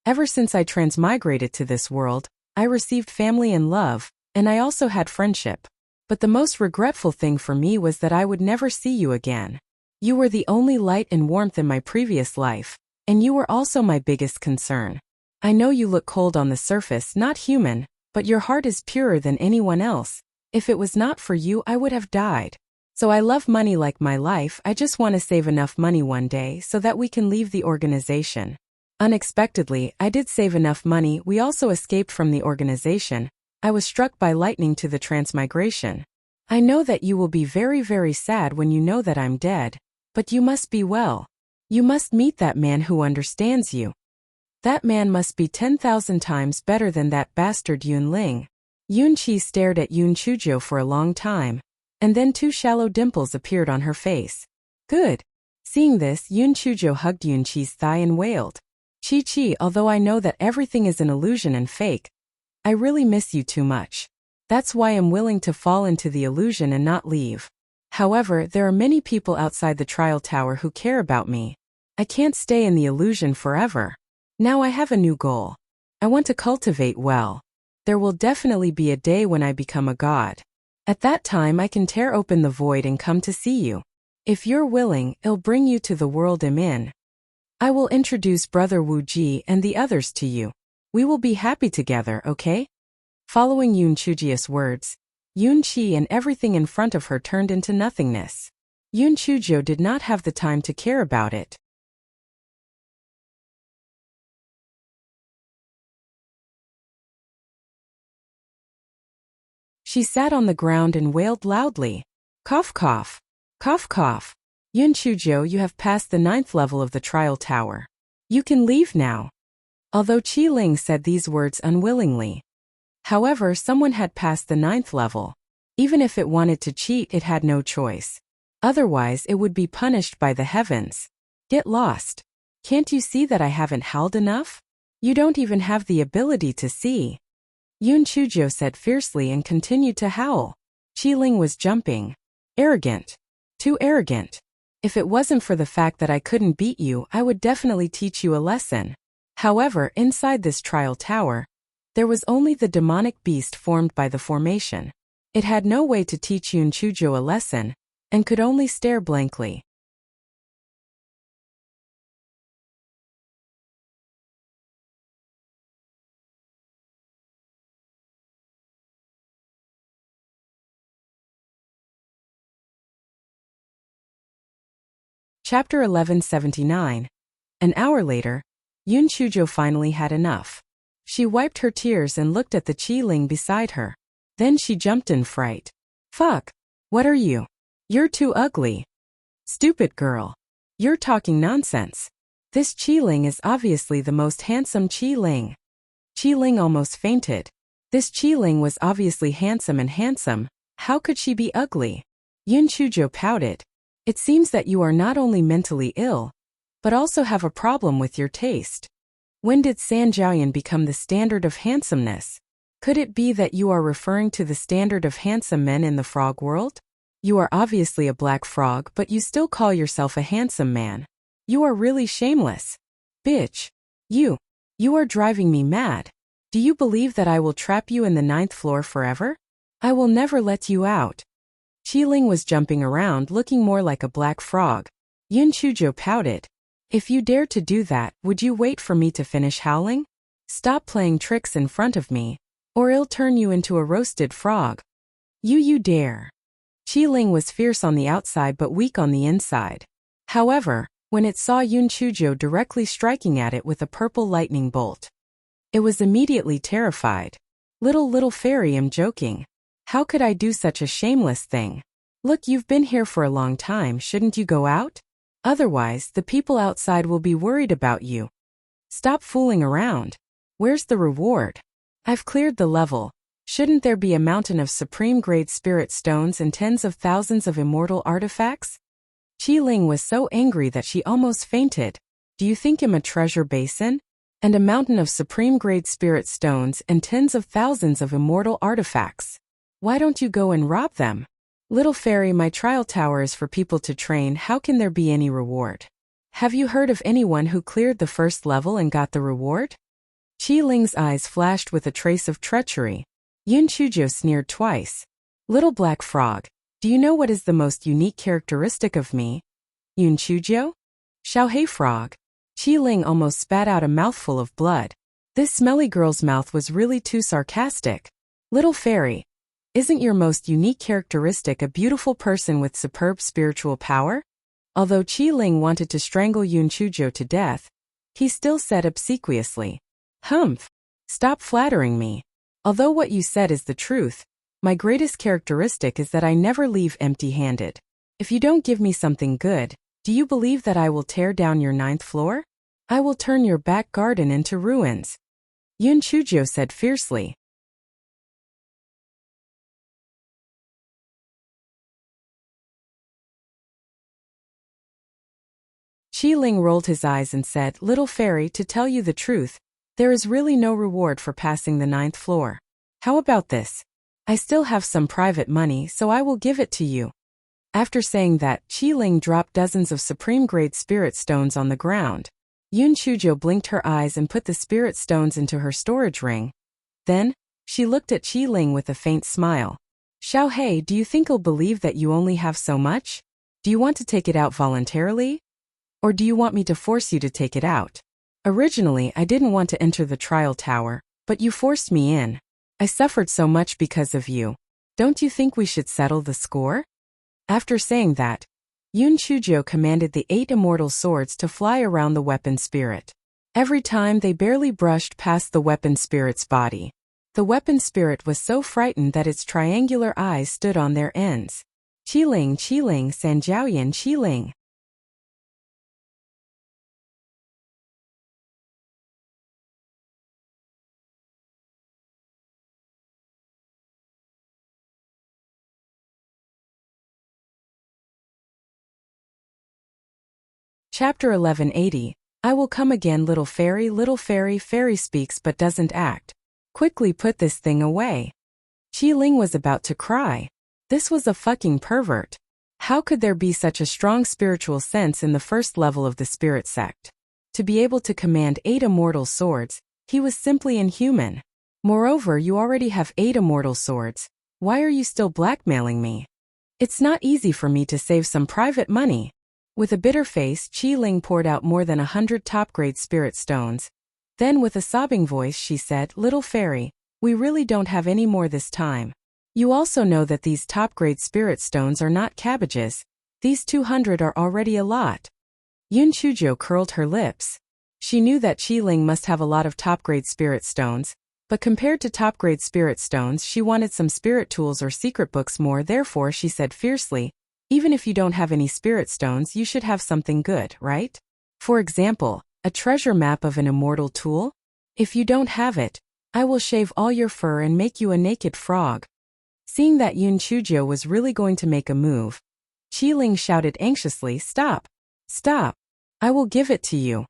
Ever since I transmigrated to this world, I received family and love, and I also had friendship. But the most regretful thing for me was that I would never see you again. You were the only light and warmth in my previous life, and you were also my biggest concern. I know you look cold on the surface, not human, but your heart is purer than anyone else. If it was not for you, I would have died. So I love money like my life. I just want to save enough money one day so that we can leave the organization. Unexpectedly, I did save enough money. We also escaped from the organization. I was struck by lightning to the transmigration. I know that you will be very, very sad when you know that I'm dead, but you must be well. You must meet that man who understands you. That man must be 10,000 times better than that bastard Yun Ling. Yun Chi stared at Yun Chujo for a long time, and then 2 shallow dimples appeared on her face. Good. Seeing this, Yun Chujo hugged Yun Chi's thigh and wailed. Chi, although I know that everything is an illusion and fake, I really miss you too much. That's why I'm willing to fall into the illusion and not leave. However, there are many people outside the trial tower who care about me. I can't stay in the illusion forever. Now I have a new goal. I want to cultivate well. There will definitely be a day when I become a god. At that time I can tear open the void and come to see you. If you're willing, I'll bring you to the world I'm in. I will introduce Brother Wu Ji and the others to you. We will be happy together, okay? Following Yun Chuji's words, Yun Chi and everything in front of her turned into nothingness. Yun Chujo did not have the time to care about it. She sat on the ground and wailed loudly. Cough, cough. Cough, cough. Yun Chujo, you have passed the 9th level of the trial tower. You can leave now. Although Qi Ling said these words unwillingly. However, someone had passed the 9th level. Even if it wanted to cheat, it had no choice. Otherwise, it would be punished by the heavens. Get lost. Can't you see that I haven't howled enough? You don't even have the ability to see. Yun Chujo said fiercely and continued to howl. Qi Ling was jumping. Arrogant. Too arrogant. If it wasn't for the fact that I couldn't beat you, I would definitely teach you a lesson. However, inside this trial tower, there was only the demonic beast formed by the formation. It had no way to teach Yun Chujo a lesson, and could only stare blankly. Chapter 1179. An hour later, Yun Chujo finally had enough. She wiped her tears and looked at the Qi Ling beside her. Then she jumped in fright. Fuck! What are you? You're too ugly. Stupid girl. You're talking nonsense. This Qi Ling is obviously the most handsome Qi Ling. Qi Ling almost fainted. This Qi Ling was obviously handsome and handsome. How could she be ugly? Yun Chujo pouted. It seems that you are not only mentally ill, but also have a problem with your taste. When did San Jiaoyan become the standard of handsomeness? Could it be that you are referring to the standard of handsome men in the frog world? You are obviously a black frog, but you still call yourself a handsome man. You are really shameless. Bitch. You are driving me mad. Do you believe that I will trap you in the 9th floor forever? I will never let you out. Qi Ling was jumping around looking more like a black frog. Yun Chujo pouted. If you dare to do that, would you wait for me to finish howling? Stop playing tricks in front of me, or I'll turn you into a roasted frog. You dare. Qi Ling was fierce on the outside but weak on the inside. However, when it saw Yun Chujo directly striking at it with a purple lightning bolt, it was immediately terrified. Little fairy, I'm joking. How could I do such a shameless thing? Look, you've been here for a long time, shouldn't you go out? Otherwise, the people outside will be worried about you. Stop fooling around. Where's the reward? I've cleared the level. Shouldn't there be a mountain of supreme-grade spirit stones and tens of thousands of immortal artifacts? Qi Ling was so angry that she almost fainted. Do you think I'm a treasure basin? and a mountain of supreme-grade spirit stones and tens of thousands of immortal artifacts. Why don't you go and rob them? Little fairy, my trial tower is for people to train. How can there be any reward? Have you heard of anyone who cleared the first level and got the reward? Qi Ling's eyes flashed with a trace of treachery. Yun Chujo sneered twice. Little black frog, do you know what is the most unique characteristic of me? Yun Chujo? Xiaohei frog. Qi Ling almost spat out a mouthful of blood. This smelly girl's mouth was really too sarcastic. Little fairy, isn't your most unique characteristic a beautiful person with superb spiritual power? Although Qi Ling wanted to strangle Yun Chujo to death, he still said obsequiously, "Humph! Stop flattering me. Although what you said is the truth, my greatest characteristic is that I never leave empty-handed. If you don't give me something good, do you believe that I will tear down your 9th floor? I will turn your back garden into ruins," Yun Chujo said fiercely. Qi Ling rolled his eyes and said, "Little fairy, to tell you the truth, there is really no reward for passing the 9th floor. How about this? I still have some private money, so I will give it to you." After saying that, Qi Ling dropped dozens of supreme-grade spirit stones on the ground. Yun Chujo blinked her eyes and put the spirit stones into her storage ring. Then, she looked at Qi Ling with a faint smile. "Xiaohei, do you think I'll believe that you only have so much? Do you want to take it out voluntarily? Or do you want me to force you to take it out? Originally, I didn't want to enter the trial tower, but you forced me in. I suffered so much because of you. Don't you think we should settle the score?" After saying that, Yun Chujo commanded the 8 immortal swords to fly around the weapon spirit. Every time they barely brushed past the weapon spirit's body. The weapon spirit was so frightened that its triangular eyes stood on their ends. Qi Ling, Sanjiaoyan Qi Ling. Chapter 1180. I will come again. Little fairy, fairy speaks but doesn't act. Quickly put this thing away. Qi Ling was about to cry. This was a fucking pervert. How could there be such a strong spiritual sense in the first level of the spirit sect? To be able to command 8 immortal swords, he was simply inhuman. Moreover, you already have 8 immortal swords. Why are you still blackmailing me? It's not easy for me to save some private money. With a bitter face, Qi Ling poured out more than 100 top-grade spirit stones. Then with a sobbing voice she said, "Little fairy, we really don't have any more this time. You also know that these top-grade spirit stones are not cabbages. These 200 are already a lot." Yun Chujo curled her lips. She knew that Qi Ling must have a lot of top-grade spirit stones, but compared to top-grade spirit stones she wanted some spirit tools or secret books more. Therefore she said fiercely, "Even if you don't have any spirit stones, you should have something good, right? For example, a treasure map of an immortal tool? If you don't have it, I will shave all your fur and make you a naked frog." Seeing that Yun Chujo was really going to make a move, Qi Ling shouted anxiously, "Stop! Stop! I will give it to you."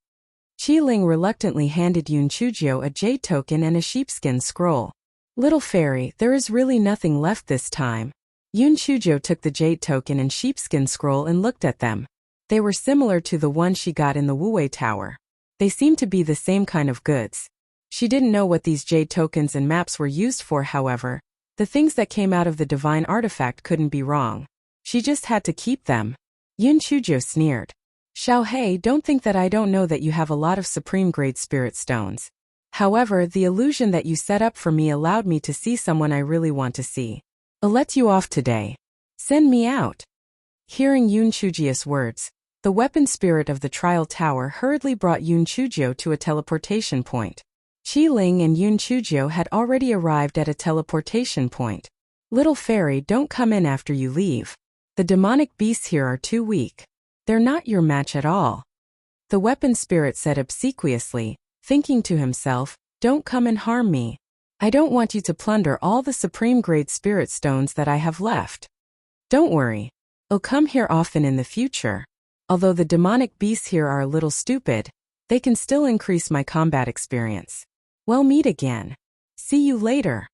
Qi Ling reluctantly handed Yun Chujo a jade token and a sheepskin scroll. "Little fairy, there is really nothing left this time." Yun Chujo took the jade token and sheepskin scroll and looked at them. They were similar to the one she got in the Wuwei Tower. They seemed to be the same kind of goods. She didn't know what these jade tokens and maps were used for, however. The things that came out of the divine artifact couldn't be wrong. She just had to keep them. Yun Chujo sneered. "Xiaohei, don't think that I don't know that you have a lot of supreme-grade spirit stones. However, the illusion that you set up for me allowed me to see someone I really want to see. I'll let you off today. Send me out." Hearing Yun Chujo's words, the weapon spirit of the trial tower hurriedly brought Yun Chujo to a teleportation point. Qi Ling and Yun Chujo had already arrived at a teleportation point. "Little fairy, don't come in after you leave. The demonic beasts here are too weak. They're not your match at all." The weapon spirit said obsequiously, thinking to himself, "Don't come and harm me. I don't want you to plunder all the supreme-grade spirit stones that I have left. Don't worry. I'll come here often in the future. Although the demonic beasts here are a little stupid, They can still increase my combat experience. We'll meet again. See you later.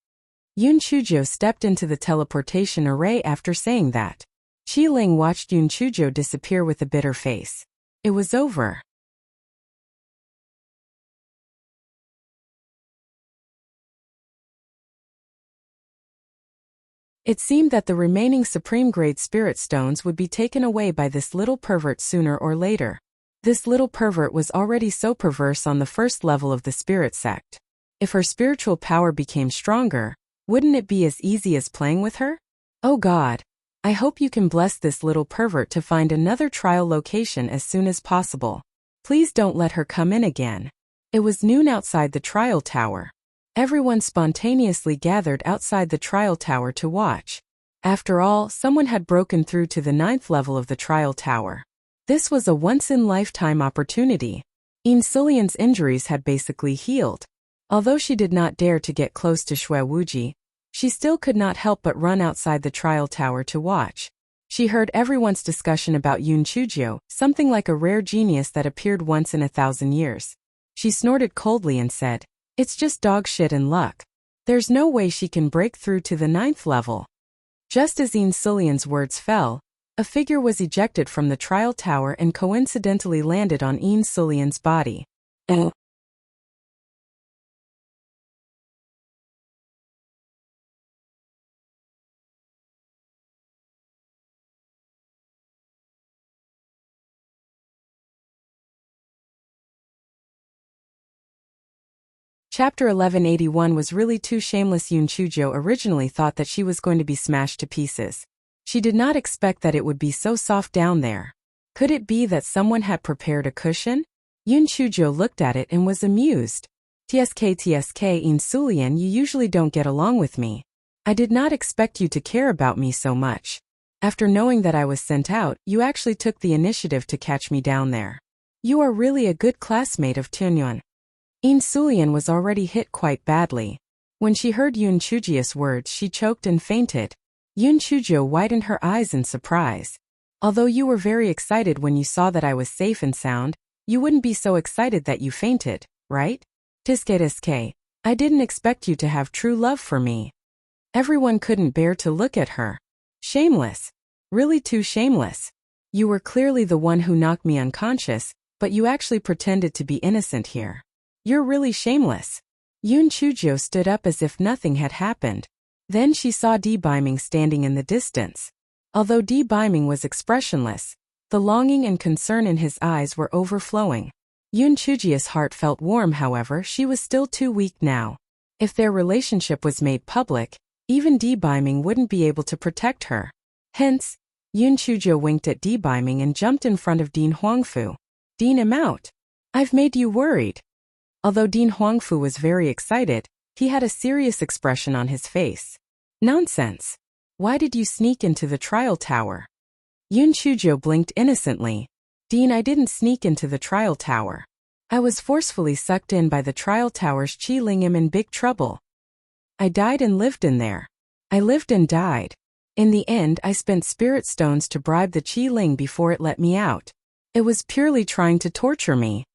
Yun Chujo stepped into the teleportation array after saying that. Qi Ling watched Yun Chujo disappear with a bitter face. It was over. It seemed that the remaining supreme-grade spirit stones would be taken away by this little pervert sooner or later. This little pervert was already so perverse on the first level of the spirit sect. If her spiritual power became stronger, wouldn't it be as easy as playing with her? Oh God, I hope you can bless this little pervert to find another trial location as soon as possible. Please don't let her come in again. It was noon outside the trial tower. Everyone spontaneously gathered outside the trial tower to watch. After all, someone had broken through to the 9th level of the trial tower. This was a once-in-lifetime opportunity. Insulian's injuries had basically healed. Although she did not dare to get close to Xue Wuji, she still could not help but run outside the trial tower to watch. She heard everyone's discussion about Yun Chujo, something like a rare genius that appeared once in 1,000 years. She snorted coldly and said, "It's just dog shit and luck. There's no way she can break through to the 9th level." Just as Insulian's words fell, a figure was ejected from the trial tower and coincidentally landed on Insulian's body. Chapter 1181 was really too shameless. Yun Chujo originally thought that she was going to be smashed to pieces. She did not expect that it would be so soft down there. Could it be that someone had prepared a cushion? Yun Chujo looked at it and was amused. TSK Insulian, you usually don't get along with me. I did not expect you to care about me so much. After knowing that I was sent out, you actually took the initiative to catch me down there. You are really a good classmate of Tunyuan. Insulian was already hit quite badly. When she heard Yun Chujo's words, she choked and fainted. Yun Chujo widened her eyes in surprise. Although you were very excited when you saw that I was safe and sound, you wouldn't be so excited that you fainted, right? Tiske, I didn't expect you to have true love for me. Everyone couldn't bear to look at her. Shameless. Really too shameless. You were clearly the one who knocked me unconscious, but you actually pretended to be innocent here. You're really shameless. Yun Chujo stood up as if nothing had happened. Then she saw Di Biming standing in the distance. Although Di Biming was expressionless, the longing and concern in his eyes were overflowing. Yun Chujo's heart felt warm. However, she was still too weak now. If their relationship was made public, even Di Biming wouldn't be able to protect her. Hence, Yun Chujo winked at Di Biming and jumped in front of Dean Huangfu. "Dean him out. I've made you worried." Although Dean Huangfu was very excited, he had a serious expression on his face. "Nonsense. Why did you sneak into the trial tower?" Yun Chujo blinked innocently. "Dean, I didn't sneak into the trial tower. I was forcefully sucked in by the trial tower's Qi Ling. I'm in big trouble. I died and lived in there. I lived and died. In the end, I spent spirit stones to bribe the Qi Ling before it let me out. It was purely trying to torture me."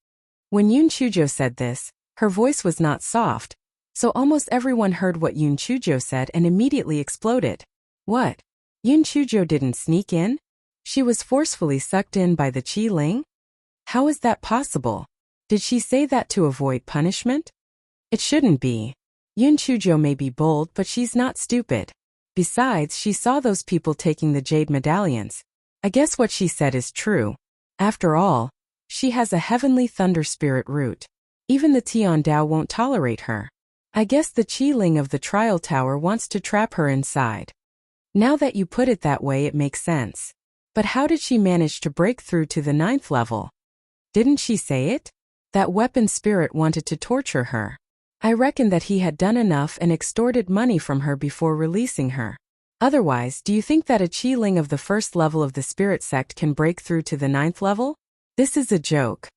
When Yun Chujo said this, her voice was not soft, so almost everyone heard what Yun Chujo said and immediately exploded. What? Yun Chujo didn't sneak in? She was forcefully sucked in by the Qi Ling? How is that possible? Did she say that to avoid punishment? It shouldn't be. Yun Chujo may be bold, but she's not stupid. Besides, she saw those people taking the jade medallions. I guess what she said is true. After all, she has a heavenly thunder spirit root. Even the Tian Dao won't tolerate her. I guess the Qi Ling of the trial tower wants to trap her inside. Now that you put it that way, it makes sense. But how did she manage to break through to the 9th level? Didn't she say it? That weapon spirit wanted to torture her. I reckon that he had done enough and extorted money from her before releasing her. Otherwise, do you think that a Qi Ling of the 1st level of the spirit sect can break through to the 9th level? This is a joke.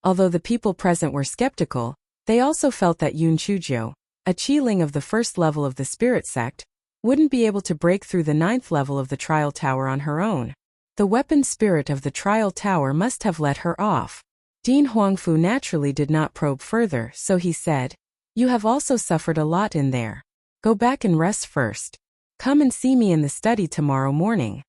Although the people present were skeptical, they also felt that Yun Chujo, a Qi-ling of the first level of the spirit sect, wouldn't be able to break through the 9th level of the trial tower on her own. The weapon spirit of the trial tower must have let her off. Dean Huangfu naturally did not probe further, so he said, "You have also suffered a lot in there. Go back and rest first. Come and see me in the study tomorrow morning."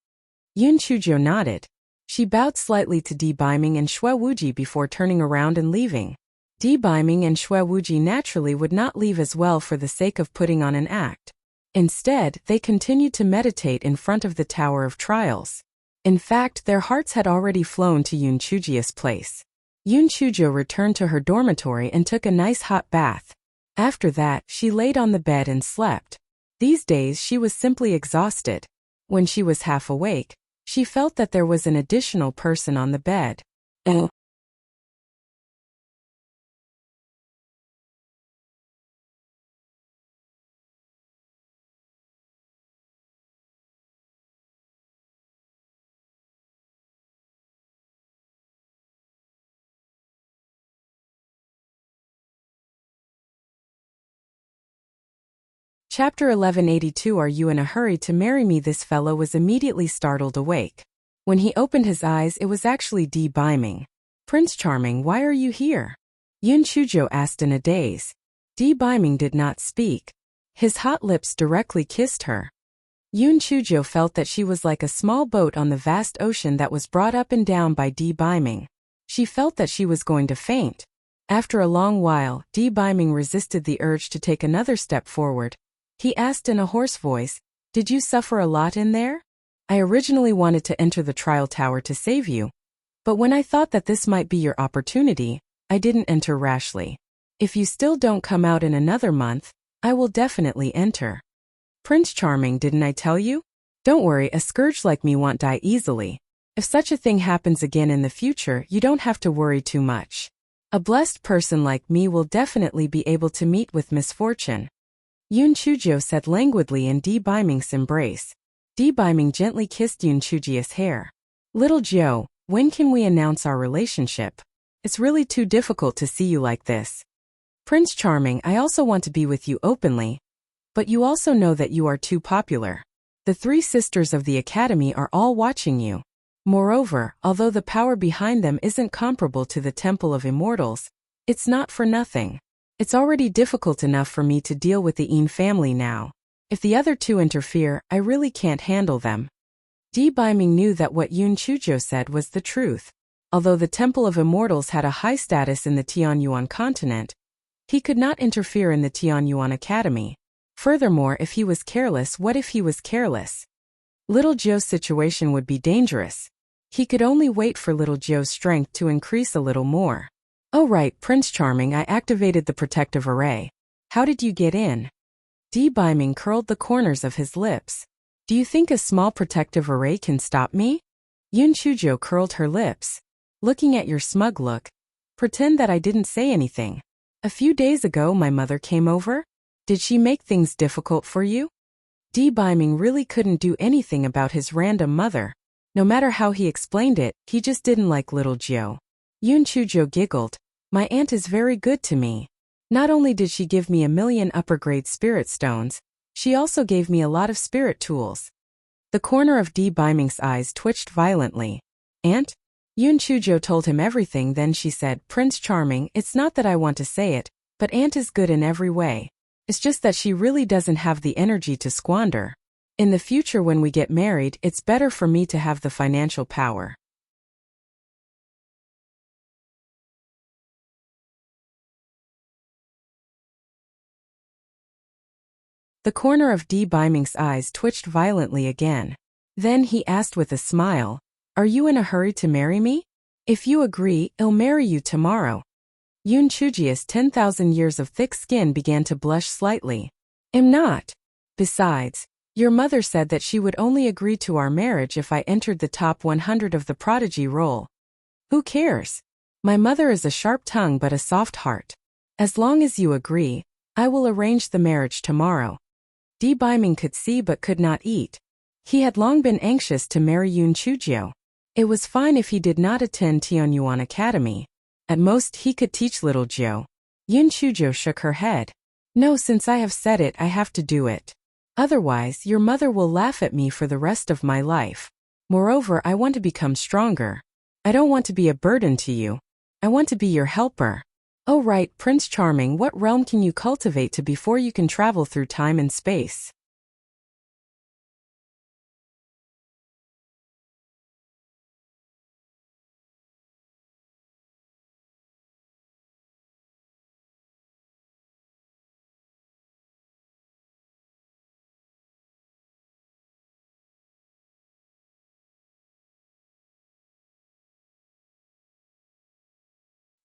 Yun Chuzhou nodded. She bowed slightly to Di Baiming and Xue Wuji before turning around and leaving. Di Baiming and Xue Wuji naturally would not leave as well for the sake of putting on an act. Instead, they continued to meditate in front of the Tower of Trials. In fact, their hearts had already flown to Yun Chuzhou's place. Yun Chuzhou returned to her dormitory and took a nice hot bath. After that, she laid on the bed and slept. These days she was simply exhausted. When she was half awake, she felt that there was an additional person on the bed. Chapter 1182. Are you in a hurry to marry me? This fellow was immediately startled awake. When he opened his eyes, it was actually Di Baiming. "Prince Charming, why are you here?" Yun Chuzhou asked in a daze. Di Baiming did not speak. His hot lips directly kissed her. Yun Chuzhou felt that she was like a small boat on the vast ocean that was brought up and down by Di Baiming. She felt that she was going to faint. After a long while, Di Baiming resisted the urge to take another step forward. He asked in a hoarse voice, "Did you suffer a lot in there? I originally wanted to enter the trial tower to save you. But when I thought that this might be your opportunity, I didn't enter rashly. If you still don't come out in another month, I will definitely enter." "Prince Charming, didn't I tell you? Don't worry, a scourge like me won't die easily. If such a thing happens again in the future, you don't have to worry too much. A blessed person like me will definitely be able to meet with misfortune." Yun Chuzhou said languidly in Di Baiming's embrace. Di Baiming gently kissed Yun Chuzhou's hair. "Little Jiu, when can we announce our relationship? It's really too difficult to see you like this." "Prince Charming, I also want to be with you openly. But you also know that you are too popular. The 3 sisters of the academy are all watching you. Moreover, although the power behind them isn't comparable to the Temple of Immortals, it's not for nothing. It's already difficult enough for me to deal with the Yin family now. If the other 2 interfere, I really can't handle them." Di Baiming knew that what Yun Chuzhou said was the truth. Although the Temple of Immortals had a high status in the Tianyuan continent, he could not interfere in the Tianyuan Academy. Furthermore, if he was careless, what if he was careless? Little Jiu's situation would be dangerous. He could only wait for Little Jiu's strength to increase a little more. "Oh right, Prince Charming, I activated the protective array. How did you get in?" Di Baiming curled the corners of his lips. "Do you think a small protective array can stop me?" Yun Chuzhou curled her lips. "Looking at your smug look, pretend that I didn't say anything. A few days ago my mother came over. Did she make things difficult for you?" Di Baiming really couldn't do anything about his random mother. No matter how he explained it, he just didn't like Little Jiu. Yun Chuzhou giggled. "My aunt is very good to me. Not only did she give me 1,000,000 upper-grade spirit stones, she also gave me a lot of spirit tools." The corner of Di Baiming's eyes twitched violently. "Aunt?" Yun Chuzhou told him everything. Then she said, "Prince Charming, it's not that I want to say it, but Aunt is good in every way. It's just that she really doesn't have the energy to squander. In the future when we get married, it's better for me to have the financial power." The corner of Di Baiming's eyes twitched violently again. Then he asked with a smile, "Are you in a hurry to marry me? If you agree, I'll marry you tomorrow." Yun Chuzhou's 10,000 years of thick skin began to blush slightly. "I'm not. Besides, your mother said that she would only agree to our marriage if I entered the top 100 of the prodigy roll. Who cares? My mother is a sharp tongue but a soft heart. As long as you agree, I will arrange the marriage tomorrow." Di Baiming could see but could not eat. He had long been anxious to marry Yun Chuzhou. It was fine if he did not attend Tianyuan Academy. At most he could teach Little Jiu. Yun Chuzhou shook her head. No, since I have said it, I have to do it. Otherwise, your mother will laugh at me for the rest of my life. Moreover, I want to become stronger. I don't want to be a burden to you. I want to be your helper. Oh right, Prince Charming, what realm can you cultivate to before you can travel through time and space?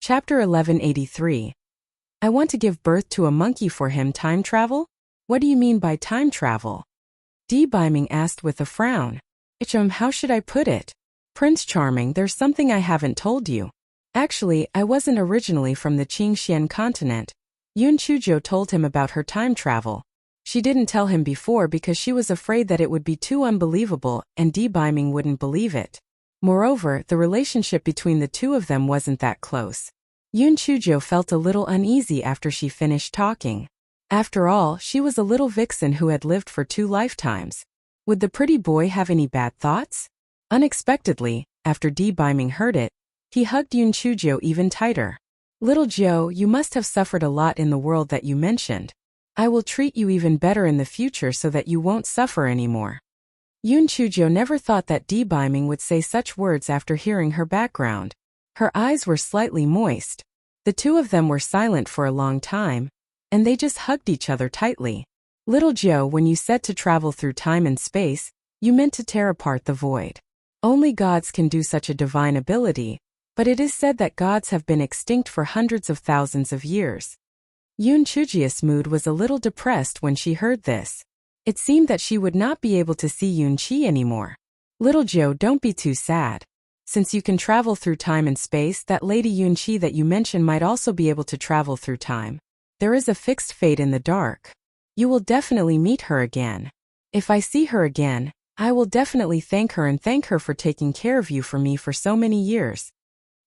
Chapter 1183. I want to give birth to a monkey for him. Time travel? What do you mean by time travel? Beiming asked with a frown. How should I put it? Prince Charming, there's something I haven't told you. Actually, I wasn't originally from the Qingxian continent. Yun Chujo told him about her time travel. She didn't tell him before because she was afraid that it would be too unbelievable and Beiming wouldn't believe it. Moreover, the relationship between the two of them wasn't that close. Yun Chujo felt a little uneasy after she finished talking. After all, she was a little vixen who had lived for 2 lifetimes. Would the pretty boy have any bad thoughts? Unexpectedly, after Beiming heard it, he hugged Yun Chujo even tighter. Little Joe, you must have suffered a lot in the world that you mentioned. I will treat you even better in the future so that you won't suffer anymore. Yun Chujo never thought that Beiming would say such words after hearing her background. Her eyes were slightly moist. The two of them were silent for a long time, and they just hugged each other tightly. Little Joe, when you said to travel through time and space, you meant to tear apart the void. Only gods can do such a divine ability, but it is said that gods have been extinct for hundreds of thousands of years. Yun Chujia's mood was a little depressed when she heard this. It seemed that she would not be able to see Yun Chi anymore. Little Joe, don't be too sad. Since you can travel through time and space, that Lady Yun Chi that you mentioned might also be able to travel through time. There is a fixed fate in the dark. You will definitely meet her again. If I see her again, I will definitely thank her and thank her for taking care of you for me for so many years.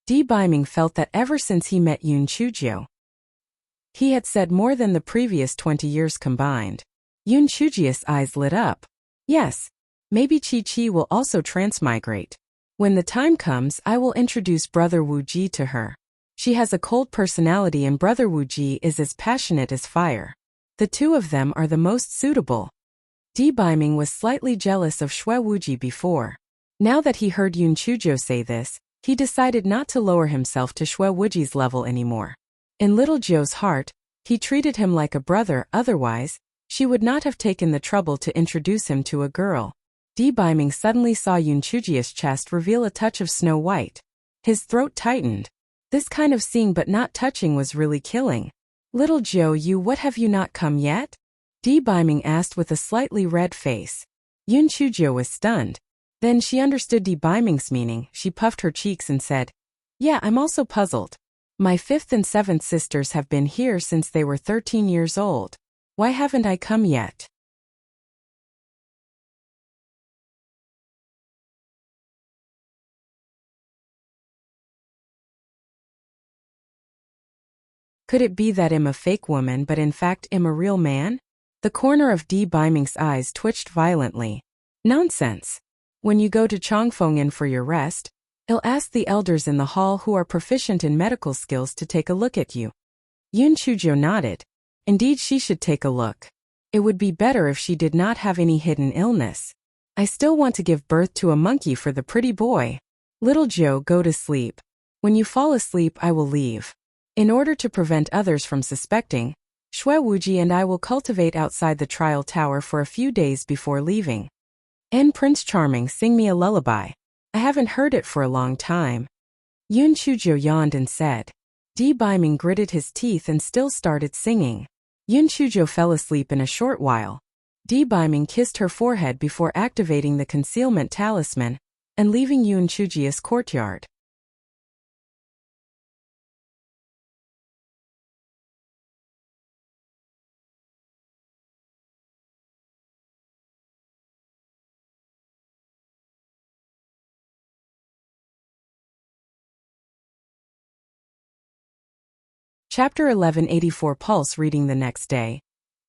Beiming felt that ever since he met Yun Chujo, he had said more than the previous 20 years combined. Yun Chujia's eyes lit up. Yes, maybe Chi-Chi will also transmigrate. When the time comes, I will introduce Brother Wu Ji to her. She has a cold personality and Brother Wu Ji is as passionate as fire. The two of them are the most suitable. Beiming was slightly jealous of Xue Wuji before. Now that he heard Yun Chujo say this, he decided not to lower himself to Xue Wuji's level anymore. In Little Joe's heart, he treated him like a brother, otherwise, she would not have taken the trouble to introduce him to a girl. Beiming suddenly saw Yun Chujia's chest reveal a touch of snow white. His throat tightened. This kind of seeing but not touching was really killing. Little Joe, what have you not come yet? Beiming asked with a slightly red face. Yun Chujo was stunned. Then she understood Beiming's meaning. She puffed her cheeks and said, yeah, I'm also puzzled. My 5th and 7th sisters have been here since they were 13 years old. Why haven't I come yet? Could it be that I'm a fake woman but in fact am a real man? The corner of Beiming's eyes twitched violently. Nonsense. When you go to Chongfeng for your rest, I'll ask the elders in the hall who are proficient in medical skills to take a look at you. Yun Chujo nodded. Indeed, she should take a look. It would be better if she did not have any hidden illness. I still want to give birth to a monkey for the pretty boy. Little Joe, go to sleep. When you fall asleep, I will leave. In order to prevent others from suspecting, Xue Wuji and I will cultivate outside the trial tower for a few days before leaving. And Prince Charming, sing me a lullaby. I haven't heard it for a long time. Yun Chujo yawned and said. Beiming gritted his teeth and still started singing. Yun Chujo fell asleep in a short while. Beiming kissed her forehead before activating the concealment talisman and leaving Yun Chujia's courtyard. Chapter 1184 Pulse reading the next day.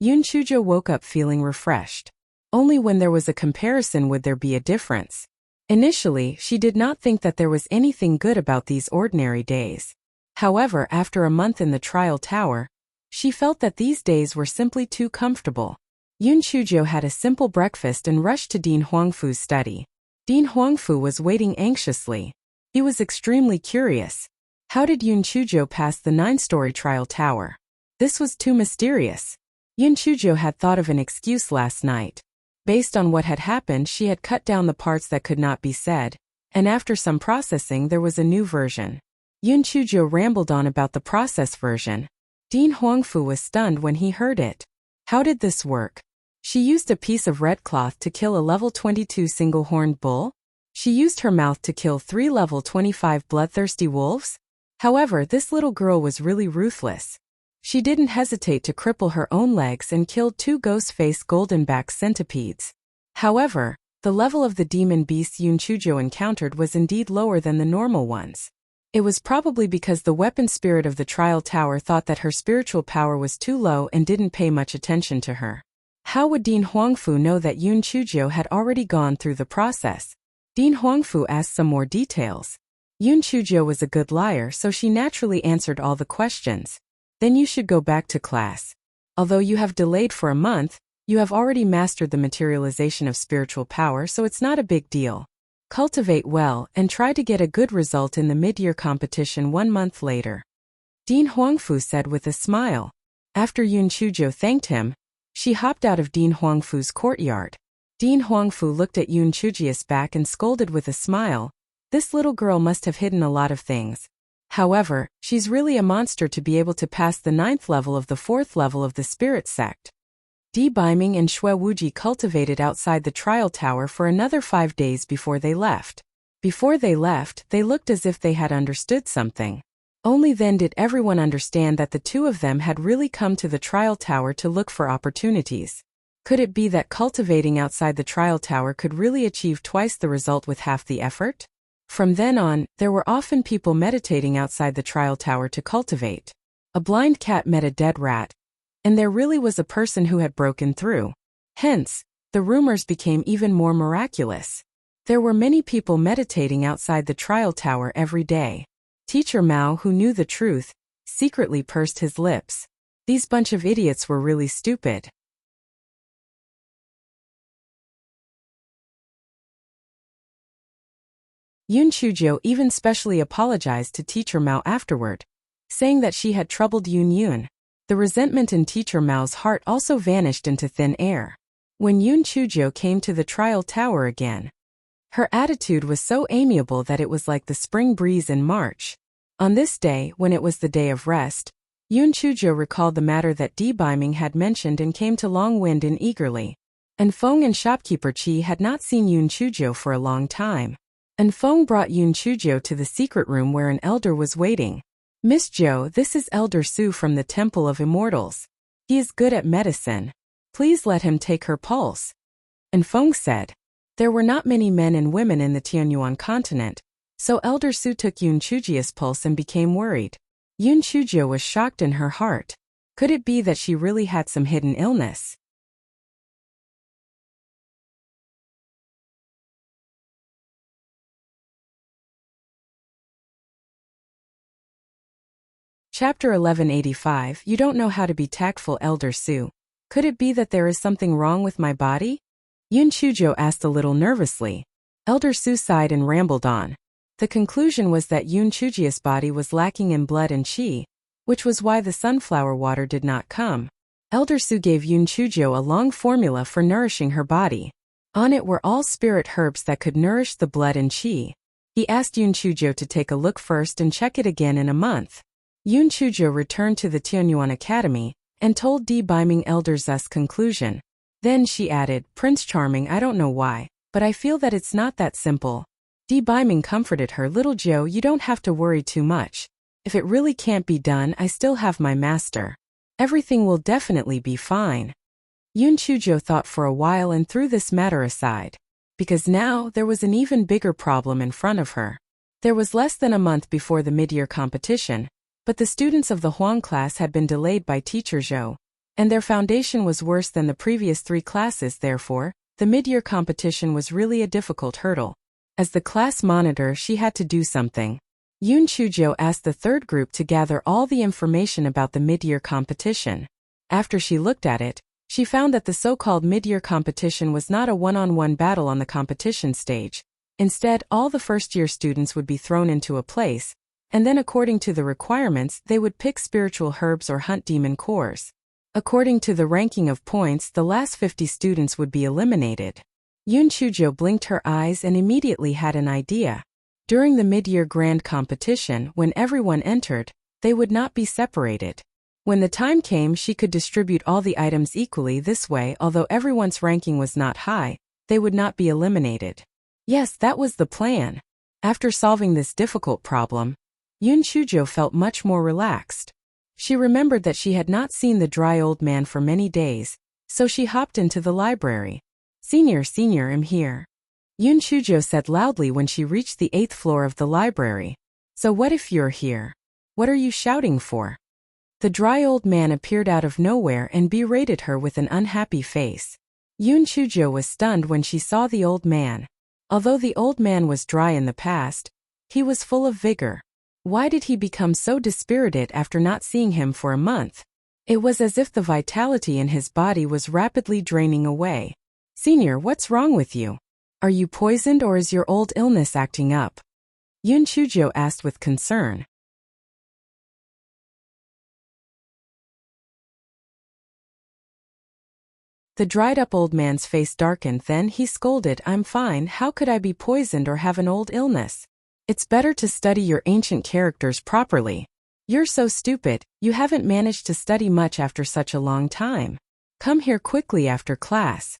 Yoon Chujo woke up feeling refreshed. Only when there was a comparison would there be a difference. Initially, she did not think that there was anything good about these ordinary days. However, after a month in the trial tower, she felt that these days were simply too comfortable. Yoon Chujo had a simple breakfast and rushed to Dean Huangfu's study. Dean Huangfu was waiting anxiously. He was extremely curious. How did Yoon Chujo pass the 9-story trial tower? This was too mysterious. Yoon Chujo had thought of an excuse last night. Based on what had happened, she had cut down the parts that could not be said, and after some processing there was a new version. Yoon Chujo rambled on about the process version. Dean Huangfu was stunned when he heard it. How did this work? She used a piece of red cloth to kill a level 22 single-horned bull? She used her mouth to kill 3 level 25 bloodthirsty wolves? However, this little girl was really ruthless. She didn't hesitate to cripple her own legs and killed 2 ghost-faced golden-back centipedes. However, the level of the demon beasts Yoon Chujo encountered was indeed lower than the normal ones. It was probably because the weapon spirit of the trial tower thought that her spiritual power was too low and didn't pay much attention to her. How would Dean Huangfu know that Yoon Chujo had already gone through the process? Dean Huangfu asked some more details. Yoon Chujo was a good liar, so she naturally answered all the questions. Then you should go back to class. Although you have delayed for a month, you have already mastered the materialization of spiritual power, so it's not a big deal. Cultivate well and try to get a good result in the mid-year competition 1 month later. Dean Huangfu said with a smile. After Yoon Chujo thanked him, she hopped out of Dean Huangfu's courtyard. Dean Huangfu looked at Yoon Chujo's back and scolded with a smile. This little girl must have hidden a lot of things. However, she's really a monster to be able to pass the 9th level of the 4th level of the spirit sect. Di Biming and Xue Wuji cultivated outside the trial tower for another 5 days before they left. Before they left, they looked as if they had understood something. Only then did everyone understand that the 2 of them had really come to the trial tower to look for opportunities. Could it be that cultivating outside the trial tower could really achieve twice the result with half the effort? From then on, there were often people meditating outside the trial tower to cultivate. A blind cat met a dead rat, and there really was a person who had broken through. Hence, the rumors became even more miraculous. There were many people meditating outside the trial tower every day. Teacher Mao, who knew the truth, secretly pursed his lips. These bunch of idiots were really stupid. Yoon Chujo even specially apologized to Teacher Mao afterward, saying that she had troubled Yoon. The resentment in Teacher Mao's heart also vanished into thin air. When Yoon Chujo came to the trial tower again, her attitude was so amiable that it was like the spring breeze in March. On this day, when it was the day of rest, Yoon Chujo recalled the matter that Di Biming had mentioned and came to Long Wind in eagerly. And Feng and shopkeeper Chi had not seen Yoon Chujo for a long time. And Feng brought Yoon Chujo to the secret room where an elder was waiting. Miss Jo, this is Elder Su from the Temple of Immortals. He is good at medicine. Please let him take her pulse. And Feng said. There were not many men and women in the Tianyuan continent, so Elder Su took Yoon Chujo's pulse and became worried. Yoon Chujo was shocked in her heart. Could it be that she really had some hidden illness? Chapter 1185 You don't know how to be tactful, Elder Su. Could it be that there is something wrong with my body? Yoon Chujo asked a little nervously. Elder Su sighed and rambled on. The conclusion was that Yoon Chujo's body was lacking in blood and qi, which was why the sunflower water did not come. Elder Su gave Yoon Chujo a long formula for nourishing her body. On it were all spirit herbs that could nourish the blood and qi. He asked Yoon Chujo to take a look first and check it again in a month. Yoon Chujo returned to the Tianyuan Academy and told Di Biming Elder Zu's conclusion. Then she added, Prince Charming, I don't know why, but I feel that it's not that simple. Di Biming comforted her, Little Jo, you don't have to worry too much. If it really can't be done, I still have my master. Everything will definitely be fine. Yoon Chujo thought for a while and threw this matter aside. Because now there was an even bigger problem in front of her. There was less than a month before the mid-year competition, But the students of the Huang class had been delayed by Teacher Zhou, and their foundation was worse than the previous 3 classes. Therefore, the mid-year competition was really a difficult hurdle. As the class monitor, she had to do something. Yun Chuzhou asked the 3rd group to gather all the information about the mid-year competition. After she looked at it, she found that the so-called mid-year competition was not a one-on-one battle on the competition stage. Instead, all the first-year students would be thrown into a place, and then according to the requirements, they would pick spiritual herbs or hunt demon cores. According to the ranking of points, the last 50 students would be eliminated. Yun Chuzhou blinked her eyes and immediately had an idea. During the mid-year grand competition, when everyone entered, they would not be separated. When the time came, she could distribute all the items equally. This way, although everyone's ranking was not high, they would not be eliminated. Yes, that was the plan. After solving this difficult problem, Yun Chuzhou felt much more relaxed. She remembered that she had not seen the dry old man for many days, so she hopped into the library. Senior, I'm here. Yun Chuzhou said loudly when she reached the 8th floor of the library. So what if you're here? What are you shouting for? The dry old man appeared out of nowhere and berated her with an unhappy face. Yun Chuzhou was stunned when she saw the old man. Although the old man was dry in the past, he was full of vigor. Why did he become so dispirited after not seeing him for a month? It was as if the vitality in his body was rapidly draining away. Senior, what's wrong with you? Are you poisoned or is your old illness acting up? Yun Chuzhou asked with concern. The dried-up old man's face darkened. Then he scolded, I'm fine. How could I be poisoned or have an old illness? It's better to study your ancient characters properly. You're so stupid, you haven't managed to study much after such a long time. Come here quickly after class.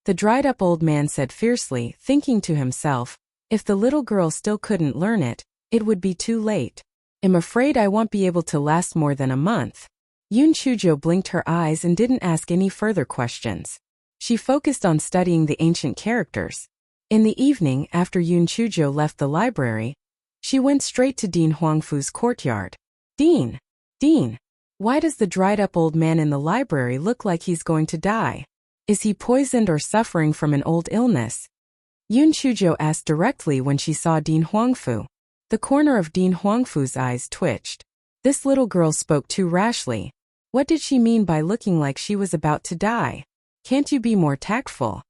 The dried-up old man said fiercely, thinking to himself, if the little girl still couldn't learn it, it would be too late. I'm afraid I won't be able to last more than a month. Yun Chuzhou blinked her eyes and didn't ask any further questions. She focused on studying the ancient characters. In the evening, after Yun Chuzhou left the library, she went straight to Dean Huangfu's courtyard. Dean! Why does the dried-up old man in the library look like he's going to die? Is he poisoned or suffering from an old illness? Yun Chuzhou asked directly when she saw Dean Huangfu. The corner of Dean Huangfu's eyes twitched. This little girl spoke too rashly. What did she mean by looking like she was about to die? Can't you be more tactful?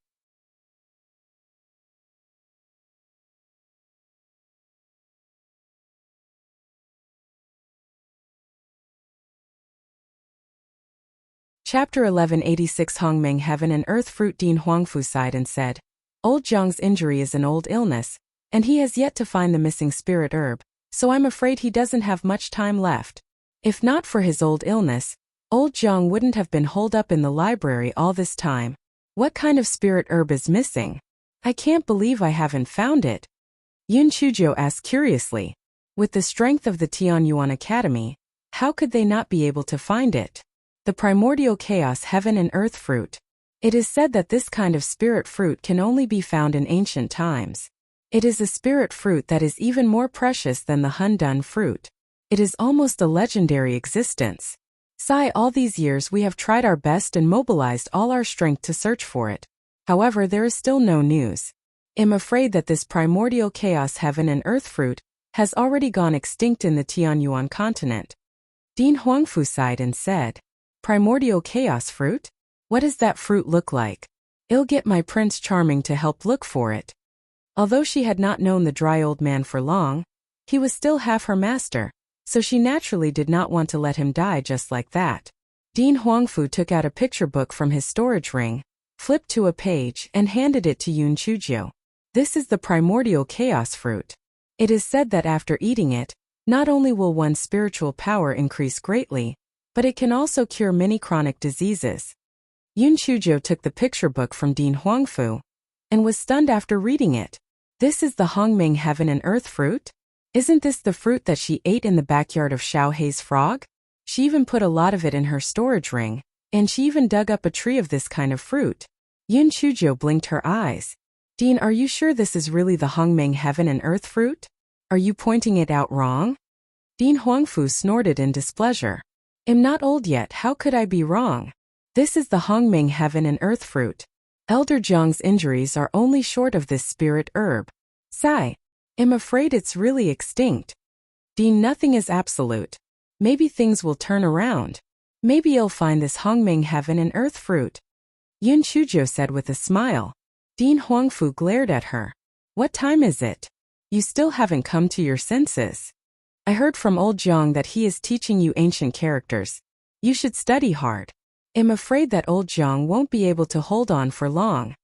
Chapter 1186 Hongmeng Heaven and Earth Fruit. Dean Huangfu sighed and said, Old Zhang's injury is an old illness, and he has yet to find the missing spirit herb, so I'm afraid he doesn't have much time left. If not for his old illness, old Zhang wouldn't have been holed up in the library all this time. What kind of spirit herb is missing? I can't believe I haven't found it. Yun Chuzhou asked curiously. With the strength of the Tianyuan Academy, how could they not be able to find it? The primordial chaos heaven and earth fruit. It is said that this kind of spirit fruit can only be found in ancient times. It is a spirit fruit that is even more precious than the Hundun fruit. It is almost a legendary existence. All these years we have tried our best and mobilized all our strength to search for it. However, there is still no news. I'm afraid that this primordial chaos heaven and earth fruit has already gone extinct in the Tianyuan continent. Dean Huangfu sighed and said, Primordial chaos fruit? What does that fruit look like? I'll get my Prince Charming to help look for it. Although she had not known the dry old man for long, he was still half her master, so she naturally did not want to let him die just like that. Dean Huangfu took out a picture book from his storage ring, flipped to a page, and handed it to Yun Chuzhou. This is the primordial chaos fruit. It is said that after eating it, not only will one's spiritual power increase greatly, but it can also cure many chronic diseases. Yun Chuzhou took the picture book from Dean Huangfu and was stunned after reading it. This is the Hongmeng Heaven and Earth fruit? Isn't this the fruit that she ate in the backyard of Xiao Hei's frog? She even put a lot of it in her storage ring, and she even dug up a tree of this kind of fruit. Yun Chuzhou blinked her eyes. Dean, are you sure this is really the Hongmeng Heaven and Earth fruit? Are you pointing it out wrong? Dean Huangfu snorted in displeasure. I'm not old yet, how could I be wrong? This is the Hongming heaven and earth fruit. Elder Jiang's injuries are only short of this spirit herb. Sigh. I'm afraid it's really extinct. Dean, nothing is absolute. Maybe things will turn around. Maybe you'll find this Hongming heaven and earth fruit. Yun Chuzhou said with a smile. Dean Huangfu glared at her. What time is it? You still haven't come to your senses. I heard from old Jiang that he is teaching you ancient characters. You should study hard. I'm afraid that old Jiang won't be able to hold on for long.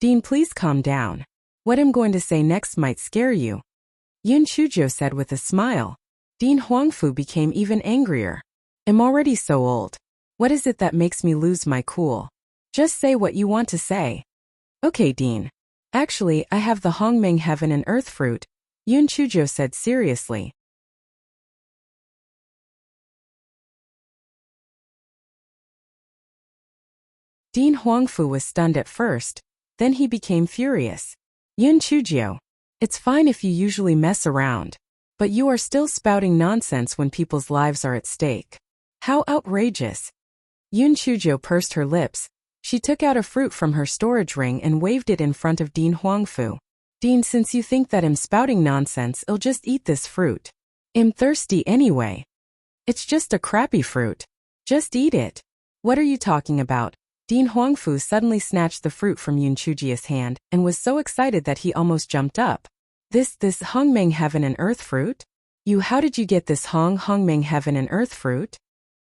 Dean, please calm down. What I'm going to say next might scare you. Yun Chuzhou said with a smile. Dean Huangfu became even angrier. I'm already so old. What is it that makes me lose my cool? Just say what you want to say. Okay, Dean. Actually, I have the Hongming heaven and earth fruit, Yun Chuzhou said seriously. Dean Huangfu was stunned at first, then he became furious. Yun Chuzhou, it's fine if you usually mess around, but you are still spouting nonsense when people's lives are at stake. How outrageous. Yun Chuzhou pursed her lips. She took out a fruit from her storage ring and waved it in front of Dean Huangfu. Dean, since you think that I'm spouting nonsense, I'll just eat this fruit. I'm thirsty anyway. It's just a crappy fruit. Just eat it. What are you talking about? Dean Huangfu suddenly snatched the fruit from Yun Chuzhou's hand and was so excited that he almost jumped up. This Hongming heaven and earth fruit? How did you get this Hongming heaven and earth fruit?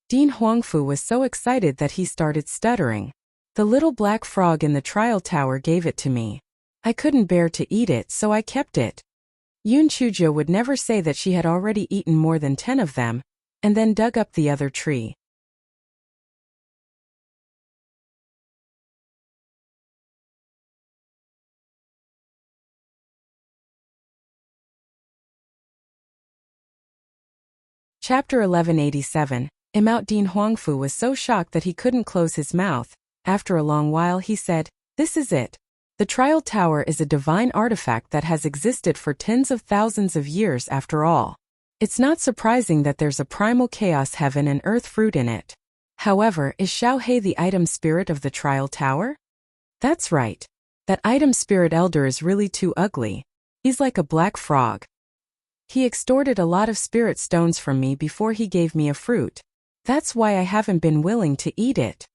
Dean Huangfu was so excited that he started stuttering. The little black frog in the trial tower gave it to me. I couldn't bear to eat it, so I kept it. Yun Chuzhou would never say that she had already eaten more than 10 of them, and then dug up the other tree. Chapter 1187. Dean Huangfu was so shocked that he couldn't close his mouth. After a long while he said, This is it. The trial tower is a divine artifact that has existed for tens of thousands of years after all. It's not surprising that there's a primal chaos heaven and earth fruit in it. However, is Xiao He the item spirit of the trial tower? That's right. That item spirit elder is really too ugly. He's like a black frog. He extorted a lot of spirit stones from me before he gave me a fruit. That's why I haven't been willing to eat it.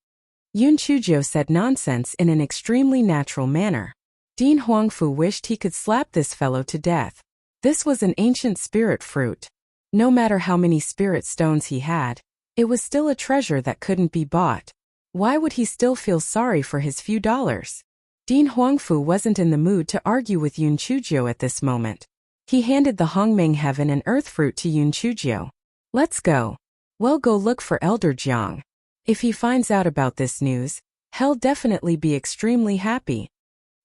Yun Chuzhou said nonsense in an extremely natural manner. Dean Huangfu wished he could slap this fellow to death. This was an ancient spirit fruit. No matter how many spirit stones he had, it was still a treasure that couldn't be bought. Why would he still feel sorry for his few dollars? Dean Huangfu wasn't in the mood to argue with Yun Chuzhou at this moment. He handed the Hongming heaven and earth fruit to Yun Chuzhou. Let's go. We'll go look for Elder Jiang. If he finds out about this news, he'll definitely be extremely happy.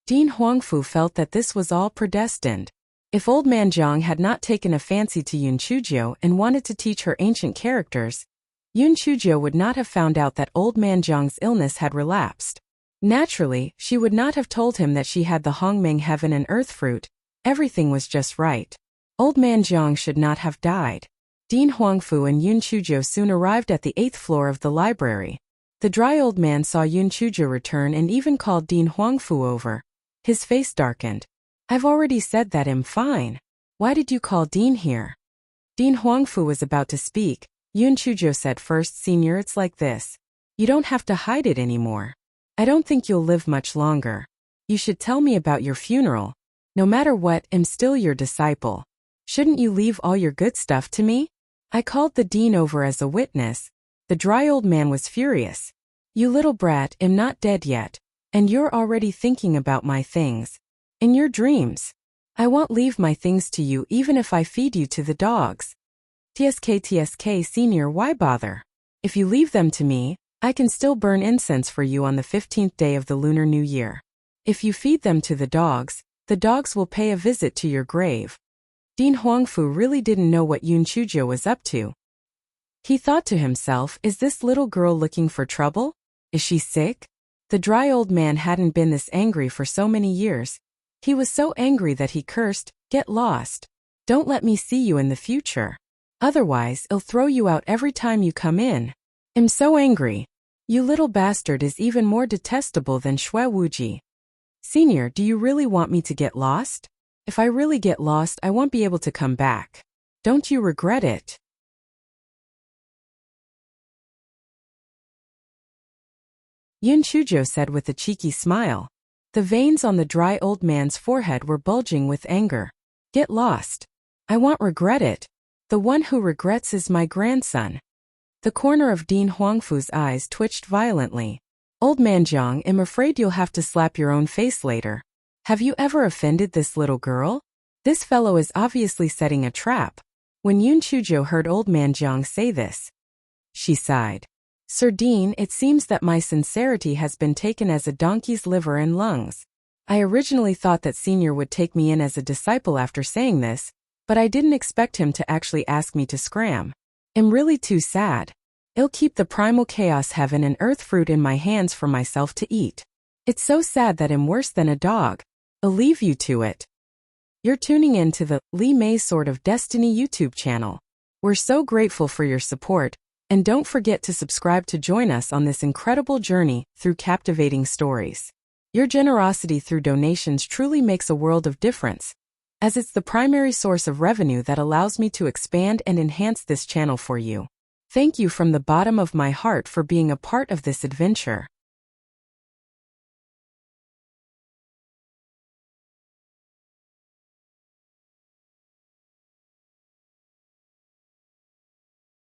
Dean Huangfu felt that this was all predestined. If Old Man Jiang had not taken a fancy to Yun Chuzhou and wanted to teach her ancient characters, Yun Chuzhou would not have found out that Old Man Jiang's illness had relapsed. Naturally, she would not have told him that she had the Hongming heaven and earth fruit. Everything was just right. Old Man Jiang should not have died. Dean Huangfu and Yun Chuzhou soon arrived at the 8th floor of the library. The dry old man saw Yun Chuzhou return and even called Dean Huangfu over. His face darkened. I've already said that I'm fine. Why did you call Dean here? Dean Huangfu was about to speak. Yun Chuzhou said, First, Senior, it's like this. You don't have to hide it anymore. I don't think you'll live much longer. You should tell me about your funeral. No matter what, I'm still your disciple. Shouldn't you leave all your good stuff to me? I called the dean over as a witness. The dry old man was furious. You little brat, I'm not dead yet. And you're already thinking about my things. In your dreams. I won't leave my things to you even if I feed you to the dogs. TSK Senior, why bother? If you leave them to me, I can still burn incense for you on the 15th day of the Lunar New Year. If you feed them to the dogs will pay a visit to your grave. Dean Huangfu really didn't know what Yun Chuzhou was up to. He thought to himself, is this little girl looking for trouble? Is she sick? The dry old man hadn't been this angry for so many years. He was so angry that he cursed, Get lost. Don't let me see you in the future. Otherwise, I'll throw you out every time you come in. I'm so angry. You little bastard is even more detestable than Shui Wuji. Senior, do you really want me to get lost? If I really get lost, I won't be able to come back. Don't you regret it? Yun Chujo said with a cheeky smile. The veins on the dry old man's forehead were bulging with anger. Get lost. I won't regret it. The one who regrets is my grandson. The corner of Dean Huangfu's eyes twitched violently. Old man Jiang, I'm afraid you'll have to slap your own face later. Have you ever offended this little girl? This fellow is obviously setting a trap. When Yun Chujo heard old man Jiang say this, she sighed. Sir Dean, it seems that my sincerity has been taken as a donkey's liver and lungs. I originally thought that Senior would take me in as a disciple after saying this, but I didn't expect him to actually ask me to scram. I'm really too sad. I'll keep the primal chaos heaven and earth fruit in my hands for myself to eat. It's so sad that I'm worse than a dog. I'll leave you to it. You're tuning in to the Li Mei Sword of Destiny YouTube channel. We're so grateful for your support, and don't forget to subscribe to join us on this incredible journey through captivating stories. Your generosity through donations truly makes a world of difference, as it's the primary source of revenue that allows me to expand and enhance this channel for you. Thank you from the bottom of my heart for being a part of this adventure.